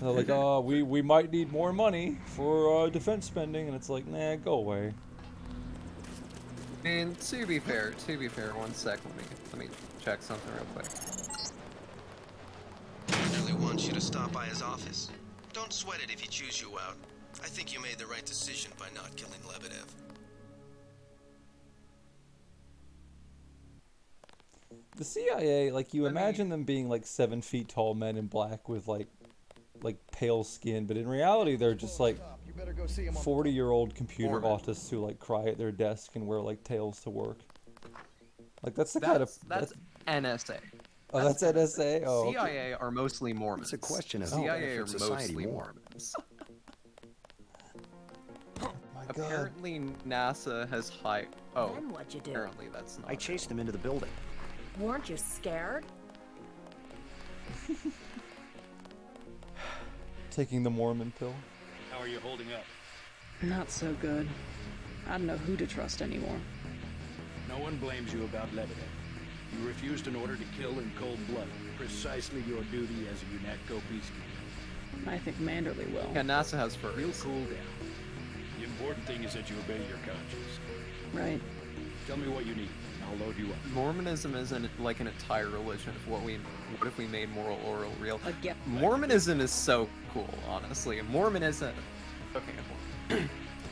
They're like, oh, we might need more money for defense spending, and it's like, nah, go away. I mean, to be fair, one sec, let me check something real quick. Manderly wants you to stop by his office. Don't sweat it if he chews you out. I think you made the right decision by not killing Lebedev. The CIA, like, you imagine them being like 7 feet tall men in black with like pale skin, but in reality they're just like 40-year-old computer autists who like cry at their desk and wear like tails to work. Like that's NSA. Oh, that's NSA. Oh, okay. CIA are mostly Mormons. It's a question of CIA are society mostly more. Mormons. Apparently NASA has high. Oh, Then what'd you do? apparently that's not. I chased him into the building. Weren't you scared? Taking the Mormon pill. How are you holding up? Not so good. I don't know who to trust anymore. No one blames you about Lebedev. You refused an order to kill in cold blood. Precisely your duty as a UNATCO peacekeeper. I think Manderly will. Yeah, NASA has furs. You'll cool down. The important thing is that you obey your conscience. Right. Tell me what you need, and I'll load you up. Mormonism isn't like an entire religion of what if we made moral oil real? Mormonism is so cool, honestly. Mormonism. Okay,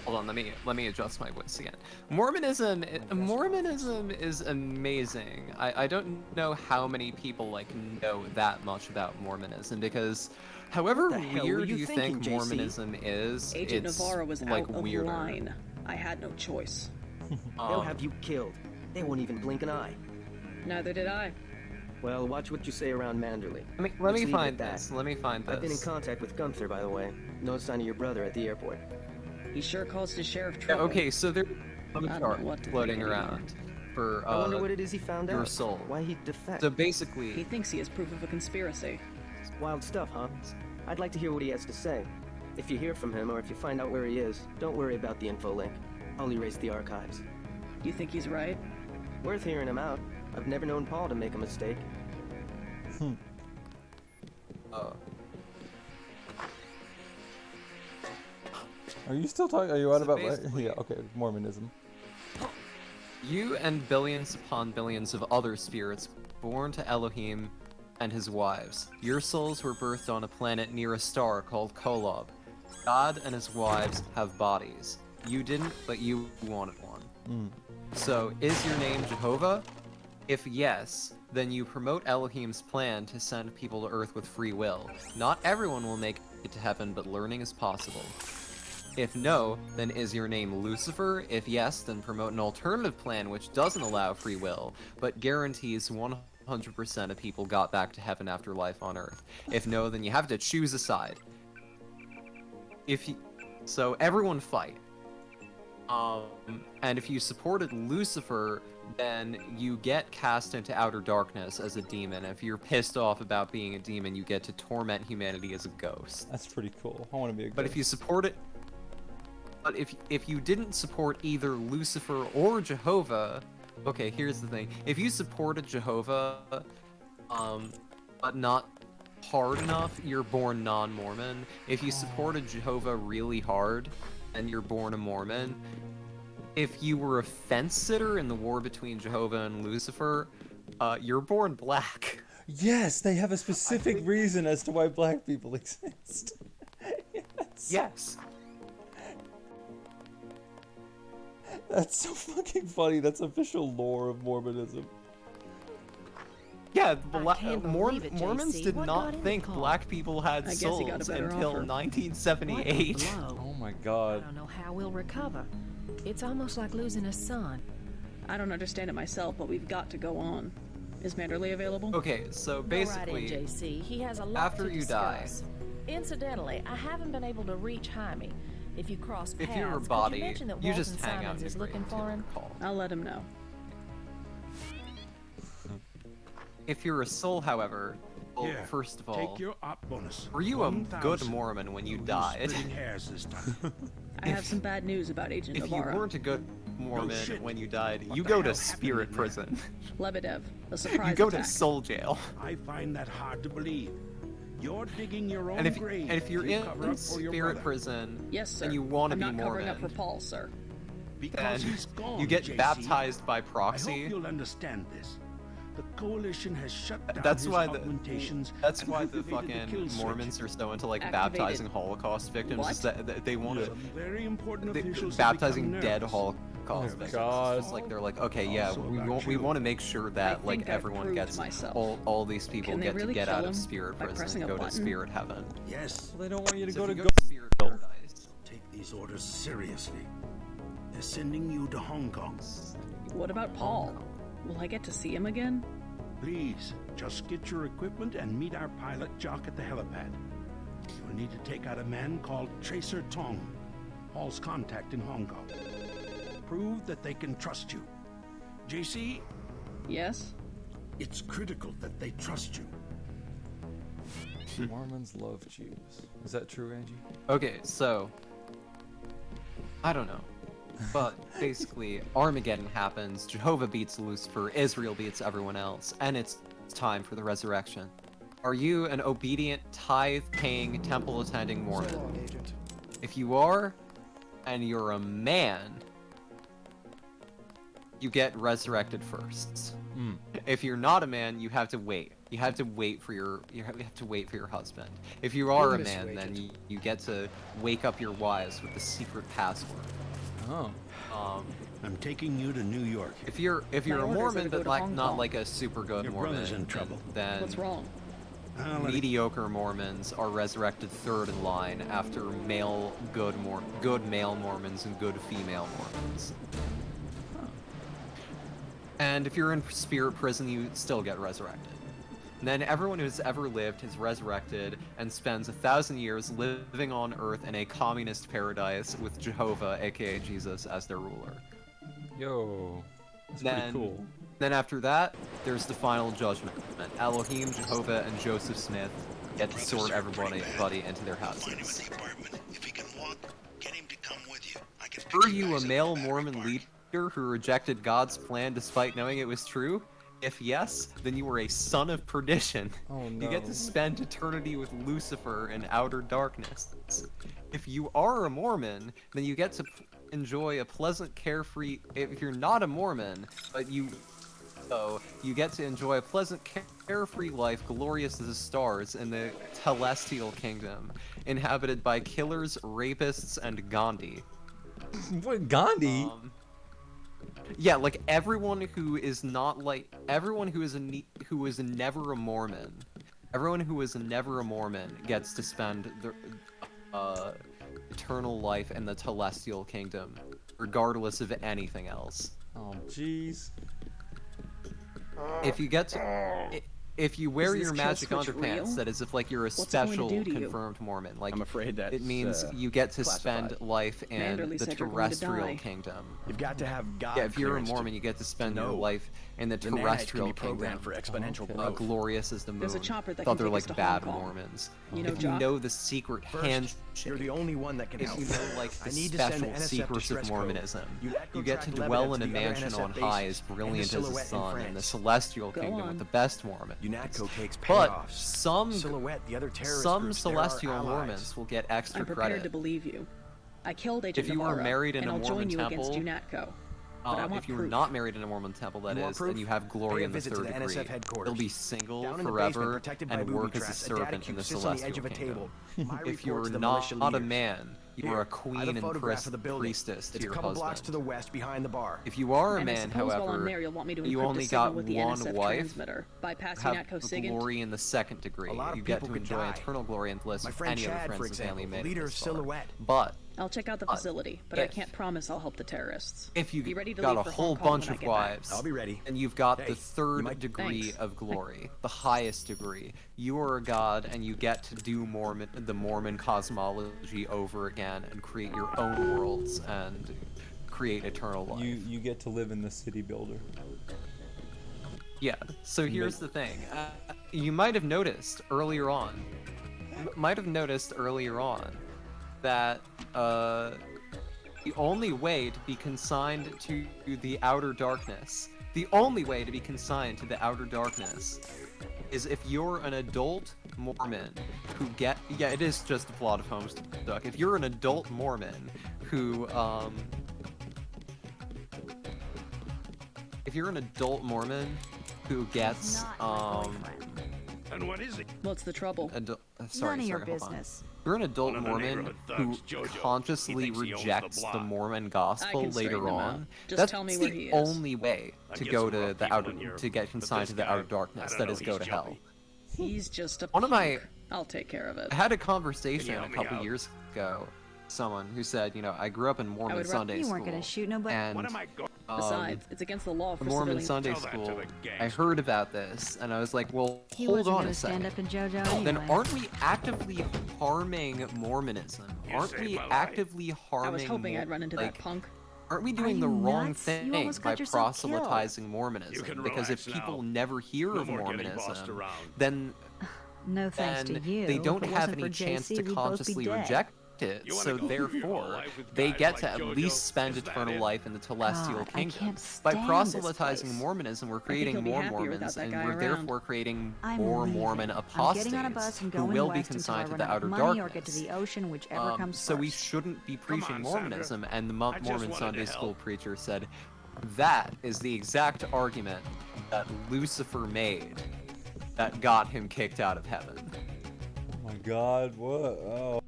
hold on. Let me adjust my voice again. Mormonism is amazing. I don't know how many people like know that much about Mormonism because, however weird you think JC? Mormonism is, Agent it's Navarro was like out of weirder. line. I had no choice. They'll have you killed. They won't even blink an eye. Neither did I. Well, watch what you say around Manderly. Let me find this. I've been in contact with Gunther, by the way. No sign of your brother at the airport. He sure caused his share of Yeah, trouble. okay, so they're I don't know what to floating think around for I wonder what it is he found your out. soul. Why he'd defect. So basically, He thinks he is proof of a conspiracy. Wild stuff, huh? I'd like to hear what he has to say. If you hear from him, or if you find out where he is, don't worry about the info link. I'll erase the archives. You think he's right? Worth hearing him out. I've never known Paul to make a mistake. Are you still talking? Are you on So about? basically- Yeah. Okay. Mormonism. you and billions upon billions of other spirits born to Elohim and his wives. Your souls were birthed on a planet near a star called Kolob. God and his wives have bodies. You didn't, but you wanted one. So, is your name Jehovah? If yes, then you promote Elohim's plan to send people to Earth with free will. Not everyone will make it to heaven, but learning is possible. If no, then is your name Lucifer? If yes, then promote an alternative plan which doesn't allow free will, but guarantees 100% of people got back to heaven after life on Earth. If no, then you have to choose a side. So everyone fight. And if you supported Lucifer, then you get cast into outer darkness as a demon. If you're pissed off about being a demon, you get to torment humanity as a ghost. That's pretty cool. I want to be a ghost. But if you support it, but if you didn't support either Lucifer or Jehovah, okay, here's the thing: if you supported Jehovah, but not hard enough, you're born non-Mormon. If you supported Jehovah really hard, and you're born a Mormon. If you were a fence sitter in the war between Jehovah and Lucifer, you're born black. Yes, they have a specific reason as to why black people exist. Yes. That's so fucking funny. That's official lore of Mormonism. Yeah, JC. Mormons did What got not into think Paul? black people had I guess he got a souls better until offer. 1978. What a blow. Oh my I god. don't know how we'll recover. It's almost like losing a son. I don't understand it myself, but we've got to go on. Is Manderly available? Okay, so Go basically, right in, JC. He has a lot after to you die- discuss. Incidentally, I haven't been able to reach Jaime. If you cross paths, if you're a could you body, mention that you Walton just hang out Simons in is the looking grave for him? call. I'll let him know. If you're a soul, however, well, Here, first of all, take your op bonus. were you a good 1,000. Mormon when you No use died? splitting hairs this time. I have some bad news about Agent If you Navarro. weren't a good Mormon shit. when you died, What you the go hell to happened spirit in there? prison. Lebedev, a surprise You go to attack. soul jail. I find that hard to believe. You're digging your own And if grave. you're to in cover up for your spirit brother. prison, Yes, sir. and you want to I'm be not covering Mormon, up for Paul, sir. Because and he's gone, you get JC. baptized by I hope proxy. you'll understand this. The coalition has shut down That's his why augmentations. that's and why the activated fucking kill switch. Mormons are so into like Activated. baptizing Holocaust victims. What? Is that they want Some very important to officials have baptizing become dead nervous. Holocaust victims. God. It's like they're like, okay, yeah, Also we about we you. want to make sure that I like think I've everyone proved gets myself. all these people Can they get really to get kill out of him spirit by prison pressing and a go to button? spirit heaven. Yes. They don't want you to So go if to you go. to spirit paradise. Take these orders seriously. They're sending you to Hong Kong. What about Paul? Will I get to see him again? Please, just get your equipment and meet our pilot Jock at the helipad. You'll need to take out a man called Tracer Tong, Paul's contact in Hong Kong. Prove that they can trust you. JC, Yes? it's critical that they trust you. Mormons love Jews. Is that true, Angie? Okay, so I don't know. But basically, Armageddon happens, Jehovah beats Lucifer, Israel beats everyone else, and it's time for the resurrection. Are you an obedient, tithe-paying, temple-attending Mormon? If you are, and you're a man, you get resurrected first. If you're not a man, you have to wait. You have to wait for your husband. If you are a man, then you get to wake up your wives with the secret password. Oh. I'm taking you to New York. If you're My a orders are to Mormon, go but to like Hong not Kong. like a super good Your Mormon, brother's in trouble. then What's wrong? mediocre Mormons are resurrected third in line after good male Mormons and good female Mormons. And if you're in spirit prison, you still get resurrected. And then everyone who's ever lived is resurrected and spends 1,000 years living on Earth in a communist paradise with Jehovah, aka Jesus, as their ruler. Yo. That's pretty cool. Then after that, there's the final judgment. Elohim, Jehovah, and Joseph Smith get to sort everybody into their houses. Were you a male Mormon leader who rejected God's plan despite knowing it was true? If yes, then you were a son of perdition. Oh, You get no. to spend eternity with Lucifer in outer darkness. If you are a Mormon, then you get to enjoy a pleasant, carefree... If you're not a Mormon, but you get to enjoy a pleasant, carefree life, glorious as the stars, in the celestial kingdom, inhabited by killers, rapists, and Gandhi. What, Gandhi? Yeah, like everyone who is not like everyone who is never a Mormon. Everyone who is never a Mormon gets to spend their eternal life in the celestial kingdom, regardless of anything else. Oh, jeez. If you get to, if you wear Is your this magic kill switch underpants, real? that is if like you're a What's it going to special do to you? confirmed Mormon. Like I'm afraid that's, it means you get to classified. spend life in Manderley the said you're going to terrestrial die. kingdom. You've got to have God. Yeah, if you're a clearance to- Mormon, you get to spend your know. life in the The nanites can terrestrial be programmed kingdom. for exponential Okay. growth. Glorious as the moon. There's a chopper that Thought can they're take us like to Hong bad Kong. Mormons. You know, if you Jock? know the secret First, handshake, you're the only one that can if help. you know like the I need to send special NSF secrets of distress code. Mormonism, UNATCO you get to tracked dwell in Lebanon a to the other mansion NSF on bases high as and the brilliant as the Silhouette in sun in the France. celestial Go kingdom on. with the best Mormons. UNATCO takes But payoffs. some Silhouette, the other terrorist some groups, they're our celestial allies. Mormons will get extra I'm prepared credit. to believe you. I killed Agent If you were Navarro, married in and a I'll Mormon join you against temple, UNATCO. But I want if you were proof. not married in a Mormon temple, that You want is, proof? and you have glory Pay a in the visit to third the degree, NSF headquarters. you'll be single Down in the basement, forever protected by and booby work as a traps, a data servant in cube the sits on the edge celestial of a kingdom. table. My If report you're to the not militia a leaders. man, you Here, are a I have queen and photograph of the building. priestess to It's your a couple blocks husband. to the west behind the bar. If you are a And I man, suppose while I'm however, there, you'll want me to you encrypt only a signal got with the one NSF wife, transmitter. Bypass have UNATCO SIGINT. glory in the second degree. A lot of You get people to could enjoy die. eternal glory and bliss My with friend any other Chad, friends for and family example, made the it leader this of far. Silhouette. But I'll check out the facility, but I can't promise I'll help the terrorists. if you Be ready to got leave a for whole Hong Kong bunch when I of get back. wives, I'll be ready. and you've got Hey, the third might- degree Thanks. of glory, the highest degree, you are a god, and you get to do the Mormon cosmology over again and create your own worlds and create eternal life. You get to live in the city builder. Yeah, so here's the thing. You might have noticed earlier on, that the only way to be consigned to the outer darkness, the only way to be consigned to the outer darkness is if you're an adult Mormon who yeah, it is just the plot of Homestuck. If you're an adult Mormon who, if you're an adult Mormon who gets, And what is it? What's the trouble? Sorry, None of your hold on. business. You're an adult One of the Mormon neighborhood who thugs, Jojo. He consciously thinks he owns the rejects the block. Mormon I gospel can straighten later him on. out. Just That's tell me where the he is. only way I to get go some to rough the people outer, in here, to get but consigned this to the guy, outer I darkness. don't That know, is go he's to hell. jumpy. He's just a One of my, I'll take care of it. I had a Can conversation you a help me couple out? years ago. Someone who said, you know, I grew up in Mormon would ra- Sunday You school. weren't gonna shoot nobody. And What am I going? Besides, it's against the law for Mormon civilians. Sunday Tell that to school, the I gangster. heard about this, and I was like, well, He hold wasn't on gonna a stand second. up in JoJo Then anyway. aren't we actively harming Mormonism? You Aren't saved we my life. actively harming? I was hoping I'd run into like, that punk. Aren't we Are doing you the wrong nuts? You thing almost by got yourself killed. proselytizing You Mormonism? can Because if relax people now. never hear No of more getting bossed Mormonism, around. then No thanks to you. they don't If it have wasn't any for chance JC, to we'd both be consciously dead. reject it. You wanna So go through your whole therefore, life with they guys get like to at JoJo? least spend Is that eternal it? life in the Celestial God, I Kingdom. can't By stand proselytizing this place. Mormonism, we're he'll creating be more happier without Mormons, that and guy we're around. therefore creating I'm more leaving. Mormon I'm apostates getting on a bus and who going will be west until I consigned to run the out of outer money or get to darkness. the ocean, whichever comes So we first. shouldn't be preaching on, Sandra. Mormonism, and the I just Mormon wanted Sunday to school help. preacher said, that is the exact argument that Lucifer made that got him kicked out of heaven. Oh my god, what? Oh.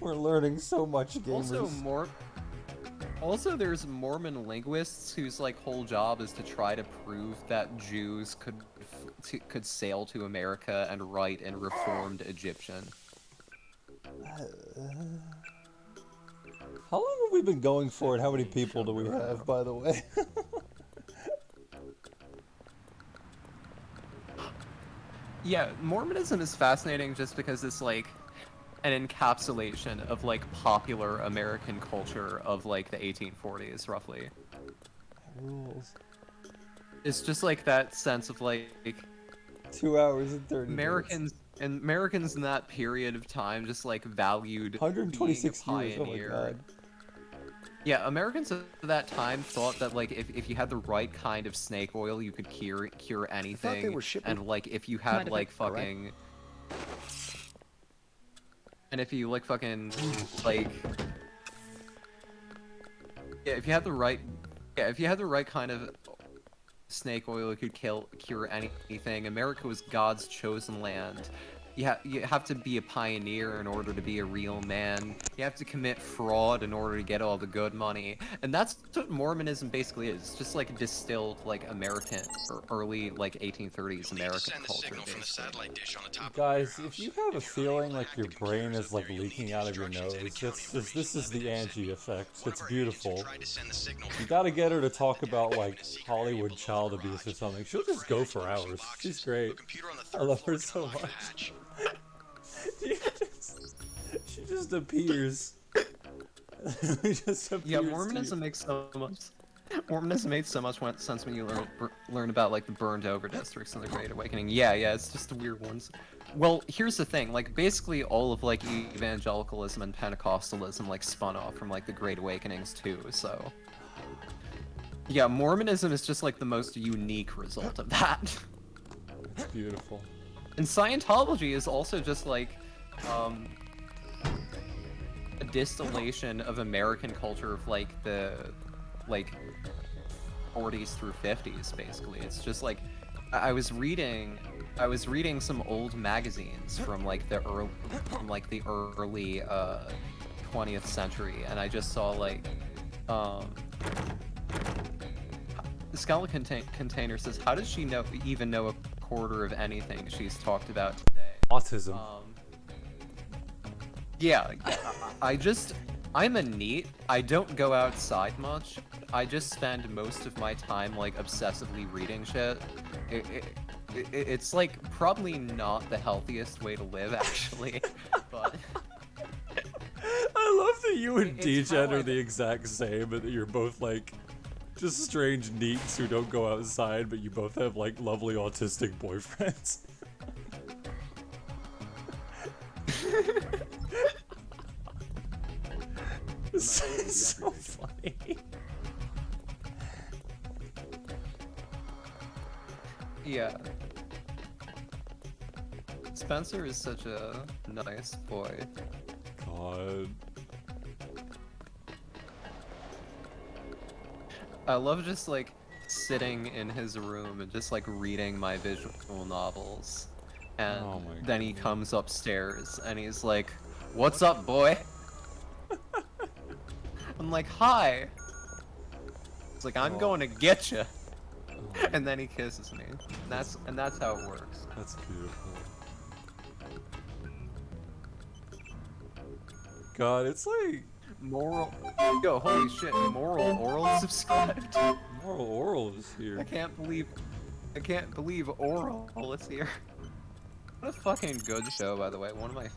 We're learning so much, gamers. Also, there's Mormon linguists whose like whole job is to try to prove that Jews could sail to America and write in Reformed Egyptian. How long have we been going for and how many people do we have, by the way? Yeah, Mormonism is fascinating just because it's like an encapsulation of like popular American culture of like the 1840s, roughly. Rules. It's just like that sense of like 2 hours and 30 Americans and Americans in that period of time just like valued 126 being a years, oh my pioneer. god. Yeah, Americans at that time thought that like if you had the right kind of snake oil, you could cure anything. they were shipping- And like if you had like fucking, and if you like fucking like, yeah, if you had the right, if you had the right kind of snake oil, it could cure anything. America was God's chosen land. You have to be a pioneer in order to be a real man. You have to commit fraud in order to get all the good money. And that's what Mormonism basically is. It's just like distilled like American or early like 1830s American culture. Guys, if you have a feeling like your brain is like leaking out of your nose, this is the Angie effect. It's beautiful. You gotta get her to talk about like Hollywood child abuse or something. She'll just go for hours. She's great. I love her so much. She just appears. Yeah, Mormonism makes so much. Mormonism makes so much sense when you learn about like the burned over districts in the Great Awakening. Yeah, it's just the weird ones. Well, here's the thing. Like basically all of like evangelicalism and Pentecostalism like spun off from like the Great Awakenings too. So yeah, Mormonism is just like the most unique result of that. It's beautiful. And Scientology is also just like a distillation of American culture of like the 40s through 50s basically. It's just like I was reading some old magazines from like the early 20th century, and I just saw like the skeleton container says, how does she even know a quarter of anything she's talked about today? Autism. Yeah, I'm a NEET. I don't go outside much. I just spend most of my time like obsessively reading shit. It's like probably not the healthiest way to live actually, but I love that you and D-Gen are the exact same, and that you're both like just strange neats who don't go outside, but you both have like lovely autistic boyfriends. This is so funny. Yeah. Spencer is such a nice boy. God. I love just like sitting in his room and just like reading my visual novels. And then he comes upstairs and he's like, "What's up, boy?" I'm like, "Hi." It's like, "I'm going to get you." And then he kisses me. And that's how it works. That's beautiful. God, it's like moral. Yo, holy shit! Moral Oral subscribed. Moral Oral is here. I can't believe Oral is here. What a fucking good show, by the way. One of my.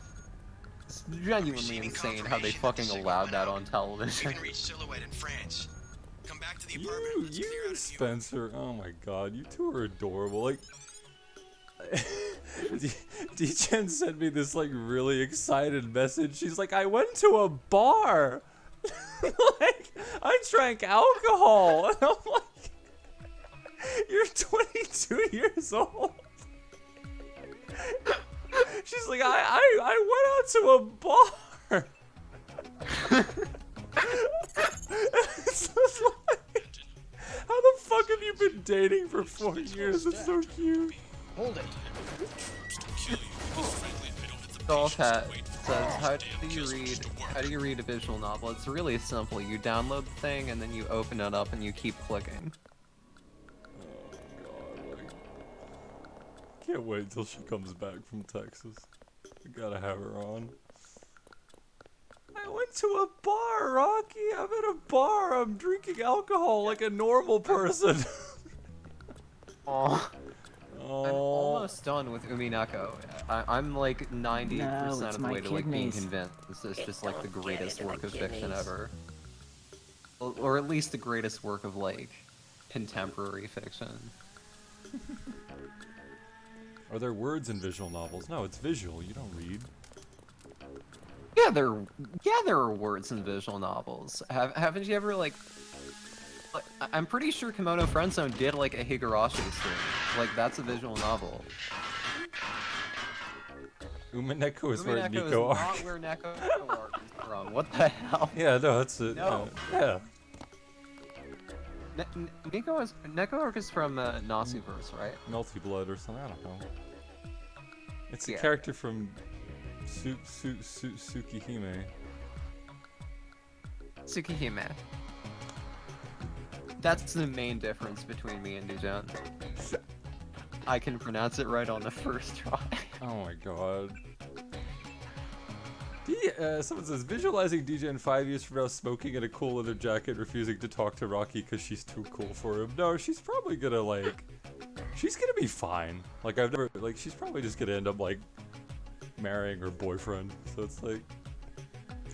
It's genuinely insane how they fucking allowed that on television. You can reach Silhouette in France. Come back to the apartment. You and Spencer, oh my god, you two are adorable. Like, D-Chen sent me this like really excited message. She's like, I went to a bar. Like, I drank alcohol. And I'm like, you're 22 years old. She's like, I went out to a bar. It's just like, how the fuck have you been dating for 4 years? It's so cute. Hold it. Dollcat says, how do you read a visual novel? It's really simple. You download the thing and then you open it up and you keep clicking. Can't wait till she comes back from Texas. We gotta have her on. I went to a bar, Rocky. I'm at a bar. I'm drinking alcohol like a normal person. Oh. I'm almost done with Umineko. I'm like 90% of the way to like being convinced it's just like the greatest work of fiction ever. Or at least the greatest work of like contemporary fiction. Are there words in visual novels? No, it's visual. You don't read. Yeah, there are words in visual novels. Haven't you ever like I'm pretty sure Kimono Friendzone did like a Higurashi story. Like that's a visual novel. Umineko is where Umineko Nico is Arc. not where Neko Arc is from. What the hell? Yeah, no, that's it. No. Yeah. Neko Arc is from Nasuverse, right? Melty Blood or something. I don't know. It's a character from Tsukihime. Tsukihime. That's the main difference between me and Dijon. I can pronounce it right on the first try. Oh my god. Someone says, visualizing DJ in 5 years from now smoking in a cool leather jacket, refusing to talk to Rocky because she's too cool for him. No, she's probably gonna like... She's gonna be fine. Like, I've never... Like, she's probably just gonna end up, like, marrying her boyfriend. So it's like...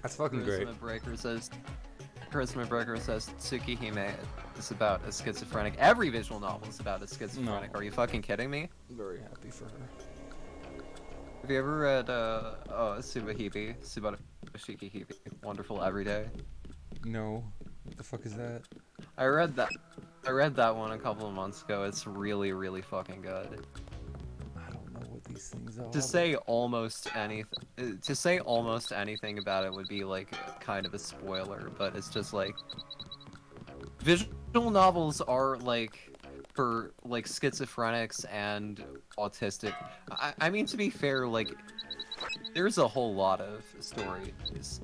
That's fucking great. Charisma Breaker says, Tsukihime is about a schizophrenic. Every visual novel is about a schizophrenic. No. Are you fucking kidding me? I'm very happy for her. Have you ever read, Subahibi? Shikihebe? Wonderful Everyday? No. What the fuck is that? I read that one a couple of months ago. It's really, really fucking good. I don't know what these things are. To say almost anything about it would be like kind of a spoiler, but it's just like visual novels are like for like schizophrenics and autistic. I mean, to be fair, like there's a whole lot of stories.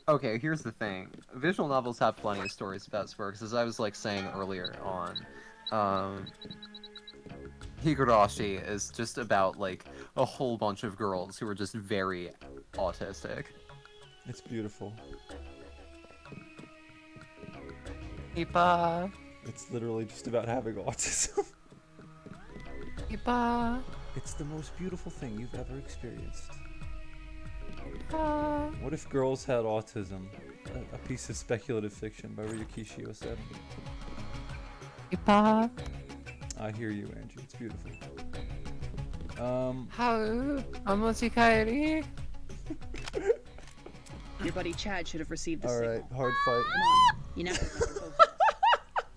Okay, here's the thing. Visual novels have plenty of stories about sparks, as I was like saying earlier on. Higurashi is just about like a whole bunch of girls who are just very autistic. It's beautiful. Ipa. It's literally just about having autism. Ipa. It's the most beautiful thing you've ever experienced. Ipa. What if girls had autism? A piece of speculative fiction by Ryukishi Osamu. Ipa. I hear you, Angie. It's beautiful. How? Amochikaeri? Your buddy Chad should have received the All signal. right, hard fight. Come on, you now have both.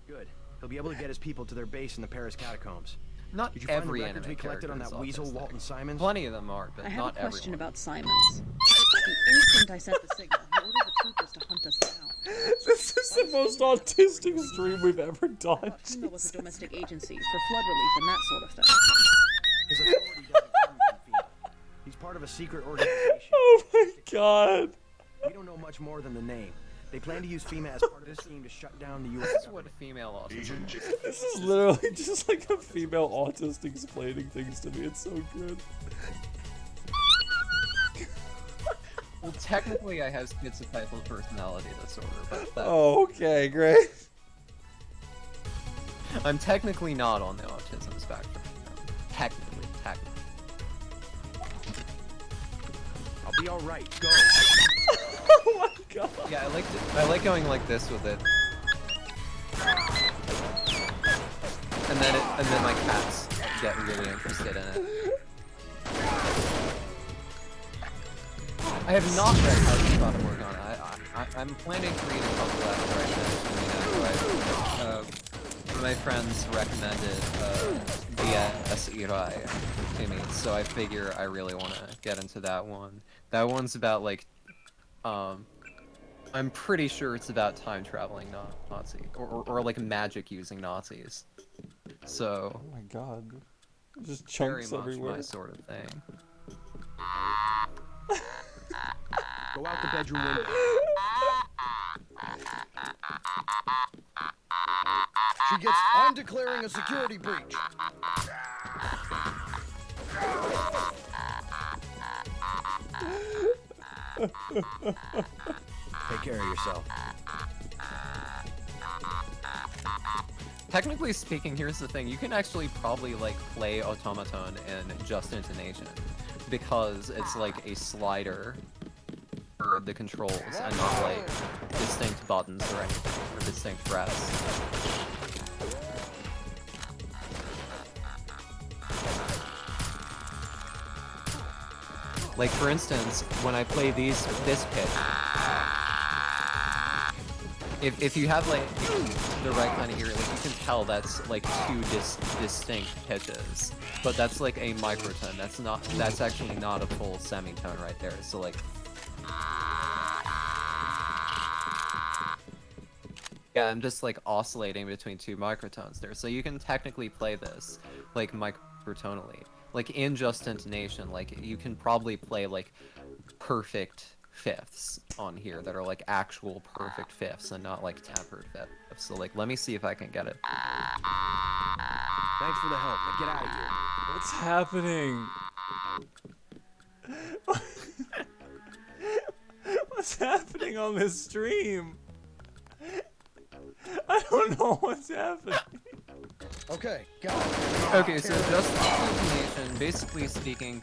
Good. He'll be able to get his people to their base in the Paris catacombs. Not Did you find the every records we anime collected on that character is weasel, autistic. Walton Simons? Plenty of them are, but I have not a question everyone. about Simons. The instant I sent the signal, he ordered the troopers to hunt us down. This is the most autistic stream we've ever done. FEMA was a domestic agency for flood relief and that sort of thing. His authority doesn't come from FEMA. He's part of a secret organization. Oh my god. We don't know much more than the name. They plan to use FEMA as part of the scheme to shut down the U.S. This is what female autism is. This is literally just like a female autist explaining things to me. It's so good. Well, technically, I have schizotypal personality disorder, but that's... Oh, okay, great. I'm technically not on the autism spectrum. Technically. I'll be all right. Go. Oh my god. Yeah, I like going like this with it. And then my cats get really interested in it. I have not read how to thought to work on it. I'm planning to read a couple after I finish doing it. My friends recommended Deus Ex to me, so I figure I really want to get into that one. That one's about like, I'm pretty sure it's about time traveling Nazi or like magic using Nazis. So. Oh my god. Just very chunks much everywhere. my sort of thing. Go out the bedroom window. She gets. I'm declaring a security breach. Take care of yourself. Technically speaking, here's the thing: you can actually probably like play Automaton in just intonation because it's like a slider for the controls and not like distinct buttons or anything or distinct press. Like for instance, when I play this pitch, if you have like the right kind of ear, like you can tell that's like two distinct pitches, but that's like a microtone. That's actually not a full semitone right there. So like, yeah, I'm just like oscillating between two microtones there. So you can technically play this like microtonally. Like in just intonation, like you can probably play like perfect fifths on here that are like actual perfect fifths and not like tempered fifths. So like, let me see if I can get it. Thanks for the help. Now get out of here. What's happening? What's happening on this stream? I don't know what's happening. Okay, got it. Okay, so just intonation, basically speaking,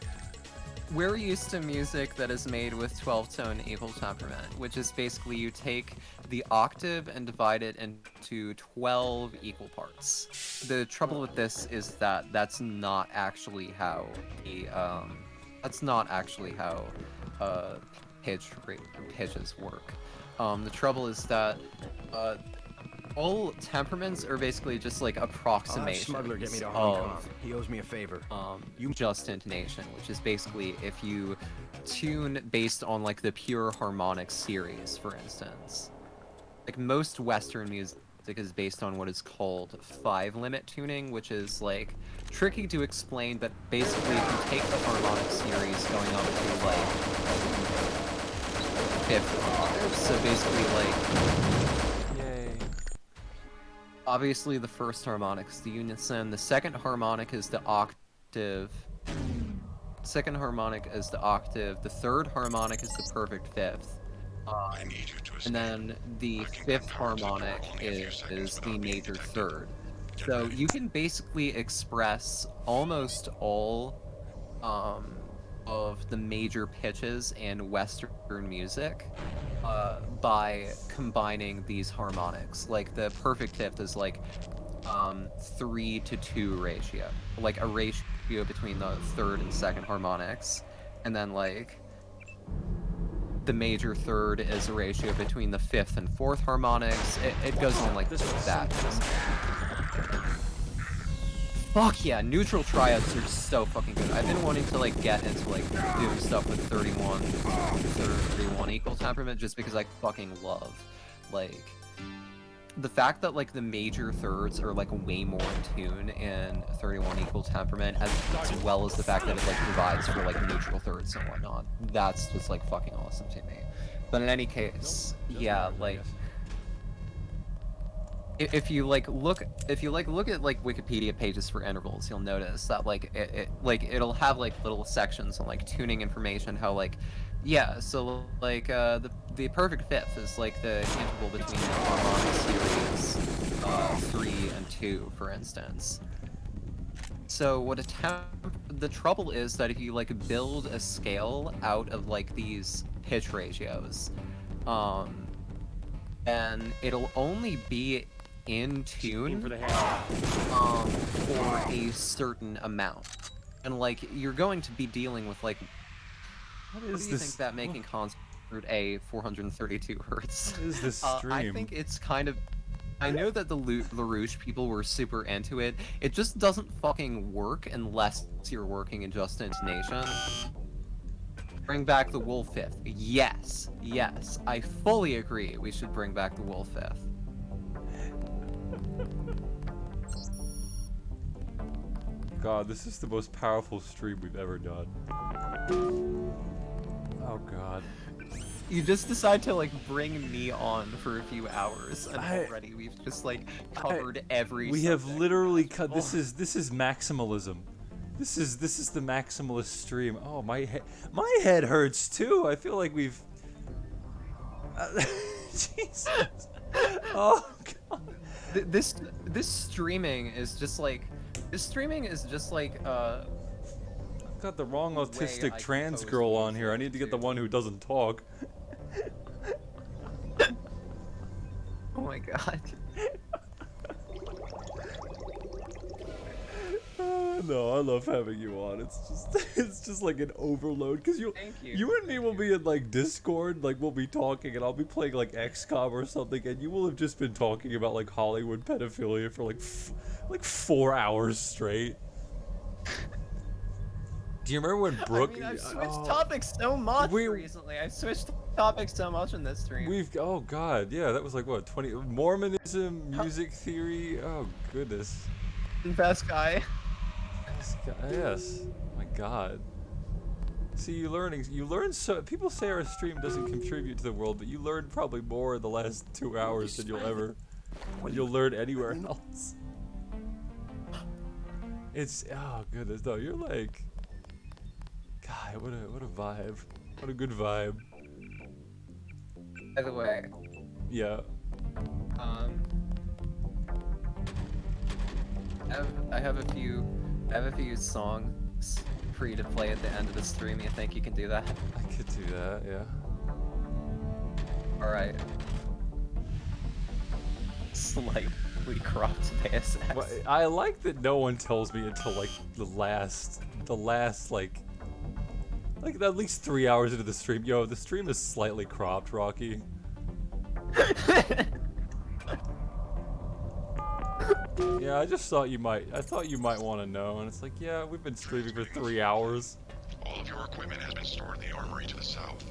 we're used to music that is made with 12-tone equal temperament, which is basically you take the octave and divide it into 12 equal parts. The trouble with this is that that's not actually how pitches work. The trouble is that all temperaments are basically just like approximations Smuggler get me to Hong Kong. of He owes me a favor. just intonation, which is basically if you tune based on like the pure harmonic series, for instance. Like most Western music is based on what is called 5-limit tuning, which is like tricky to explain, but basically if you take the harmonic series going up to like 5th octave, so basically like obviously the first harmonic is the unison, the second harmonic is the octave, the third harmonic is the perfect fifth, and then the fifth harmonic is the major third. So you can basically express almost all of the major pitches in Western music by combining these harmonics. Like the perfect fifth is like 3-to-2 ratio, like a ratio between the third and second harmonics, and then like the major third is a ratio between the fifth and fourth harmonics. It goes on like that. Fuck yeah, neutral triads are so fucking good. I've been wanting to like get into like doing stuff with 31 equal temperament just because I fucking love like the fact that like the major thirds are like way more in tune in 31 equal temperament, as well as the fact that it like provides for like neutral thirds and whatnot. That's just like fucking awesome to me. But in any case, yeah, like if you look at like Wikipedia pages for intervals, you'll notice that like it'll have like little sections on like tuning information, how like yeah, so like the perfect fifth is like the interval between the harmonic series 3 and 2, for instance. So what the trouble is that if you like build a scale out of like these pitch ratios, and it'll only be in tune for a certain amount, and like you're going to be dealing with like what do you think that making constant root A 432 hertz? What is this stream? I think it's kind of. I know that the LaRouche people were super into it. It just doesn't fucking work unless you're working in just intonation. Bring back the Wolf Fifth. Yes, yes, I fully agree. We should bring back the Wolf Fifth. God, this is the most powerful stream we've ever done. Oh God. You just decide to like bring me on for a few hours, and already we've just like covered every. We have literally cut. This is maximalism. This is the maximalist stream. Oh, my head hurts too. I feel like we've. Jesus. Oh God. This streaming is just like. This streaming is just like I've got the wrong autistic trans girl on here. I need to get the one who doesn't talk. Oh my God. No, I love having you on. It's just like an overload because you and me will be in like Discord, like we'll be talking, and I'll be playing like XCOM or something, and you will have just been talking about like Hollywood pedophilia for like 4 hours straight. Do you remember when Brooke? I mean, I've switched topics so much recently. I've switched topics so much in this stream. Oh God, yeah, that was like what 20 Mormonism, music theory. Oh goodness. Best guy. Yes. Oh my God. See, you learn so. People say our stream doesn't contribute to the world, but you learned probably more in the last 2 hours than you'll learn anywhere else. It's oh goodness, no, you're like, God, what a vibe, what a good vibe. By the way. Yeah. I have a few songs for you to play at the end of the stream. You think you can do that? I could do that, yeah. All right. Slightly cropped Deus Ex. Well, I like that no one tells me until like the last like at least 3 hours into the stream. Yo, the stream is slightly cropped, Rocky. Yeah, I just thought you might. I thought you might want to know, and it's like, yeah, we've been streaming for 3 hours. All of your equipment has been stored in the armory to the south.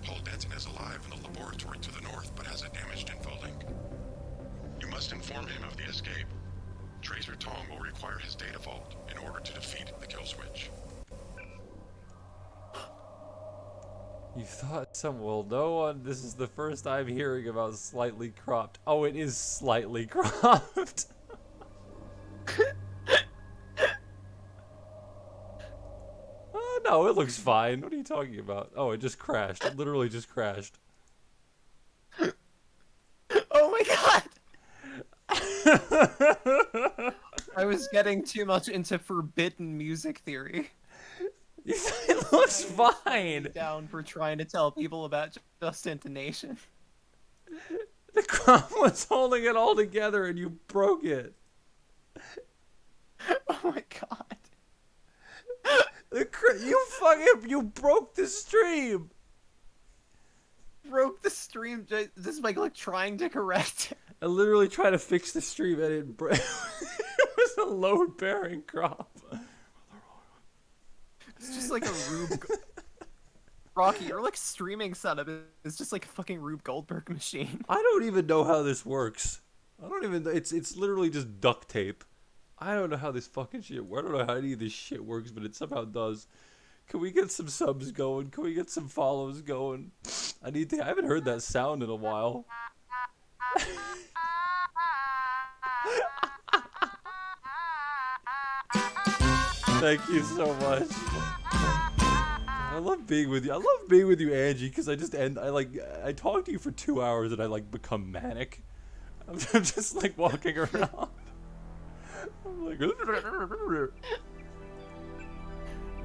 Paul Denton is alive in the laboratory to the north, but has a damaged info-link. You must inform him of the escape. Tracer Tong will require his data vault in order to defeat the kill switch. You thought well, no one. This is the first I'm hearing about slightly cropped. Oh, it is slightly cropped. No, it looks fine. What are you talking about? Oh, it just crashed. It literally just crashed. Oh my God! I was getting too much into forbidden music theory. It looks fine. Down for trying to tell people about just intonation. The crop was holding it all together, and you broke it. Oh my God! You broke the stream. broke the stream just by like trying to correct it. I literally tried to fix the stream and it was a load-bearing crop. It's just like a Rube. Rocky, your like streaming setup is just like a fucking Rube Goldberg machine. I don't even know how this works. I don't even. It's literally just duct tape. I don't know how this fucking shit works. I don't know how any of this shit works, but it somehow does. Can we get some subs going? Can we get some follows going? I haven't heard that sound in a while. Thank you so much. I love being with you. I love being with you, Angie, because I talk to you for 2 hours and I like become manic. I'm just like walking around. I'm like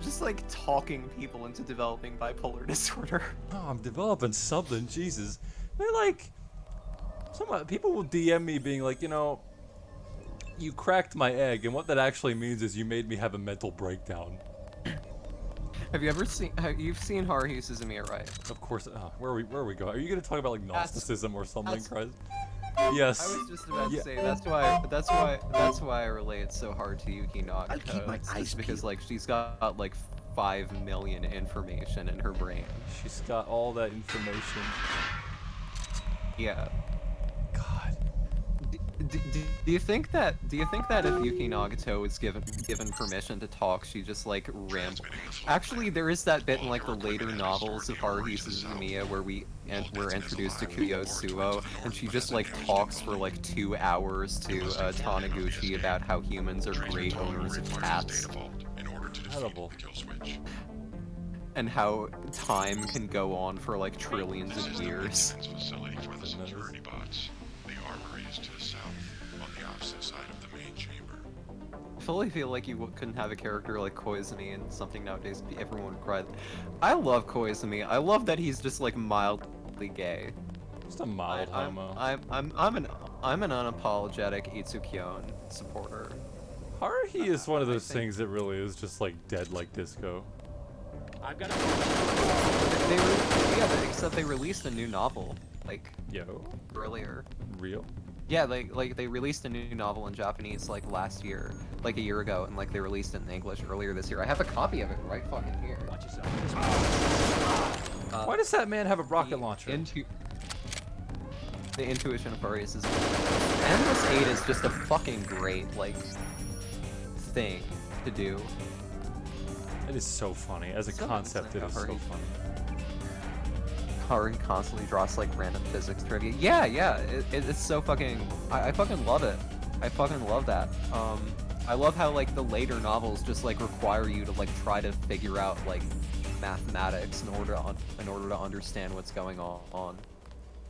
just like talking people into developing bipolar disorder. Oh, I'm developing something, Jesus. They're like, people will DM me being like, you know, you cracked my egg, and what that actually means is you made me have a mental breakdown. Have you ever seen? You've seen Haruhi Suzumiya, right? Of course. Where are we going? Are you gonna talk about like Gnosticism or something, Christ? Yes. I was just about to say that's why I relate so hard to Yuki Nagata. I'll keep my eyes because like she's got like 5 million information in her brain. She's got all that information. Yeah. God. Do you think that if Yuki Nagato was given permission to talk, she just like rambled? Actually, there is that bit in like the later novels of Haruhi Suzumiya where we're introduced to Kuyo Suo, and she just like talks for like 2 hours to Taniguchi about how humans are great owners of cats. Incredible. And how time can go on for like trillions of years. I fully feel like you couldn't have a character like Koizumi and something nowadays everyone would cry. I love Koizumi. I love that he's just like mildly gay. Just a mild homo. I'm an unapologetic Itsukyon supporter. Haruhi is one of those things that really is just like dead like disco. I've got except they released a new novel like earlier. Real? Yeah, they released a new novel in Japanese like last year, like a year ago, and like they released it in English earlier this year. I have a copy of it right fucking here. Watch yourself. Why does that man have a rocket launcher? The intuition of Furious is Endless 8 is just a fucking great like thing to do. It is so funny. As a concept, it is so funny. Haruhi constantly draws like random physics trivia. Yeah, it's so fucking. I fucking love it. I fucking love that. I love how like the later novels just like require you to like try to figure out like mathematics in order to understand what's going on.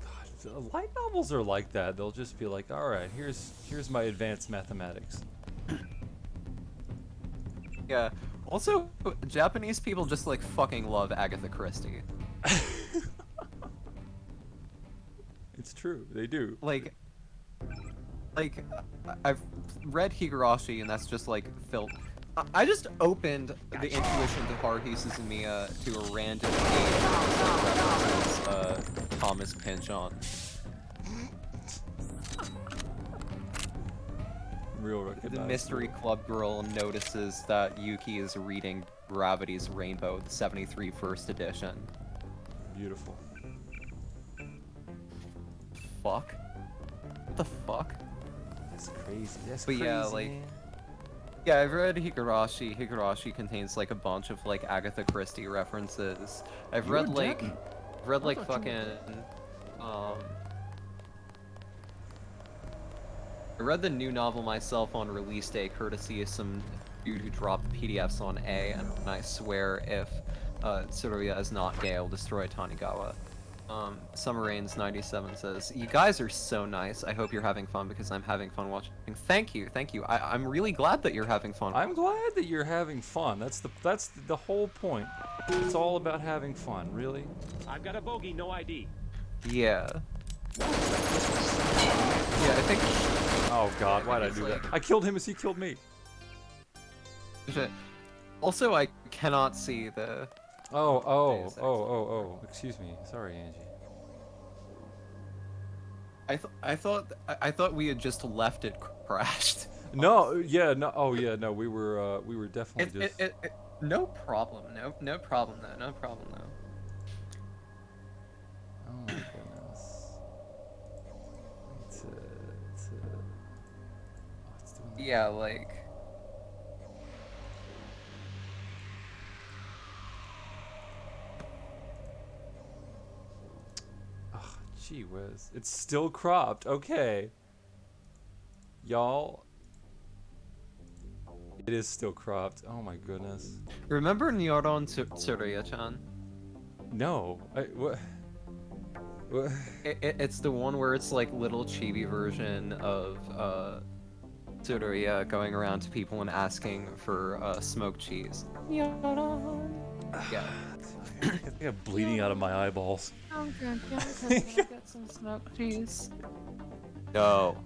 God, light novels are like that. They'll just be like, all right, here's my advanced mathematics. Yeah. Also, Japanese people just like fucking love Agatha Christie. It's true, they do. Like I've read Higurashi, and that's just like filth. I just opened the intuition to Haruhi Suzumiya to a random page that references Thomas Pynchon. Real recognizable. The mystery club girl notices that Yuki is reading Gravity's Rainbow, the 73 first edition. Beautiful. Fuck? What the fuck? That's crazy. That's but crazy. Yeah, like, yeah, I've read Higurashi. Higurashi contains like a bunch of like Agatha Christie references. I've read like fucking I read the new novel myself on release day, courtesy of some dude who dropped PDFs on A, and I swear if Tsuruya is not gay, I'll destroy Tanigawa. Summer Rains 97 says, "You guys are so nice. I hope you're having fun because I'm having fun watching." Thank you. I'm really glad that you're having fun. I'm glad that you're having fun. That's the whole point. It's all about having fun, really. I've got a bogey, no ID. Yeah. Yeah, I think. Oh God, why'd I do that? I killed him as he killed me. Also, I cannot see the. Oh. Excuse me. Sorry, Angie. I thought we had just left it crashed. No, yeah, no, oh yeah, no, we were definitely just. No problem, no problem though, no problem though. Oh my goodness. It's doing that. Yeah, like. Gee whiz. It's still cropped. Okay. Y'all. It is still cropped. Oh my goodness. Remember Nyoron Tsuruya-chan? No. What? It's the one where it's like little chibi version of Tsuruya going around to people and asking for smoked cheese. Yeah. I think I'm bleeding out of my eyeballs. Get some smoked cheese. No.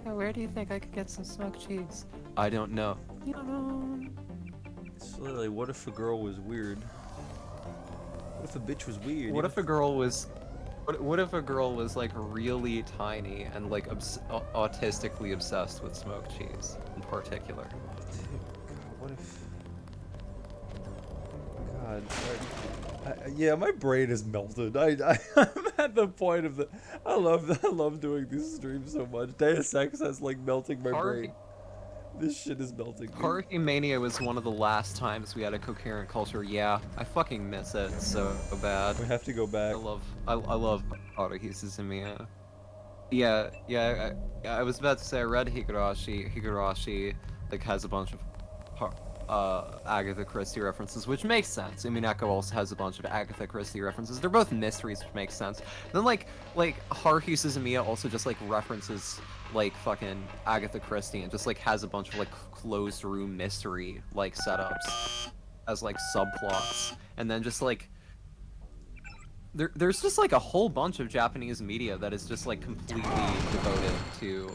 Where do you think I could get some smoked cheese? I don't know. It's literally, what if a girl was weird? What if a bitch was weird? What if a girl was... What if a girl was like really tiny and like autistically obsessed with smoked cheese in particular? What if... God, yeah, my brain is melted. I'm at the point of the. I love doing these streams so much. Deus Ex has like melting my brain. This shit is melting. Haruhi Mania was one of the last times we had a coherent culture. Yeah, I fucking miss it so bad. We have to go back. I love Haruhi Suzumiya. Yeah. I was about to say I read Higurashi. Higurashi like has a bunch of Agatha Christie references, which makes sense. Umineko also has a bunch of Agatha Christie references. They're both mysteries, which makes sense. Then like Haruhi Suzumiya also just like references like fucking Agatha Christie and just like has a bunch of like closed room mystery like setups as like subplots, and then just like there's just like a whole bunch of Japanese media that is just like completely devoted to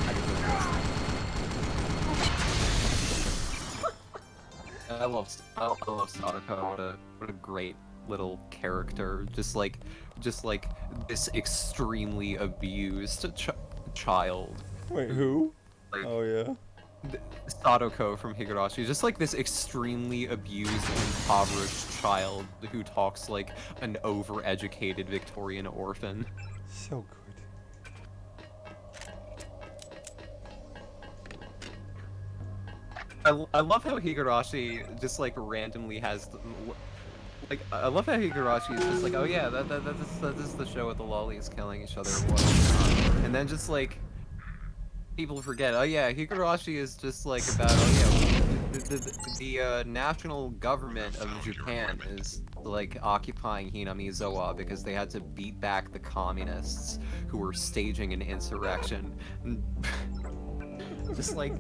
Agatha Christie. I love Sadako. What a great little character. Just like this extremely abused child. Wait, who? Like, oh yeah. Sadako from Higurashi, just like this extremely abused and impoverished child who talks like an overeducated Victorian orphan. So good. I love how Higurashi just like randomly has like I love how Higurashi is just like, oh yeah, that is the show with the lollies killing each other and whatnot. And then just like people forget, oh yeah, Higurashi is just like about, oh yeah, the national government of Japan is like occupying Hinamizawa because they had to beat back the communists who were staging an insurrection. Just like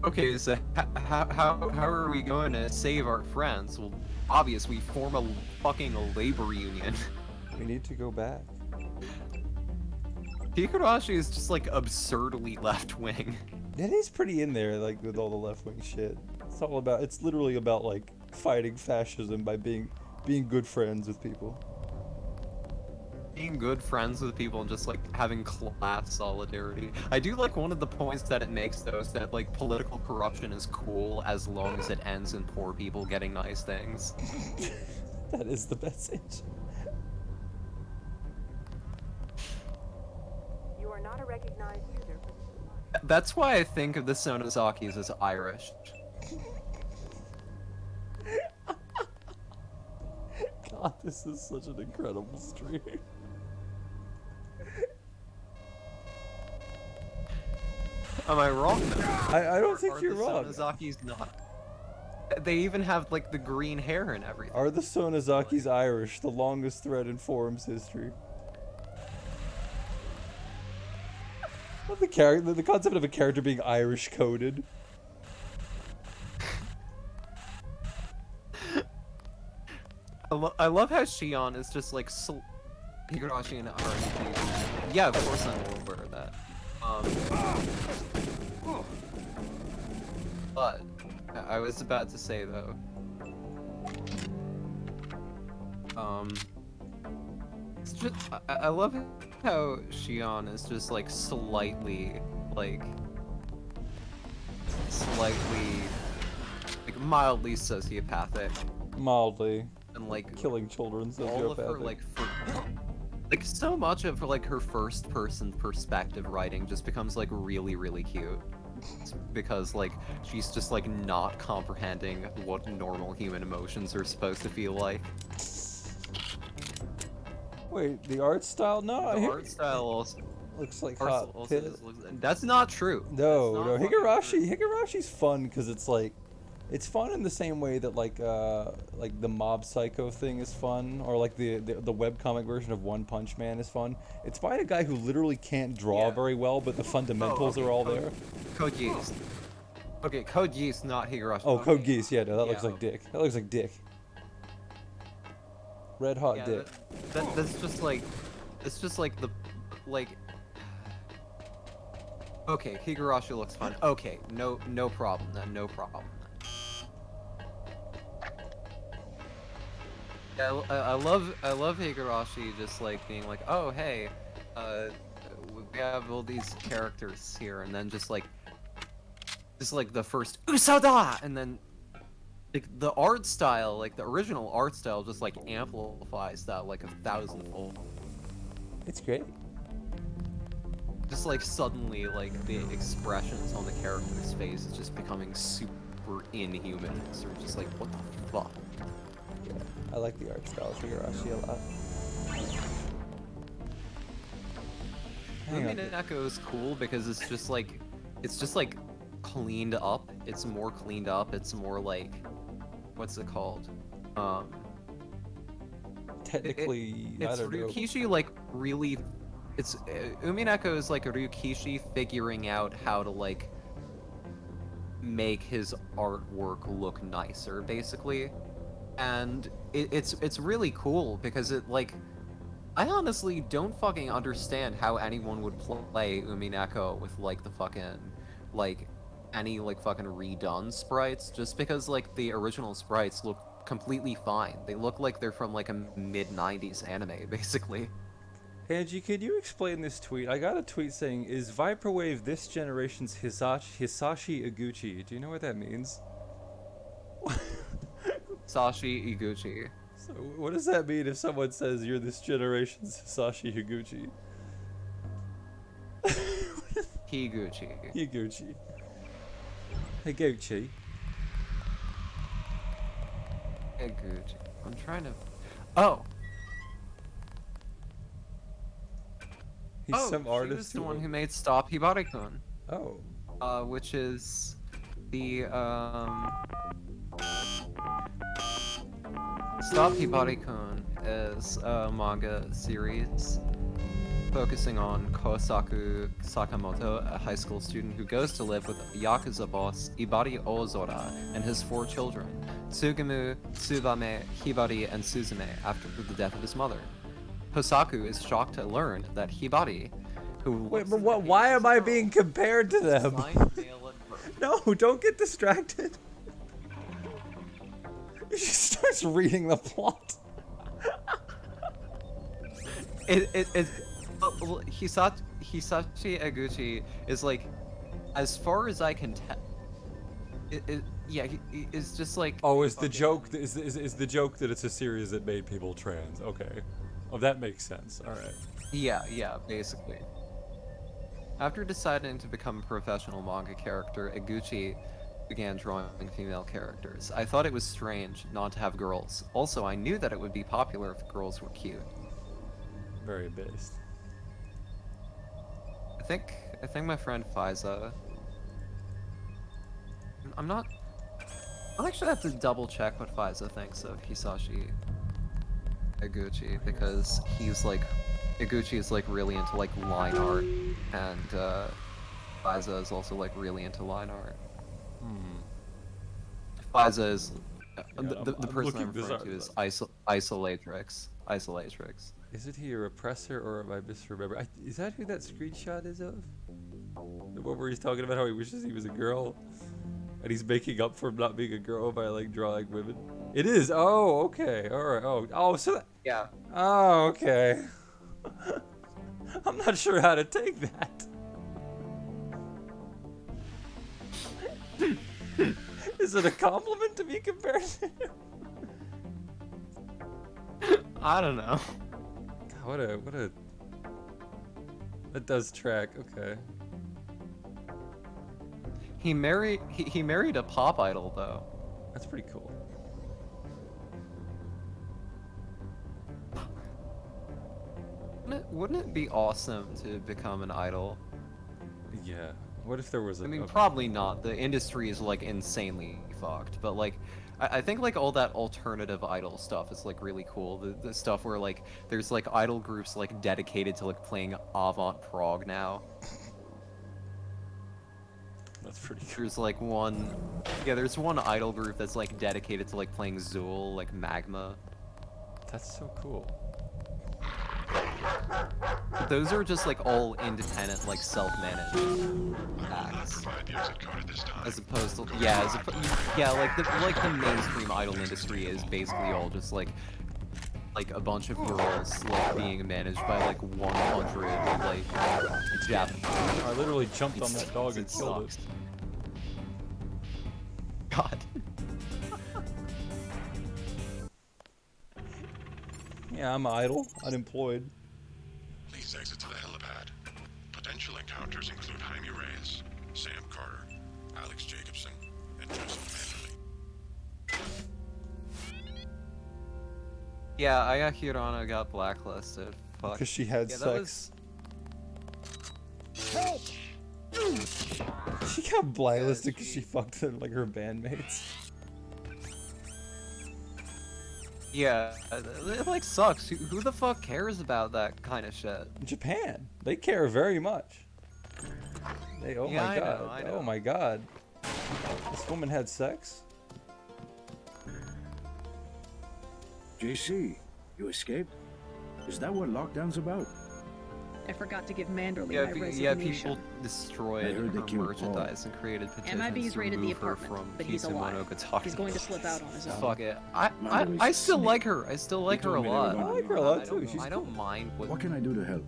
okay, so how are we going to save our friends? Well, obvious, we form a fucking labor union. We need to go back. Higurashi is just like absurdly left-wing. It is pretty in there, like with all the left-wing shit. It's literally about like fighting fascism by being good friends with people. Being good friends with people and just like having class solidarity. I do like one of the points that it makes though is that like political corruption is cool as long as it ends in poor people getting nice things. That is the message. You are not a recognized user. That's why I think of the Sonozakis as Irish. God, this is such an incredible stream. Am I wrong? I don't think you're wrong. Sonozakis not. They even have like the green hair and everything. Are the Sonozakis Irish? The longest thread in forum's history. What the concept of a character being Irish coded. I love how Shion is just like Higurashi and RNG. Yeah, of course I'm aware of that. But I was about to say though. It's just I love how Shion is just like slightly like mildly sociopathic. Mildly. And like killing children, all of her sociopathic. like so much of her like her first person perspective writing just becomes like really cute. It's because like she's just like not comprehending what normal human emotions are supposed to feel like. Wait, the art style? No, The art style also looks like also hot pit. just looks, that's not true. No, Higarashi's fun because it's like, it's fun in the same way that like the Mob Psycho thing is fun, or like the webcomic version of One Punch Man is fun. It's by a guy who literally can't draw very well, but the fundamentals are all there. Code Geass. Okay, Code Geass, not Higurashi. Oh, Code Geass, yeah, no, that looks like dick. That looks like dick. Red hot dick. That's just like, it's just like the, like. Okay, Higurashi looks fun. Okay, no problem then, no problem then. Yeah, I love Higurashi just like being like, oh hey, we have all these characters here, and then just like the first Usada, and then like the art style, like the original art style, just like amplifies that like 1,000-fold. It's great. Just like suddenly, like the expressions on the character's face is just becoming super inhuman. So we're just like, what the fuck? Yeah, I like the art style of Higurashi a lot. Echo is cool because it's just like cleaned up. It's more cleaned up. It's more like, what's it called? Technically, I it's don't know. Ryukishi like really. It's Umineko is like Ryukishi figuring out how to like make his artwork look nicer, basically, and it's really cool because it like. I honestly don't fucking understand how anyone would play Umineko with like the fucking like any like fucking redone sprites, just because like the original sprites look completely fine. They look like they're from like a mid-90s anime, basically. Angie, can you explain this tweet? I got a tweet saying, "Is Vaporwave this generation's Hisashi Iguchi?" Do you know what that means? Hisashi Iguchi. So what does that mean if someone says you're this generation's Hisashi Higuchi? Higuchi. Higuchi. Higuchi. Higuchi. I'm trying to. Oh. He's some artist. He was the one who made Stop Hibari-kun. Oh. Which is the Stop Hibari-kun is a manga series focusing on Kosaku Sakamoto, a high school student who goes to live with Yakuza boss Ibari Ozora and his 4 children, Tsugemu, Tsubame, Hibari, and Suzume, after the death of his mother. Kosaku is shocked to learn that Hibari, who... Wait, but what? Why am I being compared to them? No, don't get distracted. She starts reading the plot. Hisashi Eguchi is like, as far as I can tell, yeah, it's just like. Oh, is the joke is the joke that it's a series that made people trans? Okay, oh, that makes sense. All right. Yeah, basically. After deciding to become a professional manga character, Eguchi began drawing female characters. I thought it was strange not to have girls. Also, I knew that it would be popular if girls were cute. Very based. I think my friend Faiza. I'll actually have to double check what Faiza thinks of Hisashi Eguchi, because Eguchi is like really into like line art, and Faiza is also like really into line art. Faiza is the person I'm referring to is Isolatrix. Isn't he a repressor, or am I misremembering? Is that who that screenshot is of? The one where he's talking about how he wishes he was a girl? And he's making up for not being a girl by like drawing women. It is. Oh, okay. All right. Oh, so that. Yeah. Oh, okay. I'm not sure how to take that. Is it a compliment to be compared to him? I don't know. God, what a. That does track. Okay. He married a pop idol though. That's pretty cool. Wouldn't it be awesome to become an idol? Yeah. What if there was a... I mean, probably not. The industry is, like, insanely fucked. But, like, I think, like, all that alternative idol stuff is, like, really cool. The stuff where, like, there's, like, idol groups, like, dedicated to, like, playing avant-prog now. That's pretty cool. There's, like, one... Yeah, there's one idol group that's, like, dedicated to, like, playing Zool, like, Magma. That's so cool. Those are just like all independent, like self-managed acts. As opposed to like the mainstream idol industry is basically all just like a bunch of girls like being managed by like 100 like Japanese. I literally jumped on that dog and killed it. God. Yeah, I'm idle, unemployed. Please exit to the helipad. Potential encounters include Jaime Reyes, Sam Carter, Alex Jacobson, and Joseph Manderley. Yeah, Ayahirana got blacklisted. Fuck. Because she had sex. Help! She got blacklisted because she fucked like her bandmates. Yeah, it like sucks. Who the fuck cares about that kind of shit? Japan, they care very much. They, oh Yeah, my god, I know. Oh my god. This woman had sex? JC, you escaped? Is that what lockdown's about? I forgot to give Manderley Yeah, my yeah, resignation. people destroyed her merchandise and created petitions MIB's to raided the remove her apartment, from but he's alive. Kisumonogatari. He's going to slip out on his own. Fuck it. I still like her. I still like her a lot. I like her a lot too. I don't mind What can I do to help?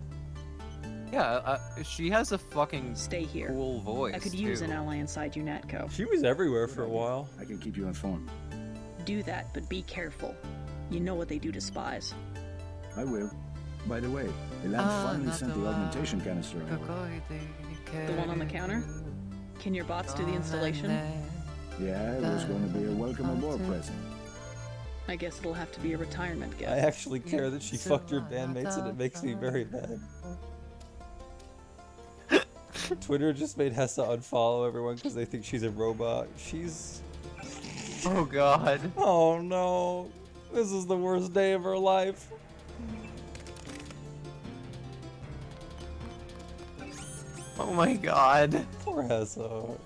Yeah, she has a fucking Stay here. cool voice. I could use too. an ally inside UNATCO. She was everywhere for a while. I can keep you informed. Do that, but be careful. You know what they do to spies. I will. By the way, the lab finally sent the augmentation canister over. The one on the counter? Can your bots do the installation? Yeah, it was going to be a welcome aboard present. I guess it'll have to be a retirement gift. I actually care that she fucked your bandmates and it makes me very mad. Twitter just made Hessa unfollow everyone because they think she's a robot. She's... Oh god. Oh no. This is the worst day of her life. Oh my god. Poor Hessa.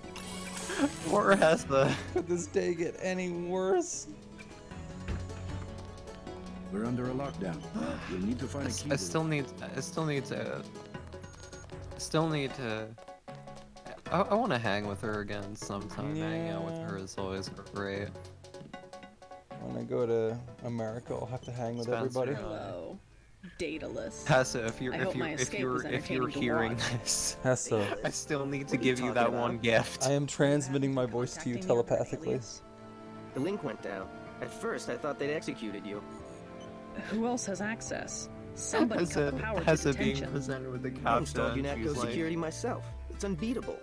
Poor Hessa. Could this day get any worse? We're under a lockdown. You'll need to find a key. I still need to. I want to hang with her again sometime. Hanging out with her is always great. When I go to America, I'll have to hang with everybody. Hello. Dataless. Hessa, if you're I hope my escape was entertaining to hearing watch. this, Hessa, I still need to give you that one gift. I am transmitting my voice to you telepathically. The link went down. At first, I thought they'd executed you. Who else has access? Somebody cut the power to Hessa being detention. presented with the I caption. installed UNATCO she's like- security myself. It's unbeatable.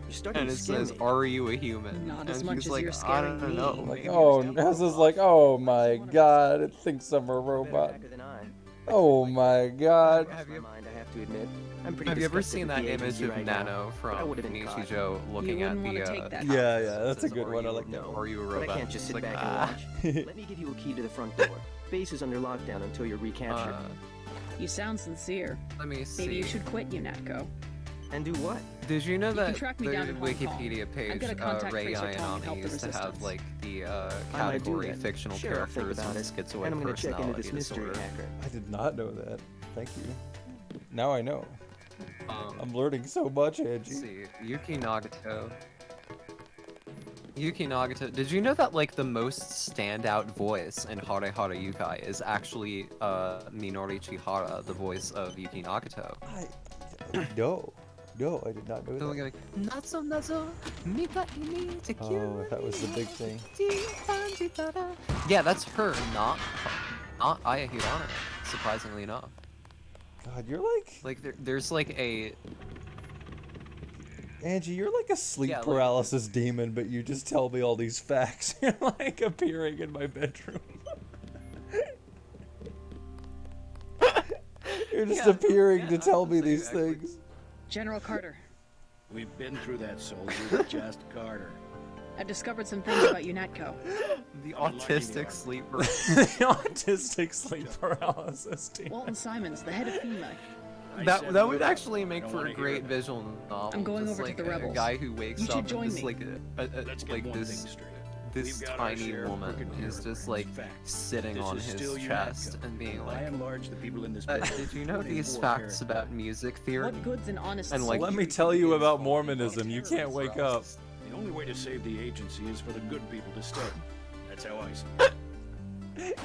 You're starting And to it scare says, me. "Are you a human?" Not and as much she's as like, you're I scaring don't me. know. Like, maybe oh, you're Hessa's like, oh my god, it thinks I'm a robot. Oh my god. Have you, I have to admit. I'm pretty Have you ever disgusted seen with that the image agency of right Nano now, but I from would've been caught. Nichijou looking You at wouldn't the wanna take that Yeah, yeah, that's a good one. I like that No, one. Are you a but robot? I can't just sit It's like, back ah. and watch. Let me give you a key to the front door. Base is under lockdown until you're recaptured. You sound sincere. Let me see. Maybe you should quit UNATCO. And do what? Did you know You can that track the me down in Hong Kong. Wikipedia I'm page, gonna contact Ray Tracer Tom and help Ayanami the used to have resistance. like the I might do category that. fictional Sure, I'll think characters about and it. schizoid And I'm gonna check into personality this mystery disorder? hacker. I did not know that. Thank you. Now I know. I'm learning so much, Let's Angie. see, Yuki Nagato. Yuki Nagata, did you know that like the most standout voice in Hare Hare Yukai is actually Minori Chihara, the voice of Yuki Nagato? No, I did not know So that. like, Natsu Natsu, Mika Imi Tekiu. Oh, that was the big thing. Yeah, that's her, not Aya Hirano, surprisingly enough. God, you're like there's like a Angie, you're like a sleep Yeah, like- paralysis demon, but you just tell me all these facts. You're like appearing in my bedroom. You're just appearing to tell me these things. General Carter, We've been through that, soldier. Just Carter. I've discovered some things about UNATCO. The autistic sleeper. The autistic sleep paralysis demon. Walton Simons, the head of FEMA. That would actually make for a great visual novel. I'm going just over to like the Rebels. A guy who wakes You should up and join just me. like this tiny woman is just like sitting on his chest and being By like, and large, the people in this did you know these facts about music theory? What good's an honest And like, Let me tell you about Mormonism. You can't wake up. The only way to save the agency is for the good people to stay. That's how I see it.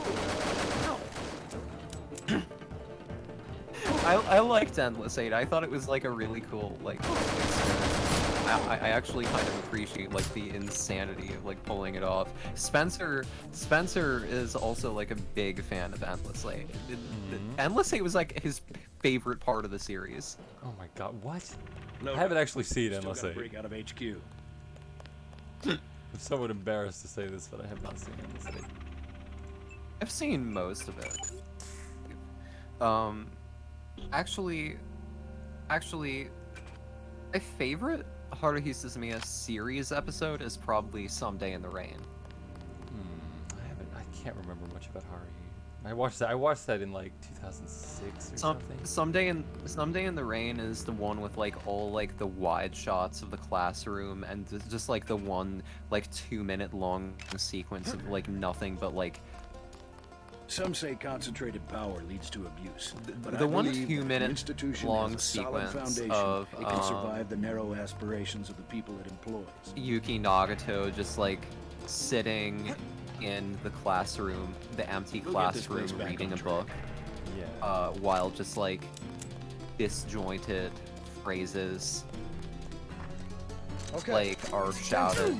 I liked Endless 8. I thought it was like a really cool like experiment. I actually kind of appreciate like the insanity of like pulling it off. Spencer is also like a big fan of Endless 8. Endless 8 was like his favorite part of the series. Oh my god, what? No, I haven't actually seen still Endless gotta 8. break out of HQ. I'm somewhat embarrassed to say this, but I have not seen Endless 8. I've seen most of it. Actually, my favorite Haruhi Suzumiya series episode is probably Someday in the Rain. I can't remember much about Haruhi. I watched that in like 2006 or something. Someday in the Rain is the one with like all like the wide shots of the classroom and just like the one like 2-minute long sequence of like nothing but like. Some say concentrated power leads to abuse. But The I one believe that the 2-minute institution long has a solid sequence foundation. of, It can survive the narrow aspirations of the people it employs. Yuki Nagato just like sitting in the classroom, the empty We'll get this classroom, place back reading on a track. book, while just like disjointed phrases like are shouted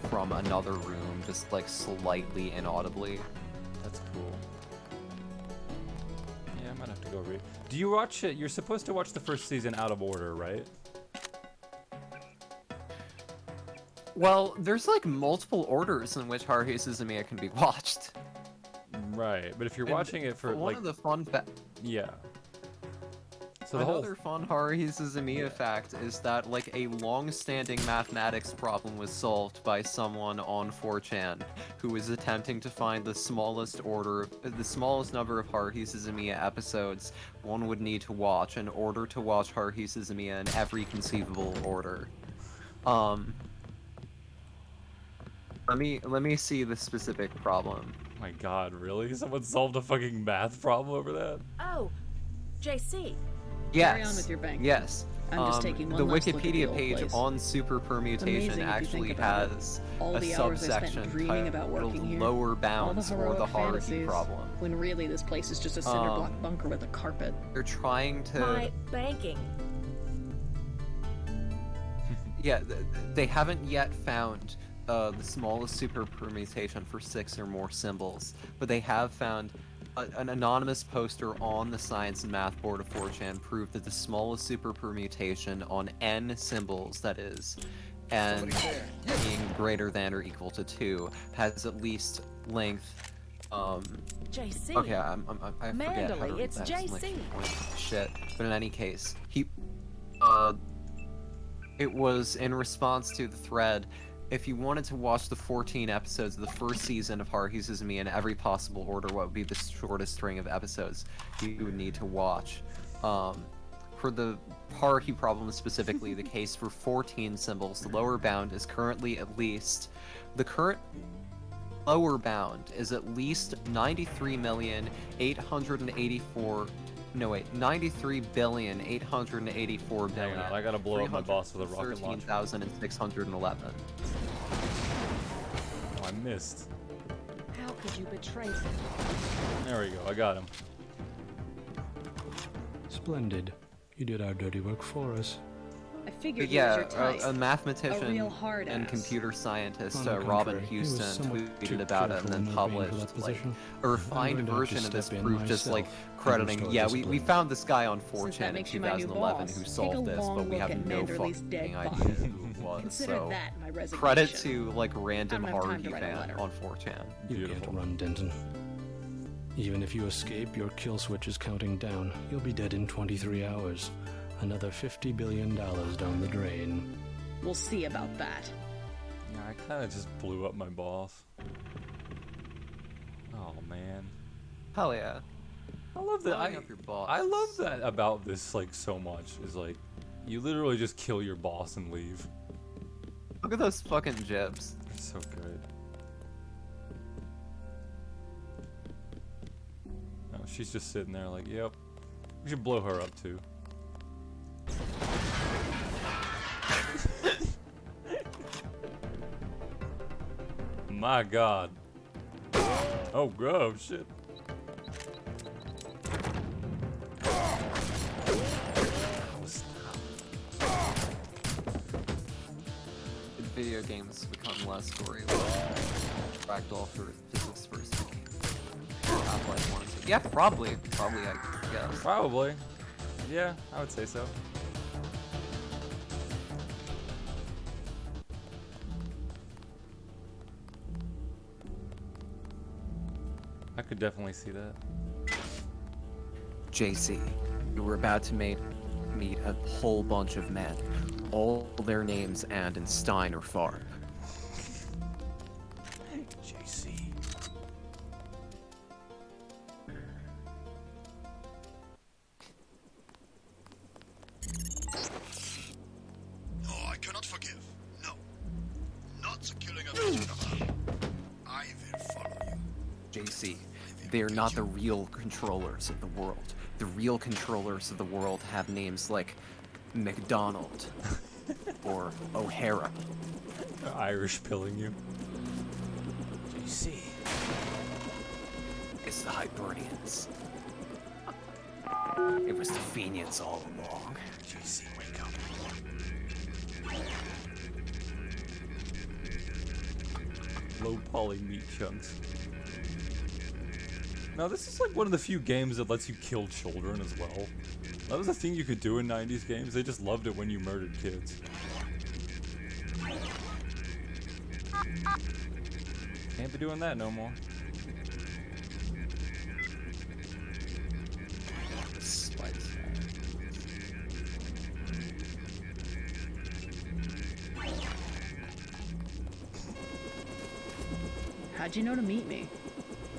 from another room, just like slightly inaudibly. That's cool. Yeah, I might have to go read. Do you watch it? You're supposed to watch the first season out of order, right? Well, there's like multiple orders in which Haruhi Suzumiya can be watched. Right, but if you're And watching it for one like of the fun yeah. So the whole Another fun Haruhi Suzumiya fact is that like a long-standing mathematics problem was solved by someone on 4chan who was attempting to find the smallest number of Haruhi Suzumiya episodes one would need to watch in order to watch Haruhi Suzumiya in every conceivable order. Let me see the specific problem. Oh my god, really? Someone solved a fucking math problem over that? Oh, JC. Yes. Carry on with your bank. Yes. I'm just taking one the last look at the Wikipedia old page place. on super permutation Amazing if you actually think about it. has All a the hours I spent subsection dreaming about working titled here. Lower All the Bounds for heroic the Haruhi fantasies, problem. when really this place is just a cinder block bunker with a carpet. They're trying to. My banking. Yeah, they haven't yet found the smallest super permutation for 6 or more symbols, but they have found an anonymous poster on the science and math board of 4chan proved that the smallest super permutation on n symbols, that is, n being greater than or equal to 2, has at least length. JC. Okay, I forget how to Mandally, read it's that JC. exclamation point. Shit. But in any case, it was in response to the thread. If you wanted to watch the 14 episodes of the first season of Haruhi Suzumiya in every possible order, what would be the shortest string of episodes you would need to watch? For the Haruhi problem specifically, the case for 14 symbols, the lower bound is currently at least... The current lower bound is at least 93,884... No wait, 93,884,000,000. Hang on, I gotta blow up my boss with a rocket launcher. 13,611. missed. How could you betray them? There we go. I got him. Splendid. You did our dirty work for us. I figured Yeah, he was your type. a mathematician A real hard and ass. computer scientist, On the Robin contrary, he was Houston, somewhat too tweeted about it and careful then in not being for published that like position. a refined I'm going to have to version of this step in proof, just like myself and crediting. restore Yeah, we discipline. found this guy on Since 4chan that in makes you my new 2011 boss, who take a solved this, long but we look have at no Manderley's fucking dead idea body. who it was. Consider So that my resignation. credit to like random I don't have time Harvey to write a fan letter. on 4chan. You can't run, Denton. Even if you escape, your kill switch is counting down. You'll be dead in 23 hours. Another $50 billion down the drain. We'll see about that. Yeah, I kind of just blew up my boss. Oh man. Hell yeah. I love that. Blowing up your boss. I love that about this like so much. Is like, you literally just kill your boss and leave. Look at those fucking jibs. They're so good. Oh, she's just sitting there like, yep. We should blow her up too. My God. Oh, go shit. Video games become less gory. Fractal for physics first. Half-Life 1. Yeah, probably, I guess. Probably. Yeah, I would say so. I could definitely see that. JC, you were about to meet a whole bunch of men. All their names and in Stein or Far. JC. Oh, I cannot forgive. No. Not the killing of Agent of I will follow you. JC, they are not the real controllers of the world. The real controllers of the world have names like McDonald or O'Hara. They're Irish pilling you. JC. It's the Hibernians. It was the Fenians all along. JC, wake up. Low poly meat chunks. Now this is like one of the few games that lets you kill children as well. That was a thing you could do in 90s games. They just loved it when you murdered kids. Can't be doing that no more. How'd you know to meet me?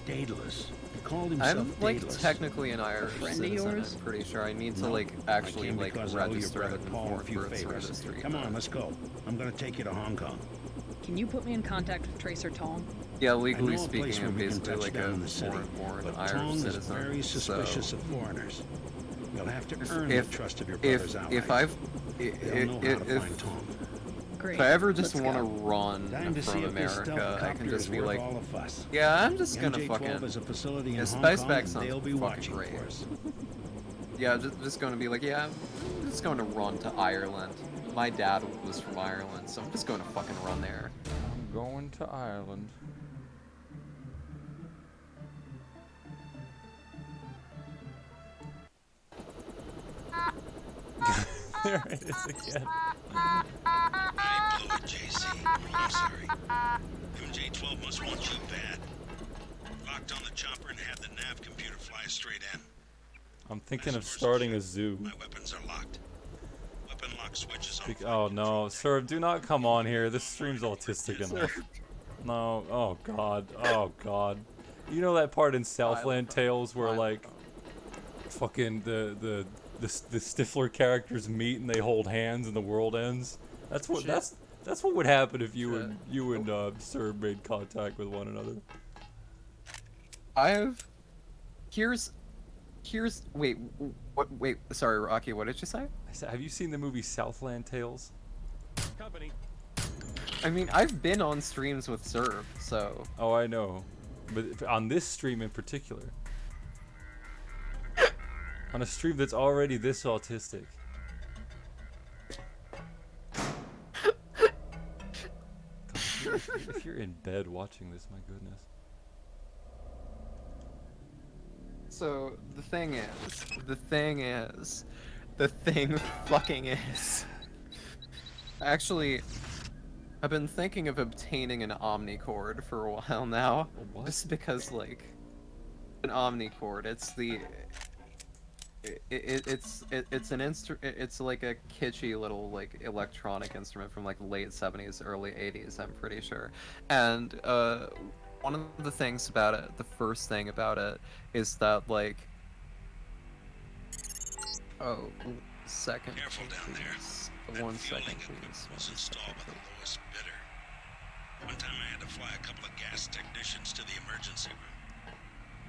Daedalus. He called himself I'm like Daedalus. technically an Irish Friend of citizen, yours? I'm pretty sure. I need to No, like I actually came like because I owe your register brother it in Paul a foreign few birth favors. registry. Come on, let's go. I'm gonna take you to Hong Kong. Can you put me in contact with Tracer Tong? Yeah, I legally know a place speaking, where I'm we can basically touch like down a in the city, foreign-born but Irish Tong is citizen. very suspicious so of foreigners. You'll have to earn if the trust of your brother's allies. if I've They'll know how to if find Tong. Great. if I ever just Let's want to go. run Time to see from if this stealth America, I can copter just is be worth like, all the fuss. yeah, I'm just gonna MJ-12 fucking. is a facility in Yeah, Hong Spice Kong, Bag and sounds they'll be fucking watching great. for us. Yeah, just going to be like, yeah, I'm just going to run to Ireland. My dad was from Ireland, so I'm just going to fucking run there. I'm going to Ireland. There it is again. I blew it, JC. I'm sorry. MJ-12 must want you bad. Locked on the chopper and had the nav computer fly us straight in. I'm thinking of starting a zoo. My weapons are locked. Weapon lock switches on. Oh no, sir, do not come on here. This stream's autistic enough. No, oh god, oh god. You know that part in Southland Tales where like fucking the Stifler characters meet and they hold hands and the world ends? That's what that's what would happen if you and Sir made contact with one another. Wait, sorry, Rocky, what did you say? I said, have you seen the movie Southland Tales? Company. I mean, I've been on streams with Serb, so... Oh, I know. But on this stream in particular. On a stream that's already this autistic. If you're in bed watching this, my goodness. So, the thing fucking is... Actually, I've been thinking of obtaining an Omnicord for a while now. What? Just because, like, an Omnicord, it's the... It's like a kitschy little like electronic instrument from like late 70s, early 80s, I'm pretty sure. And one of the things about it, the first thing about it, is that like, oh, second. Careful down there. One second, please. Was installed by the lowest bidder. One time I had to fly a couple of gas technicians to the emergency room.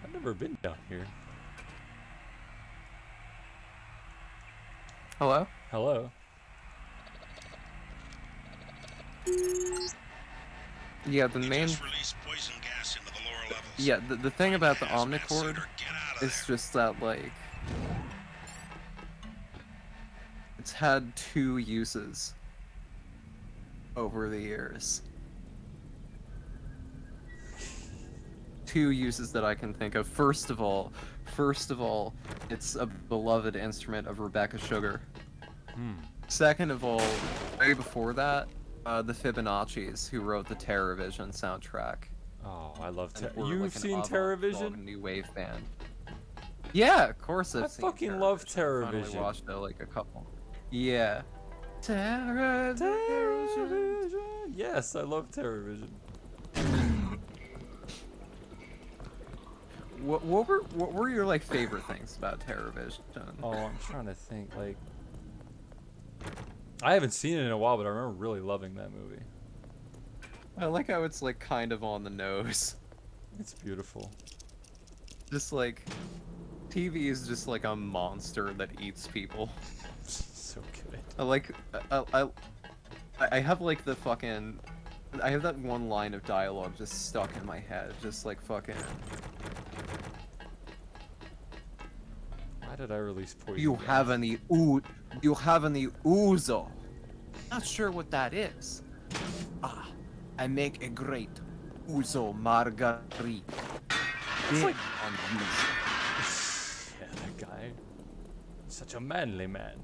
I've never been down here. Hello? Hello. Yeah, the main... Poison gas into the lower levels. Yeah, the thing about the Omnicord is just that, like... It's had two uses over the years. Two uses that I can think of. First of all, it's a beloved instrument of Rebecca Sugar. Second of all, way before that, the Fibonacci's, who wrote the TerrorVision soundtrack. Oh, I love You've You've seen TerrorVision? New wave band. Yeah, of course I've seen fucking love I finally TerrorVision. watched it like a couple. Yeah. TerrorVision. Yes, I love TerrorVision. What were your like favorite things about TerrorVision? Oh, I'm trying to think. Like, I haven't seen it in a while, but I remember really loving that movie. I like how it's like kind of on the nose. It's beautiful. Just like TV is just like a monster that eats people. So good. I have like the fucking... I have that one line of dialogue just stuck in my head, just like fucking... Why did I release poison? You have any ouzo? Not sure what that is. Ah, I make a great ouzo margarita. It's like... on Yeah, that guy. Such a manly man.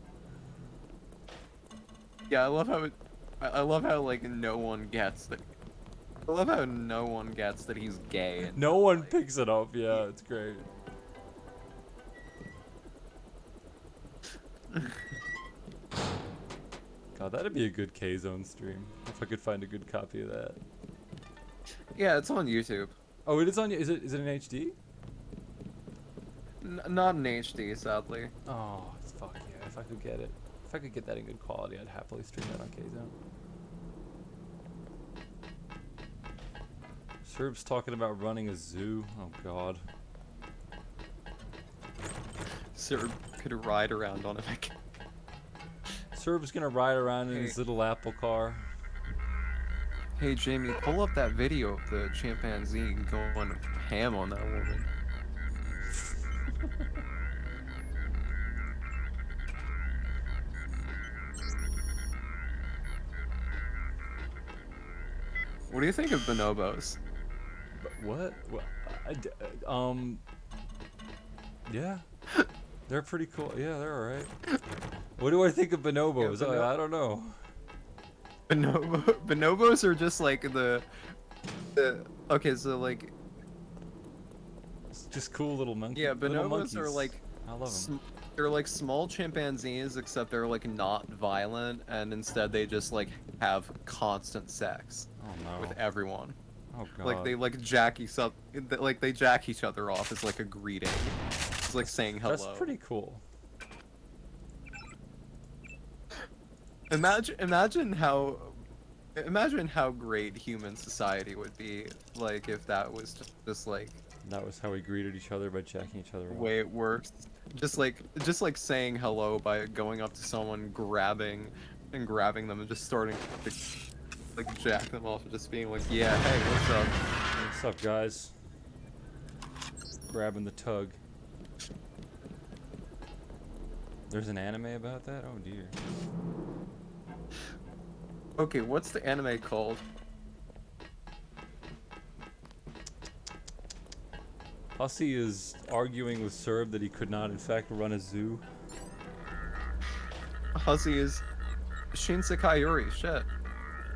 Yeah, I love how like no one gets that. I love how no one gets that he's gay. And no one picks it up. Yeah, it's great. God, that'd be a good K-Zone stream if I could find a good copy of that. Yeah, it's on YouTube. Oh, it is on. Is it in HD? Not in HD, sadly. Oh, fuck yeah! If I could get it, if I could get that in good quality, I'd happily stream that on K-Zone. Serb's talking about running a zoo. Oh God. Serb could ride around on it. Serb's gonna ride around in his little Apple car. Hey Jamie, pull up that video of the chimpanzee going ham on that woman. What do you think of bonobos? What? Yeah. They're pretty cool. Yeah, they're alright. What do I think of bonobos? Yeah, I don't know. Bonobos are just like the okay, so like it's just cool little monkeys. Yeah, bonobos are like I love them. They're like small chimpanzees, except they're like not violent, and instead they just like have constant sex with everyone. Oh God. Like they like jack each other, like they jack each other off as like a greeting. It's like saying hello. That's pretty cool. Imagine how great human society would be like if that was just like that was how we greeted each other, by jacking each other the off. way it works. Just like saying hello by going up to someone, grabbing them and just starting to like jack them off and just being like, yeah, hey, what's up? What's up, guys? Grabbing the tug. There's an anime about that? Oh dear. Okay, what's the anime called? Hussey is arguing with Serb that he could not in fact run a zoo. Hussey is Shinsekai Yuri, shit.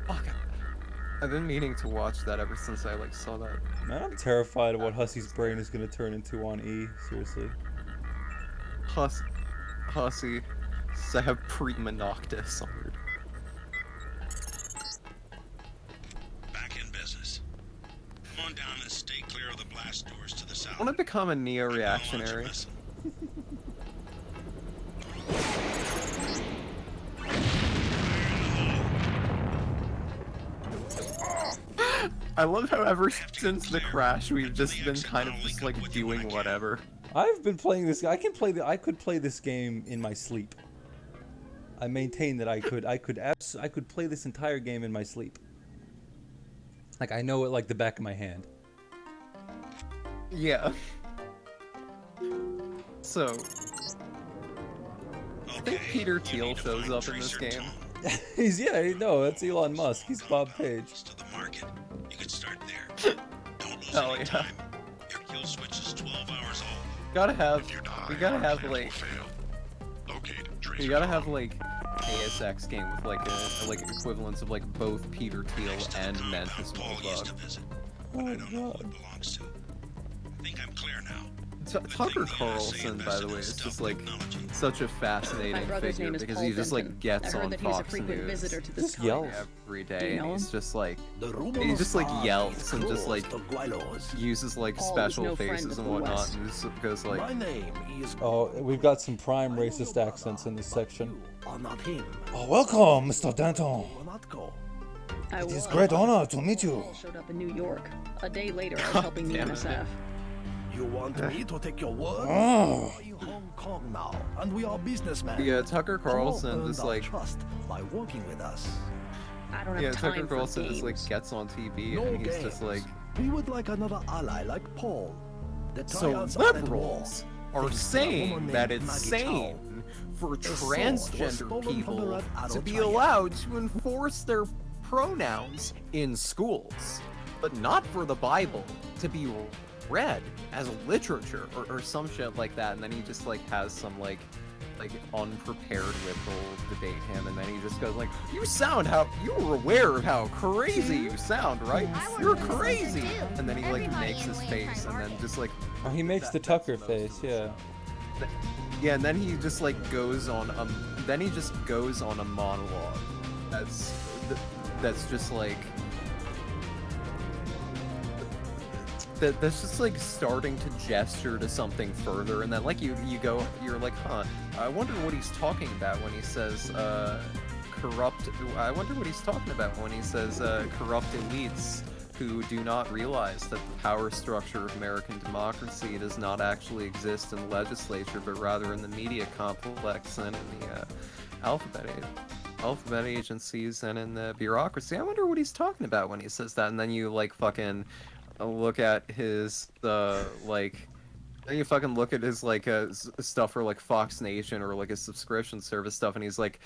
Fuck. I've been meaning to watch that ever since I like saw that. Man, I'm terrified of what Hussey's brain is gonna turn into on E, seriously. Hussey, I have Prima-Noctis on it. Back in business. Come on down and stay clear of the blast doors to the south. I want to become a neo-reactionary. I love how ever since the crash we've just been kind of just like doing whatever. I've been playing this. I could play this game in my sleep. I maintain that I could play this entire game in my sleep. Like I know it like the back of my hand. Yeah. So I think Peter Thiel shows up in this game. That's Elon Musk. He's Bob Page. To the market. You could start there. Don't lose Hell any yeah. time. Your kill switch is 12 hours old. We gotta have like ASX game with like a equivalents of like both Peter Thiel and Mantis Moldbug. But I don't know who it belongs to. I think I'm clear now. Tucker Carlson, by the way, is just like such a fascinating figure because he just like gets on Fox News Just yells every day. And he's just like he just like yells and just like uses like special faces and whatnot, and just goes like, Oh, we've got some prime racist accents in this section. Oh, welcome, Mr. Danton. It is great honor to meet you. Showed up in New York. A day later, I was helping the NSF. You want me to take your word? Oh. Are you Hong Kong now? And we are businessmen. Yeah, Tucker Carlson Paul just earned our like trust by working with us. I don't have yeah, time Tucker for Carlson games. just like gets on TV No and he's games. just like, We would like another ally like Paul. The so Triads are at liberals war. are Thanks to a saying woman that named it's Maggie sane for sword was transgender stolen from the people Red Arrow to be Triad. allowed to enforce their pronouns in schools, but not for the Bible to be read as literature or some shit like that. And then he just like has some like unprepared liberal debate him, and then he just goes like, you're aware of how crazy you sound, right? You're crazy. And then he like makes his face and then just like He makes the Tucker face, yeah. Yeah, and then he just like goes on a monologue that's just like that's just like starting to gesture to something further, and then like you're like, huh, I wonder what he's talking about when he says corrupt. I wonder what he's talking about when he says corrupt elites who do not realize that the power structure of American democracy does not actually exist in the legislature, but rather in the media complex and in the alphabet agencies and in the bureaucracy. I wonder what he's talking about when he says that. And then you like fucking look at his then you fucking look at his like stuff for like Fox Nation or like his subscription service stuff, and he's like,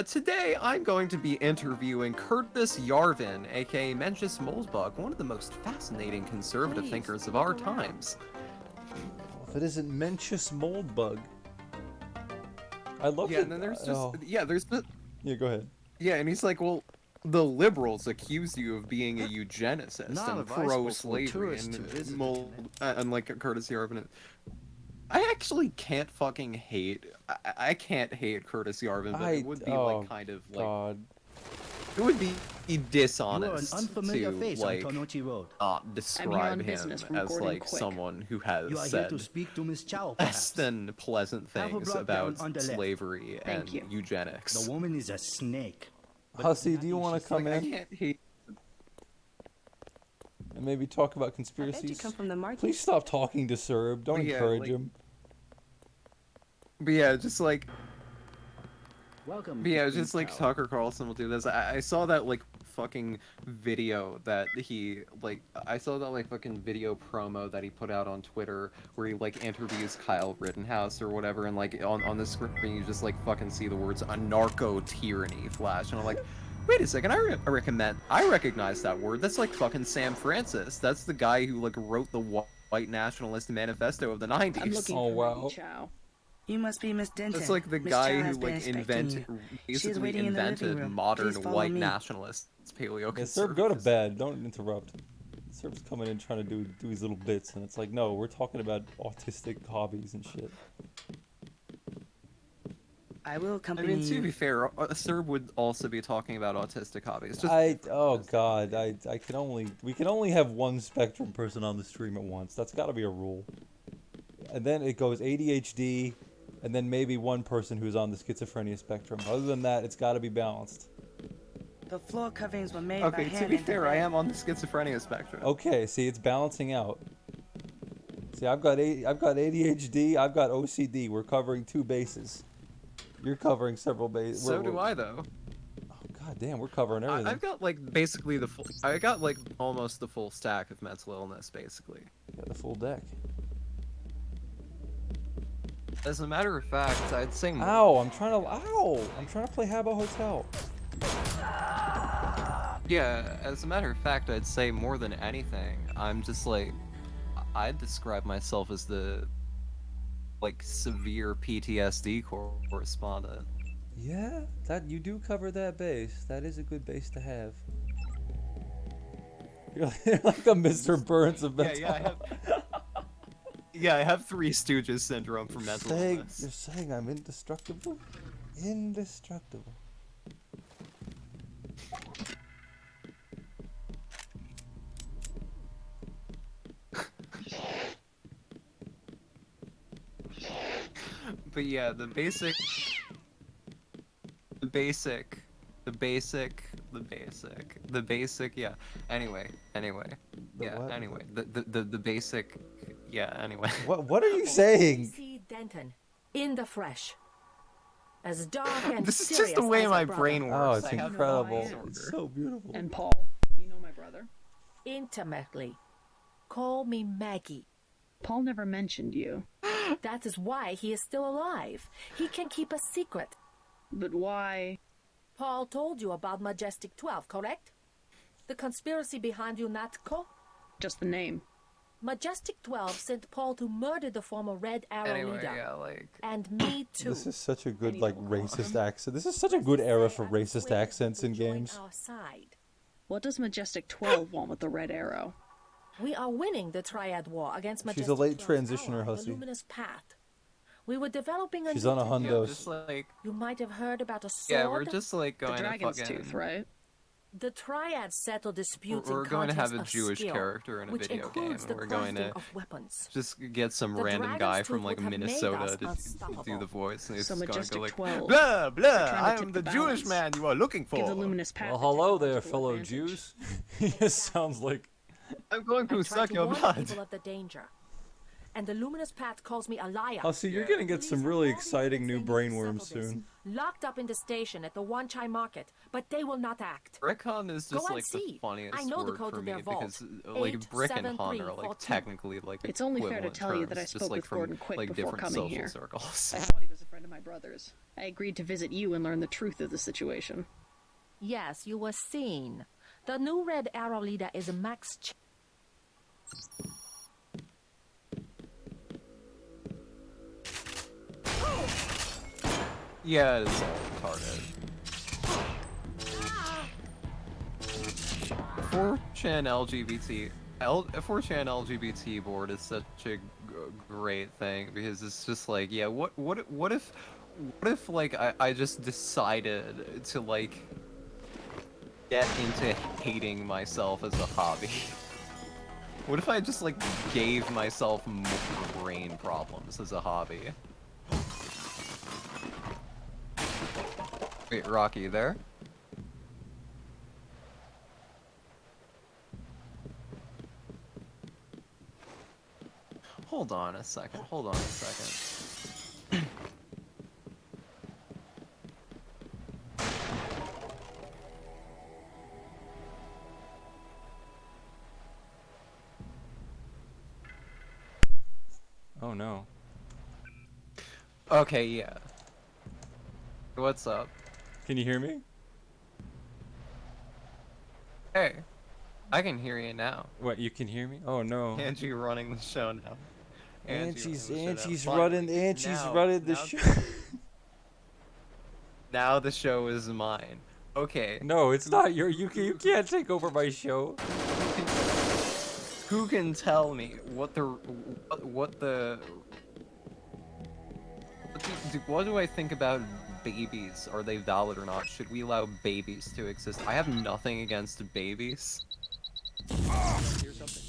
today I'm going to be interviewing Curtis Yarvin, aka Mencius Moldbug, one of the most fascinating conservative thinkers of our times. If it isn't Mencius Moldbug. I love it. Yeah, and then there's just Yeah, go ahead. Yeah, and he's like, well, the liberals accuse you of being a eugenicist Not and advisable for pro-slavery tourists to visit. and like Curtis Yarvin. I actually can't fucking hate. I can't hate Curtis Yarvin, but it would be like kind of like God. it would be dishonest You are an unfamiliar to face like on Tonochi Road. describe him business from as Gordon like Quick. someone who You has are here said to speak to Miss Chow, less perhaps. than pleasant Have her things brought down about on the left. slavery and Thank you. eugenics. The woman is a snake. Hussey, do you want to come I in can't hate. and maybe talk about I bet you conspiracies? come from the market. Please stop talking to Serb. Don't Yeah, encourage like- him. But yeah, just like. Welcome. But yeah, just like Tucker Carlson will do this. I saw that like fucking video that he, like, I saw that, like, fucking video promo that he put out on Twitter where he, like, interviews Kyle Rittenhouse or whatever, and, like, on the screen you just, like, fucking see the words anarcho-tyranny flash, and I'm like, wait a second, I recognize that word. That's like fucking Sam Francis. That's the guy who, like, wrote the white nationalist manifesto of the 90s. I'm looking for Maggie Chow. You must be Miss Denton. That's like the Miss guy Chow who, has been like, expecting you. She is basically waiting in the living invented room. modern Please follow white me. nationalists, paleo Yeah, Serb, go to bed. Don't interrupt. Serb's coming in trying to do his little bits, and it's like, no, we're talking about autistic hobbies and shit. I will I accompany mean, to you. be fair, a Serb would also be talking about autistic hobbies. Just Oh god, we can only have one Spectrum person on the stream at once. That's got to be a rule. And then it goes ADHD, and then maybe one person who's on the schizophrenia spectrum. Other than that, it's got to be balanced. The floor coverings were made by Okay, hand to be in fair, the I bed. am on the schizophrenia spectrum. Okay, see, it's balancing out. See, I've got ADHD, I've got OCD. We're covering 2 bases. You're covering several bases. So do I, though. Oh god damn, we're covering everything. I've got, like, basically the full... I got, like, almost the full stack of mental illness, basically. Got the full deck. As a matter of fact, I'd say more. Ow, I'm trying to play Habbo Hotel. Yeah, as a matter of fact, I'd say more than anything, I'm just, like... I'd describe myself as the, like, severe PTSD correspondent. Yeah, that you do cover that base. That is a good base to have. You're like the Mr. Burns of mental Yeah, I have Three Stooges syndrome for mental illness. You're saying I'm indestructible? Indestructible. But yeah, the basic, yeah. Anyway, the basic, yeah. Anyway. What are you saying? C. Denton, in the fresh. As dark and This is just serious the way as my a brother. brain works. Oh, it's I have incredible. disorder. It's so beautiful. And Paul, you know my brother. Intimately. Call me Maggie. Paul never mentioned you. That is why he is still alive. He can keep a secret. But why? Paul told you about Majestic 12, correct? The conspiracy behind UNATCO? Just the name. Majestic 12 sent Paul to murder the former Red Arrow leader. Yeah, like... And me too. This is such a good, like, racist accent. This is such a good era for racist accents in games. Our side. What does Majestic 12 want with the Red Arrow? We are winning the Triad War against Majestic She's a late 12's transitioner, ally, hussy. The Luminous Path. We were developing a She's new on a technology. hundo. Just like... You might have heard about a sword. Yeah, we're just like going The to Dragon's fucking... Tooth, right? The Triads settle disputes We're in going to have a contests of Jewish skill, character in a which video game, includes and the we're going crafting to of weapons. just get some The random Dragon's guy Tooth from, like, would have made Minnesota us to unstoppable. do the voice, and he's So just going to Majestic go like, 12. blah, blah, They're trying I to am tip the the Jewish balance. man you are looking for. Give the Luminous Path. Well, the hello there, technological fellow advantage. Jews. He just sounds like... I'm going to I try suck to your warn blood. people of the danger. And the Luminous Path calls me a liar. Oh, see, you're gonna get some really exciting new brainworms soon. Locked up in the station at the Wanchai Market, but they will not act. Brickon is Go just and like the see. funniest I know the word code for to me their vault. because like Brick and Hun are 87314. like technically like It's only fair to equivalent tell you that I terms, spoke just like with from Gordon Quick like before different coming social here. circles. I thought he was a friend of my brother's. I agreed to visit you and learn the truth of the situation. Yes, you were seen. The new Red Arrow leader is Max Yeah, it's all retarded. 4chan LGBT 4chan LGBT board is such a great thing because it's just like, yeah, what if like I just decided to like get into hating myself as a hobby? What if I just like gave myself more brain problems as a hobby? Wait, Rocky, you there? Hold on a second. Oh no. Okay, yeah. What's up? Can you hear me? Hey, I can hear you now. What, you can hear me? Oh no. Angie running the show now. Angie's running Now the show. Now the show is mine. Okay. No, it's not your. You can't take over my show. Who can tell me what do I think about babies? Are they valid or not? Should we allow babies to exist? I have nothing against babies. Hear something?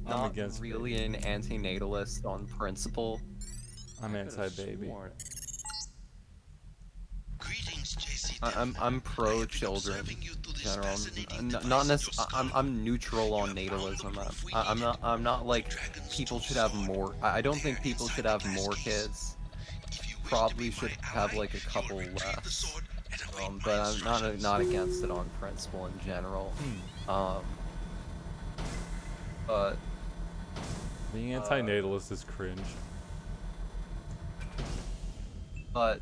I'm against really an antinatalist on principle. I'm anti-baby. I'm pro children in general. Not necessarily. I'm neutral on natalism. I'm not like people should have more. I don't think people should have more kids. Probably should have like a couple less. But I'm not against it on principle in general. But being anti-natalist is cringe. But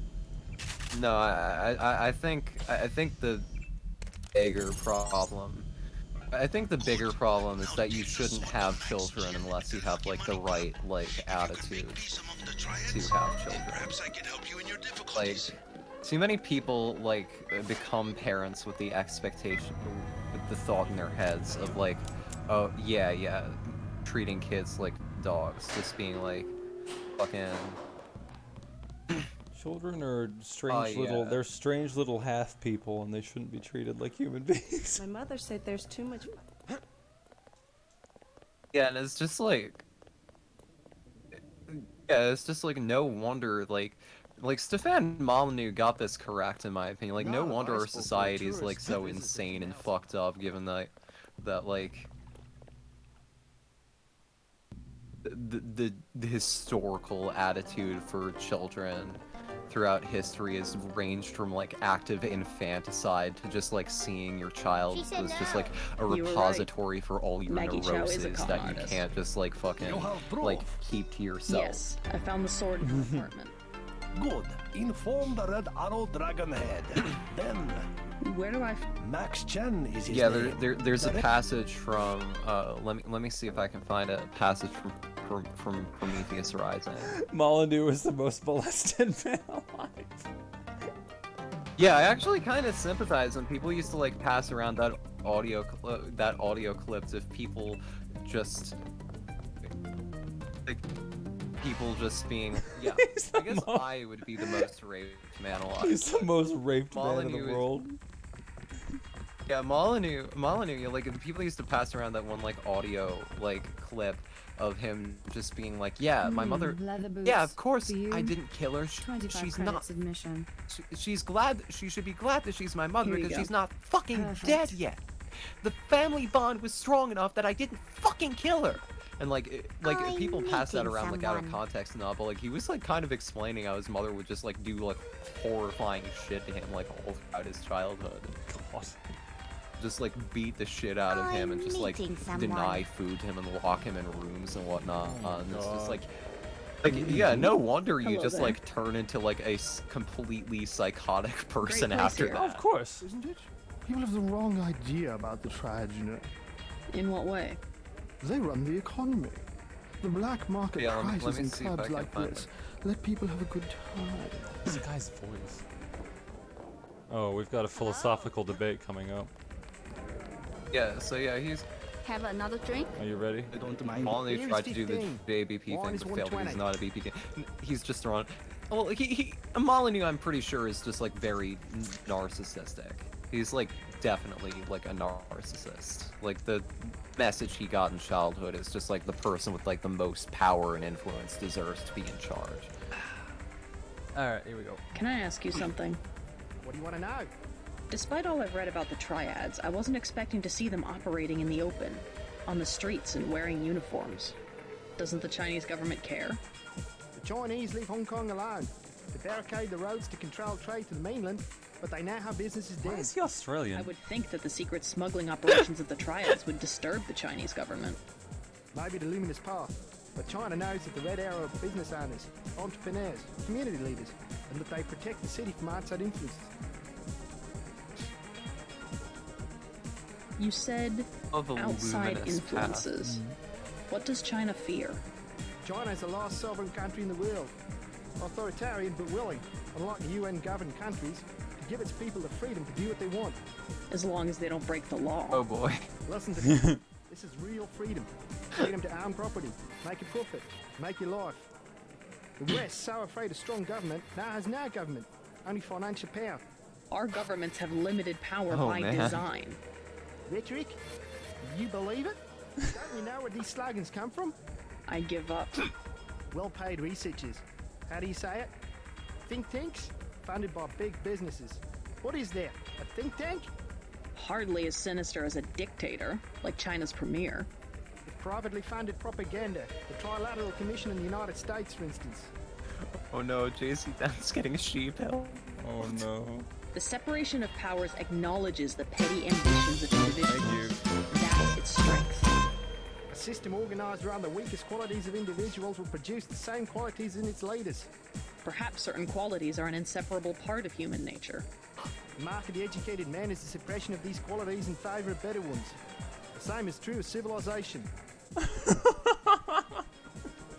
no, I think the bigger problem. I think the bigger problem is that you shouldn't have children unless you have like the right like attitude to have children. Like, too many people like become parents with the expectation, with the thought in their heads of like, oh yeah, treating kids like dogs, just being like, fucking. Children are strange little. They're strange little half people, and they shouldn't be treated like human beings. My mother said there's too much. Yeah, and it's just like, it's just like no wonder like Stefan Molyneux got this correct in my opinion. Like no wonder our society is like so insane and fucked up, given that like the historical attitude for children throughout history has ranged from like active infanticide to just like seeing your child was just like a repository for all your neuroses that you can't just like fucking like keep to yourself. Yes, I found the sword in her apartment. Good. Inform the Red Arrow Dragon Head. Then. Where do I? Max Chen is his Yeah, name. there's a passage from let me see if I can find a passage from Prometheus Rising. Molyneux is the most molested man alive. Yeah, I actually kind of sympathize when people used to like pass around that audio clips of people just like people just being I guess I would be the most raped man alive. He's the most raped man in the world. Yeah, Molyneux, like the people used to pass around that one like audio like clip of him just being like, yeah, my mother, yeah, of course I didn't kill her. She's not. Admission. She's glad. She should be glad that she's my mother because she's not fucking dead yet. The family bond was strong enough that I didn't fucking kill her. And like people pass that around like out of context and all, but like he was like kind of explaining how his mother would just like do like horrifying shit to him like all throughout his childhood. God. Just like beat the shit out of him and just like deny food to him and lock him in rooms and whatnot. And it's just like yeah, no wonder you just like turn into like a completely psychotic person after that. Of course. Isn't it? People have the wrong idea about the Triads, you know. In what way? They run the economy. The black market prices let me in see if clubs I can like find this let people have a good time. This guy's voice. Oh, we've got a philosophical debate coming up. Yeah, so yeah, he's... Have another drink? Are you ready? I don't mind. Molyneux tried to do the JBP thing, but failed because he's not a BPT. He's just throwing... Well, Molyneux, I'm pretty sure, is just, like, very narcissistic. He's, like, definitely, like, a narcissist. Like, the message he got in childhood is just, like, the person with, like, the most power and influence deserves to be in charge. Alright, here we go. Can I ask you something? What do you want to know? Despite all I've read about the Triads, I wasn't expecting to see them operating in the open, on the streets and wearing uniforms. Doesn't the Chinese government care? The Chinese leave Hong Kong alone. They barricade the roads to control trade to the mainland, but they know how business is done. Why is he Australian? I would think that the secret smuggling operations of the Triads would disturb the Chinese government. Maybe the Luminous Path. But China knows that the Red Arrow are business owners, entrepreneurs, community leaders, and that they protect the city from outside influences. You said Of a outside luminous influences. What does China fear? China is the last sovereign country in the world. Authoritarian but willing, unlike UN-governed countries, to give its people the freedom to do what they want. As long as they don't break the law. Oh boy. Listen to me. This is real freedom. Freedom to own property, make a profit, make your life. The West, so afraid of strong government, now has no government, only financial power. Our governments have limited power Oh, by man. design. Rhetoric? You believe it? Don't you know where these slogans come from? I give up. Well-paid researchers. How do you say it? Think tanks? Funded by big businesses. What is there? A think tank? Hardly as sinister as a dictator, like China's premier. With privately funded propaganda. The Trilateral Commission in the United States, for instance. Oh no, JC Dent's getting a sheep hill. Oh no. The separation of powers acknowledges the petty ambitions of individuals. That's its strength. A system organized around the weakest qualities of individuals will produce the same qualities in its leaders. Perhaps certain qualities are an inseparable part of human nature. The mark of the educated man is the suppression of these qualities in favor of better ones. The same is true of civilization.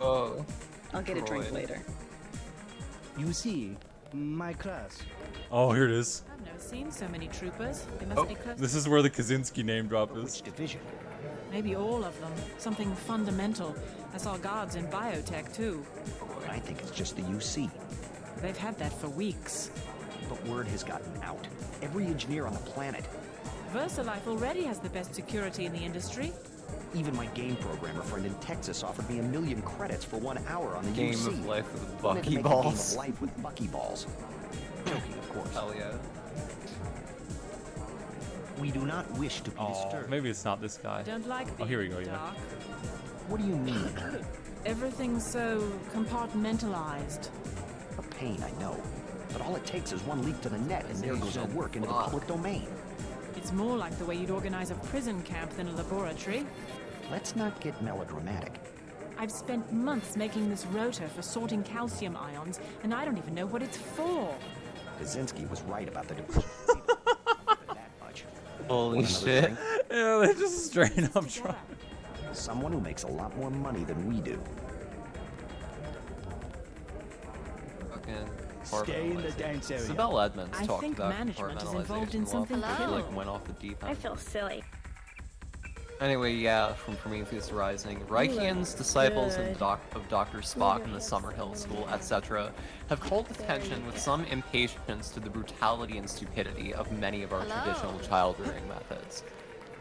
Oh. I'll get a drink Troy. later. You see, my class. Oh, here it is. I've never seen so many troopers. They must Oh, be close. this is where the Kaczynski name drop is. Division. Maybe all of them. Something fundamental. I saw guards in biotech too. I think it's just the UC. They've had that for weeks. But word has gotten out. Every engineer on the planet, VersaLife already has the best security in the industry. even my game programmer friend in Texas offered me 1 million credits for 1 hour on the Game UC. of life with Wanted to make a buckyballs. Game of life with buckyballs. Joking, of course. Hell yeah. We do not wish to be disturbed. Maybe it's not this guy. I don't like Oh, here we go. being Yeah. dark. What do you mean? Everything's so compartmentalized. A pain, I know. But all it takes is one leak to the net, and there goes our work into the public domain. It's more like the way you'd organize a prison camp than a laboratory. Let's not get melodramatic. I've spent months making this rotor for sorting calcium ions, and I don't even know what it's for. Kaczynski was right about the division. That much. Holy Want another shit. drink? Yeah, they just straight up try. Someone who makes a lot more money than we do. Fucking Stay in the dance area. Isabel Edmonds I talked think about management is involved compartmentalization in a lot something before she, criminal. like, went off the deep end. I feel silly. Anyway, yeah, from Prometheus Rising, Reichian's disciples of, Dr. Spock in the Summerhill School, etc., have called attention with some impatience to the brutality and stupidity of many of our traditional child-rearing methods.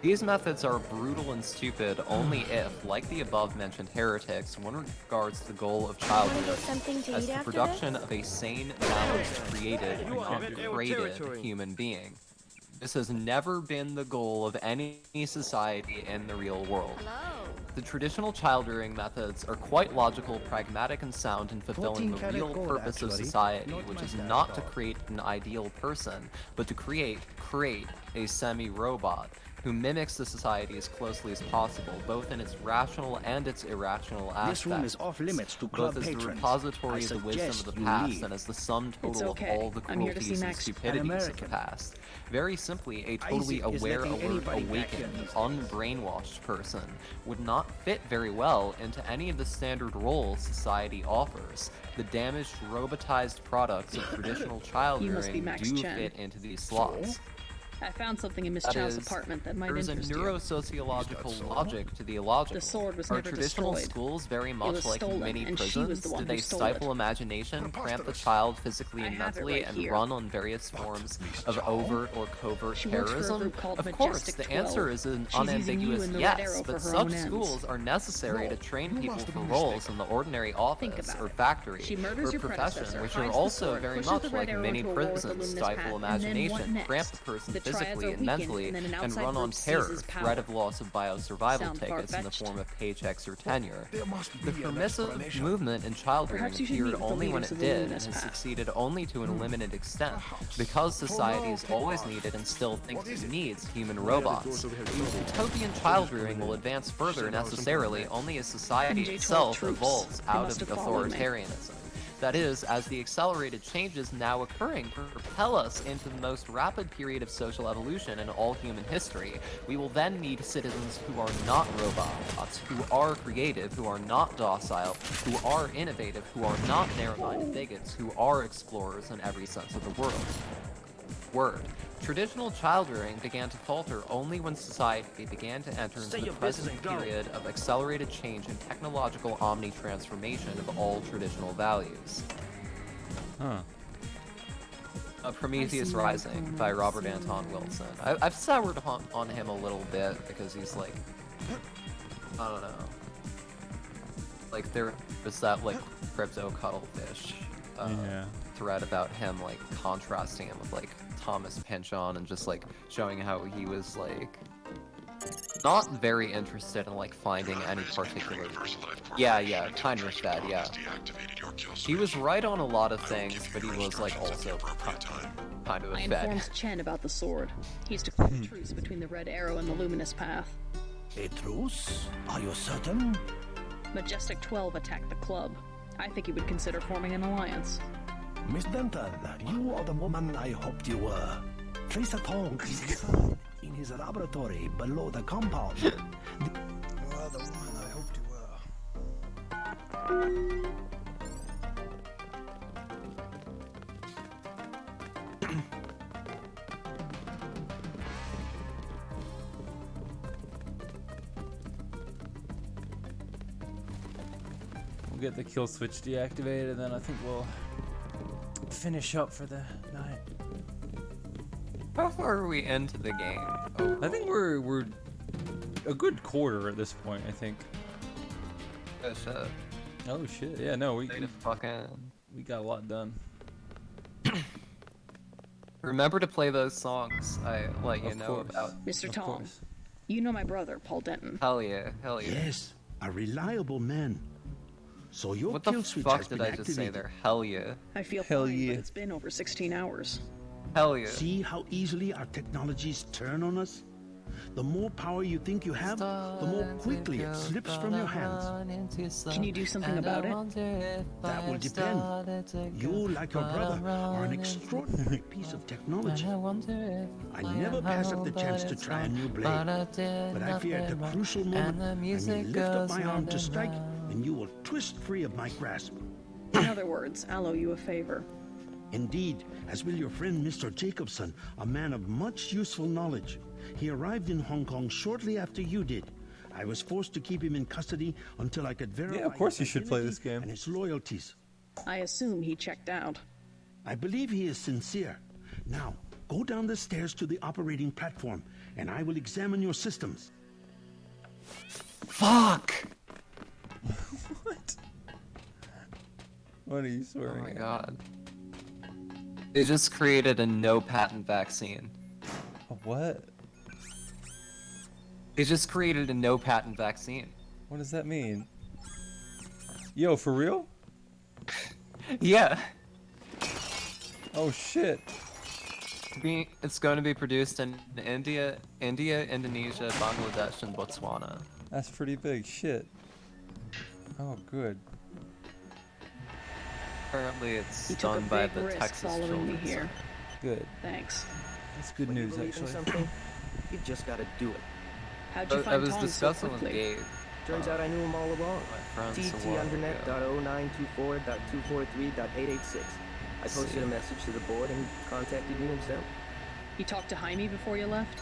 These methods are brutal and stupid only if, like the above-mentioned heretics, one regards the goal of childhood something to as eat the after production of a sane, balanced, created, and created human being. This has never been the goal of any society in the real world. The traditional child-rearing methods are quite logical, pragmatic, and sound in fulfilling the 14 real karat gold, purpose of actually. society, Not which my is dad not to thought. create an ideal person, but to create a semi-robot who mimics the society as closely as possible, both in its rational and its irrational aspects. This room is off limits to club both as the patrons. repository I of the wisdom of suggest the you past leave. and as the sum It's total okay. of all the I'm here to see cruelties and Max. stupidities An of the American. past. Very simply, a totally Isaac is aware, letting alert, anybody back here awakened, these days. unbrainwashed person would not fit very well into any of the standard roles society offers. The damaged, robotized products of traditional child You must be rearing Max do Chen. fit into these slots. I found something in Miss That Chow's is, apartment that might there is a interest you. neurosociological logic to the illogical. The sword was Are never traditional destroyed. schools very It much was like stolen, mini and she prisons? was the one Do they who stole stifle it. imagination, cramp the child physically and I have it mentally, right and here. run on various forms of overt or covert She works for a terrorism? group called Of course, Majestic the 12. answer is an She's using you unambiguous and the Red yes, Arrow but for her such own ends. schools are necessary to train people must have for been roles mistaken. in the ordinary office about or it. factory She murders or your profession, predecessor, which hides are the also sword, very pushes much the Red like Arrow mini into a war with the prisons, luminous stifle path, and then what imagination, next? cramp the person The physically and weakened, mentally, and then an and outside run on group terror, seizes power. threat of loss of biosurvival Sound tickets in the far-fetched? form of paychecks or tenure. There must The be an permissive explanation. movement in child rearing Perhaps you should appeared meet with the only when leaders it of the did, and Luminous has Path. succeeded only to a limited extent, because society has always needed and still thinks it needs human robots. Utopian child rearing will advance further necessarily only as society MJ-12 itself troops. evolves They out must of have followed me. authoritarianism. That is, as the accelerated changes now occurring propel us into the most rapid period of social evolution in all human history, we will then need citizens who are not robots, who are creative, who are not docile, who are innovative, who are not narrow-minded bigots, who are explorers in every sense of the word. Traditional child rearing began to falter only when society began to enter into the present period of accelerated change and technological omni-transformation of all traditional values. Prometheus Rising by Robert Anton Wilson. I've soured on him a little bit because he's like, I don't know. Like there was that like crypto cuttlefish thread about him like contrasting him with like Thomas Pynchon and just like showing how he was like not very interested in like finding any particular kind of fed, he was right on a lot of things, but he was like also kind of a I fed. informed Chen about the sword. He's declared a truce between the Red Arrow and the Luminous Path. A truce? Are you certain? Majestic 12 attacked the club. I think he would consider forming an alliance. Miss Denton, you are the woman I hoped you were. Tracer Tong is inside, in his laboratory below the compound. You are the woman I hoped you were. We'll get the kill switch deactivated, and then I think we'll finish up for the night. How far are we into the game? Oh. I think we're a good quarter at this point, I think. Oh shit. Oh shit, yeah, no, we got a lot done. Remember to play those songs I let you know about. Mr. Tom, you know my brother, Paul Denton. Hell yeah, hell yeah. Yes, a reliable man. So your What the kill switch fuck has did been I just say activated. there? Hell yeah. I feel Hell fine, yeah. but it's been over 16 hours. Hell yeah. See how easily our technologies turn on us? The more power you think you have, the more quickly it slips from your hands. Can you do something about it? That will depend. You, like your brother, are an extraordinary piece of technology. I never pass up the chance to try a new blade, but I fear at the crucial moment I may lift up my arm to strike, and you will twist free of my grasp. In other words, I'll owe you a favor. Indeed, as will your friend Mr. Jacobson, a man of much useful knowledge. He arrived in Hong Kong shortly after you did. I was forced to keep him in custody until I could verify Yeah, of course you his should play this identity game. and his loyalties. I assume he checked out. I believe he is sincere. Now, go down the stairs to the operating platform, and I will examine your systems. Fuck! What are you swearing Oh my at? god. They just created a no patent vaccine. What? They just created a no patent vaccine. What does that mean? Yo, for real? Yeah. Oh shit. It's going to be produced in India, Indonesia, Bangladesh, and Botswana. That's pretty big shit. Oh, good. Apparently, it's He took a done by big the risk Texas following me Children's here. Good. Thanks. That's good When you news, believe in actually. something, you just gotta do it. How'd you I find was Tom so discussing with quickly? Gabe. Turns out I knew him all along. friends a while TT_undernet.0924.243.886. I posted a message to the board and he contacted you himself. He talked to Jaime before you left?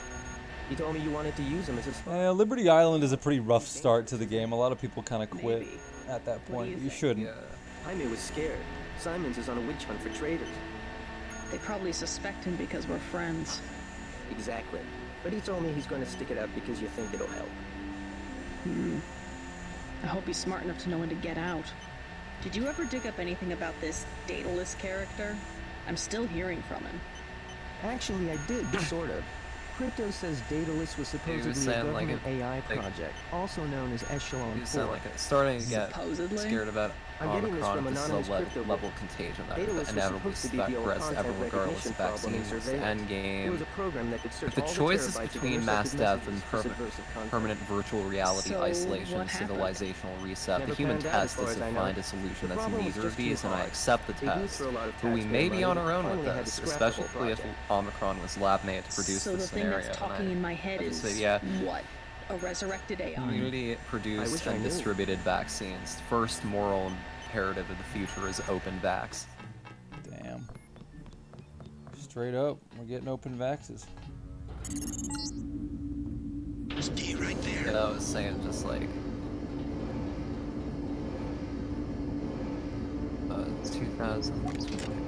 He told me you wanted to use him as a spy. Liberty Island is a pretty rough start to the game. A lot of people kind of quit at that point. You shouldn't. Jaime was scared. Simons is on a witch hunt for traitors. They probably suspect him because we're friends. Exactly. But he told me he's going to stick it out because you think it'll help. I hope he's smart enough to know when to get out. Did you ever dig up anything about this Daedalus character? I'm still hearing from him. Actually, I did, sort of. Crypto says Daedalus was supposedly a saying, like, government AI like- project, also known as Echelon You 4. sound like starting to get Supposedly? scared about I'm getting this Omicron from if this anonymous is a crypto level group. contagion that Daedalus was inevitably supposed to be the old spreads content ever regardless recognition of problem in vaccines, surveillance. It endgame. was a program that could search If the all choice is terabytes of between intercepted mass death and messages for subversive content. permanent virtual reality So, isolation, what happened? civilizational reset, Never the human panned out as test far is as to I know. find a solution The that's problem was neither just of too these, and I hard. accept the They do test. throw a lot of But we taxpayer may be money, on but our own with finally had this, to scrap the whole especially if project. Omicron was lab made to produce So this the thing scenario. that's and talking in my head I is say, yeah, what? A resurrected AI? community I produced wish I and knew. distributed vaccines. First moral imperative of the future is open vax. Damn. Straight up, we're getting open vaxes. Stay right there. Yeah, I was saying just like 2000.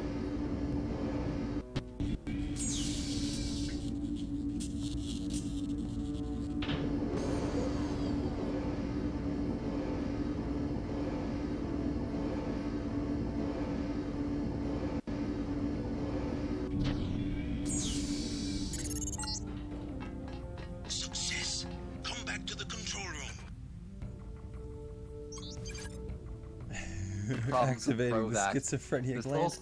Success. Come back to the control room. Activating the schizophrenia gland.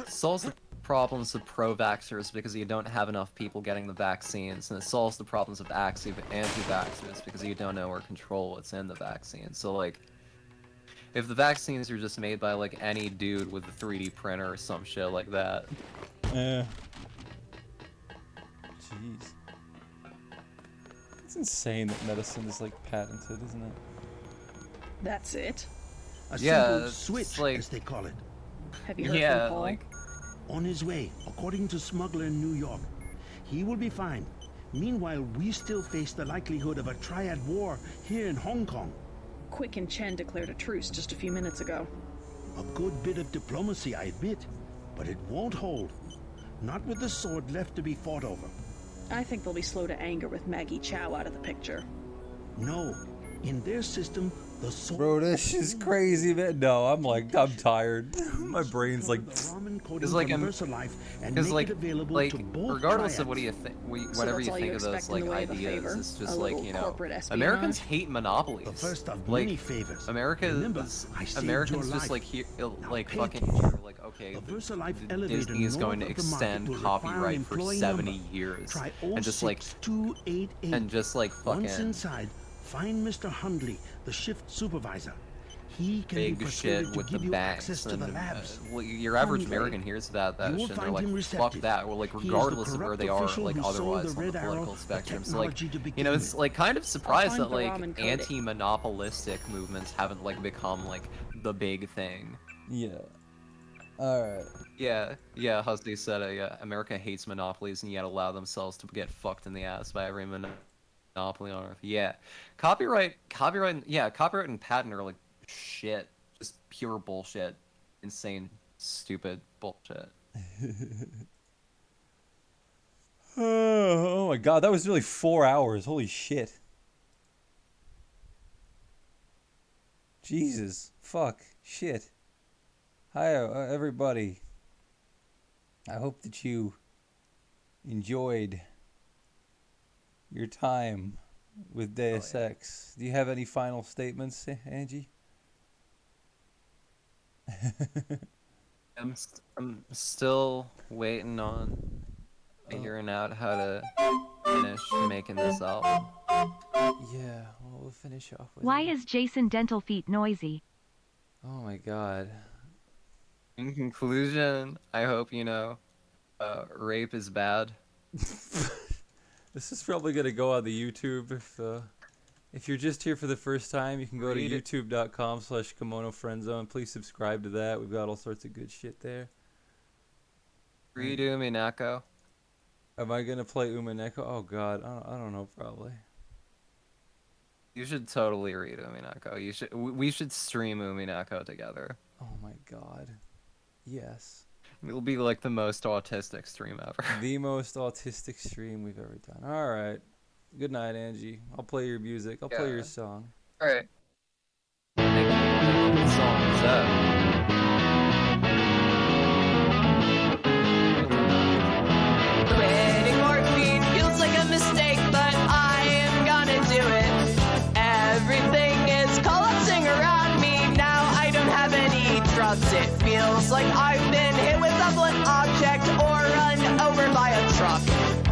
Solves the problems of pro-vaxxers because you don't have enough people getting the vaccines, and it solves the problems of anti-vaxxers because you don't know or control what's in the vaccine. So like, if the vaccines are just made by like any dude with a 3D printer or some shit like that. Jeez. It's insane that medicine is like patented, isn't it? That's it? A Yeah, simple it's switch, like- as they call it. Have you heard Yeah, from Paul? like On his way, according to smuggler in New York. He will be fine. Meanwhile, we still face the likelihood of a triad war here in Hong Kong. Quick and Chen declared a truce just a few minutes ago. A good bit of diplomacy, I admit, but it won't hold. Not with the sword left to be fought over. I think they'll be slow to anger with Maggie Chow out of the picture. No, in their system, the sword... Bro, this is crazy, man. No, I'm tired. My brain's like... It's like because like regardless of what you think, whatever that's you all think you of those expect in like the way of a ideas, favor? it's just A like, little you know, corporate espionage? Americans hate monopolies. The first of like many favors. America Remember, is I saved Americans your just like life. here like pay fucking attention. here, like okay, The VersaLife elevator Disney is going to north of the market extend will require copyright an for employee 70 number. years, Try and just like 06288. and just like Once fucking inside, find Mr. Hundley, the shift supervisor. He can be big persuaded shit to with the give you banks access to and the labs. well, your average Hundley. American hears that You will shit and they're find like him fuck receptive. that. Well, like He is the regardless of where corrupt they are, official like who sold otherwise the on the Red Arrow political the spectrum. So like, technology to you know, begin it's with. like kind of surprised find that like Bahram and code it. anti-monopolistic movements haven't like become like the big thing. Yeah. Alright. Yeah, Husky said yeah, America hates monopolies and yet allow themselves to get fucked in the ass by every monopoly on earth. Yeah. Copyright and patent are like shit. Just pure bullshit. Insane, stupid bullshit. Oh my god, that was nearly 4 hours. Holy shit. Jesus. Fuck. Shit. Hi, everybody. I hope that you enjoyed your time with Deus Ex. Do you have any final statements, Angie? I'm still waiting on figuring out how to finish making this album. Yeah, well, we'll finish off with Why is Jason Dental Feet noisy? Oh my god. In conclusion, I hope you know, rape is bad. This is probably gonna go on the YouTube. If you're just here for the first time, you can go to youtube.com/KimonoFriendzone. Please subscribe to that. We've got all sorts of good shit there. Redo Minako. Am I gonna play Umaneko? Oh god, I don't know, probably. You should totally read Uminako. We should stream Uminako together. Oh my god. Yes. It'll be like the most autistic stream ever. The most autistic stream we've ever done. Alright. Good night, Angie. I'll play your music. I'll play your song. Alright. What song is that? Ready for does it feels like I've been hit with a blunt object or run over by a truck.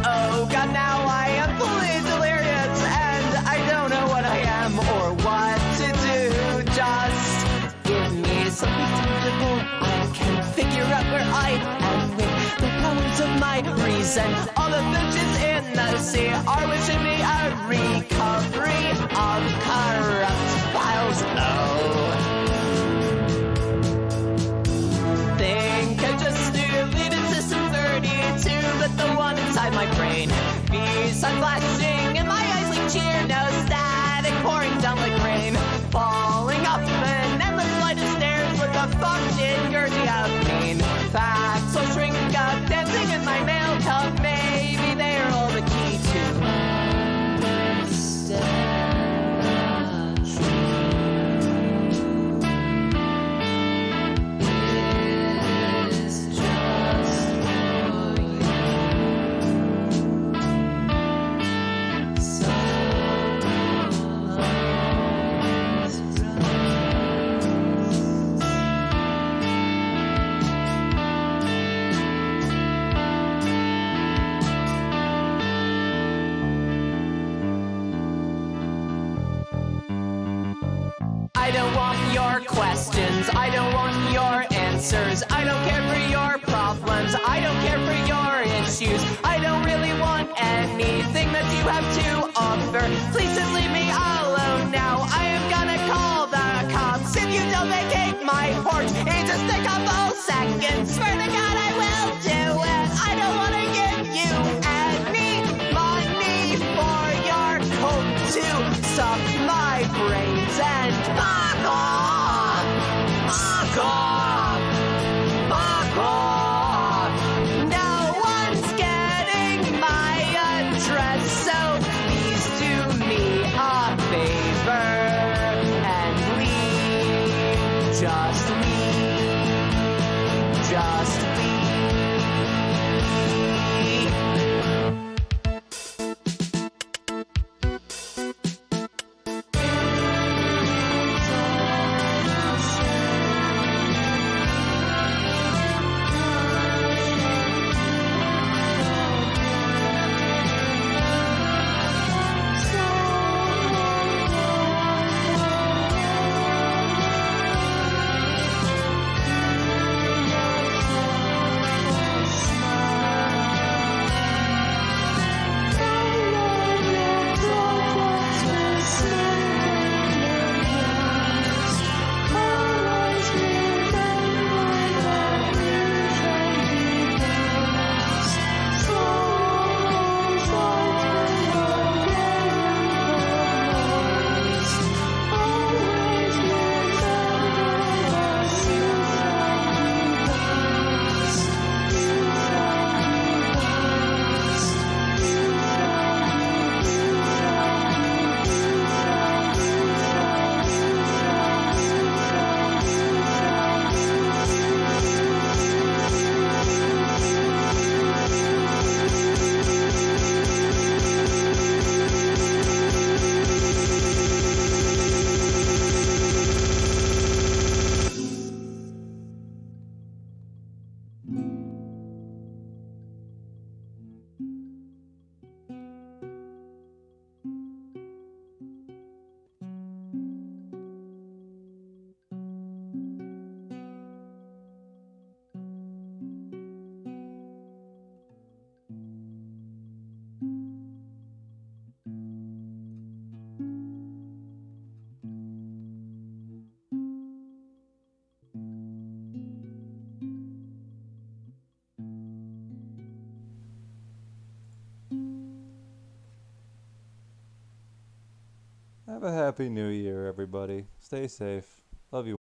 Oh god, now I am fully delirious and I don't know what I am or what to do. Just give me something tangible. I can figure out where I am with the powers of my reason. All the fishes in the sea are wishing me a recovery of corrupt files. Oh, think I just deleted System 32, but the one inside my brain. V-sun flashing in my eyes like cheer. No static pouring down like rain. Falling up an endless flight of stairs with a fucking gurgy of pain. Facts will shrink up, dancing in my mail cup. Maybe they're all the key to I don't want your questions, I don't want your answers, I don't care for your problems, I don't care for your issues, I don't really want anything that you have to offer. Please just leave me alone now, I am gonna call the cops if you don't vacate my porch. It just take a full second, swear to God I will do it. I don't wanna give you any money for your code to suck my brains and fuck off! Fuck off! Fuck off! No one's getting my address, so please do me a favor and leave. Just leave. Just leave. Have a happy new year, everybody. Stay safe. Love you.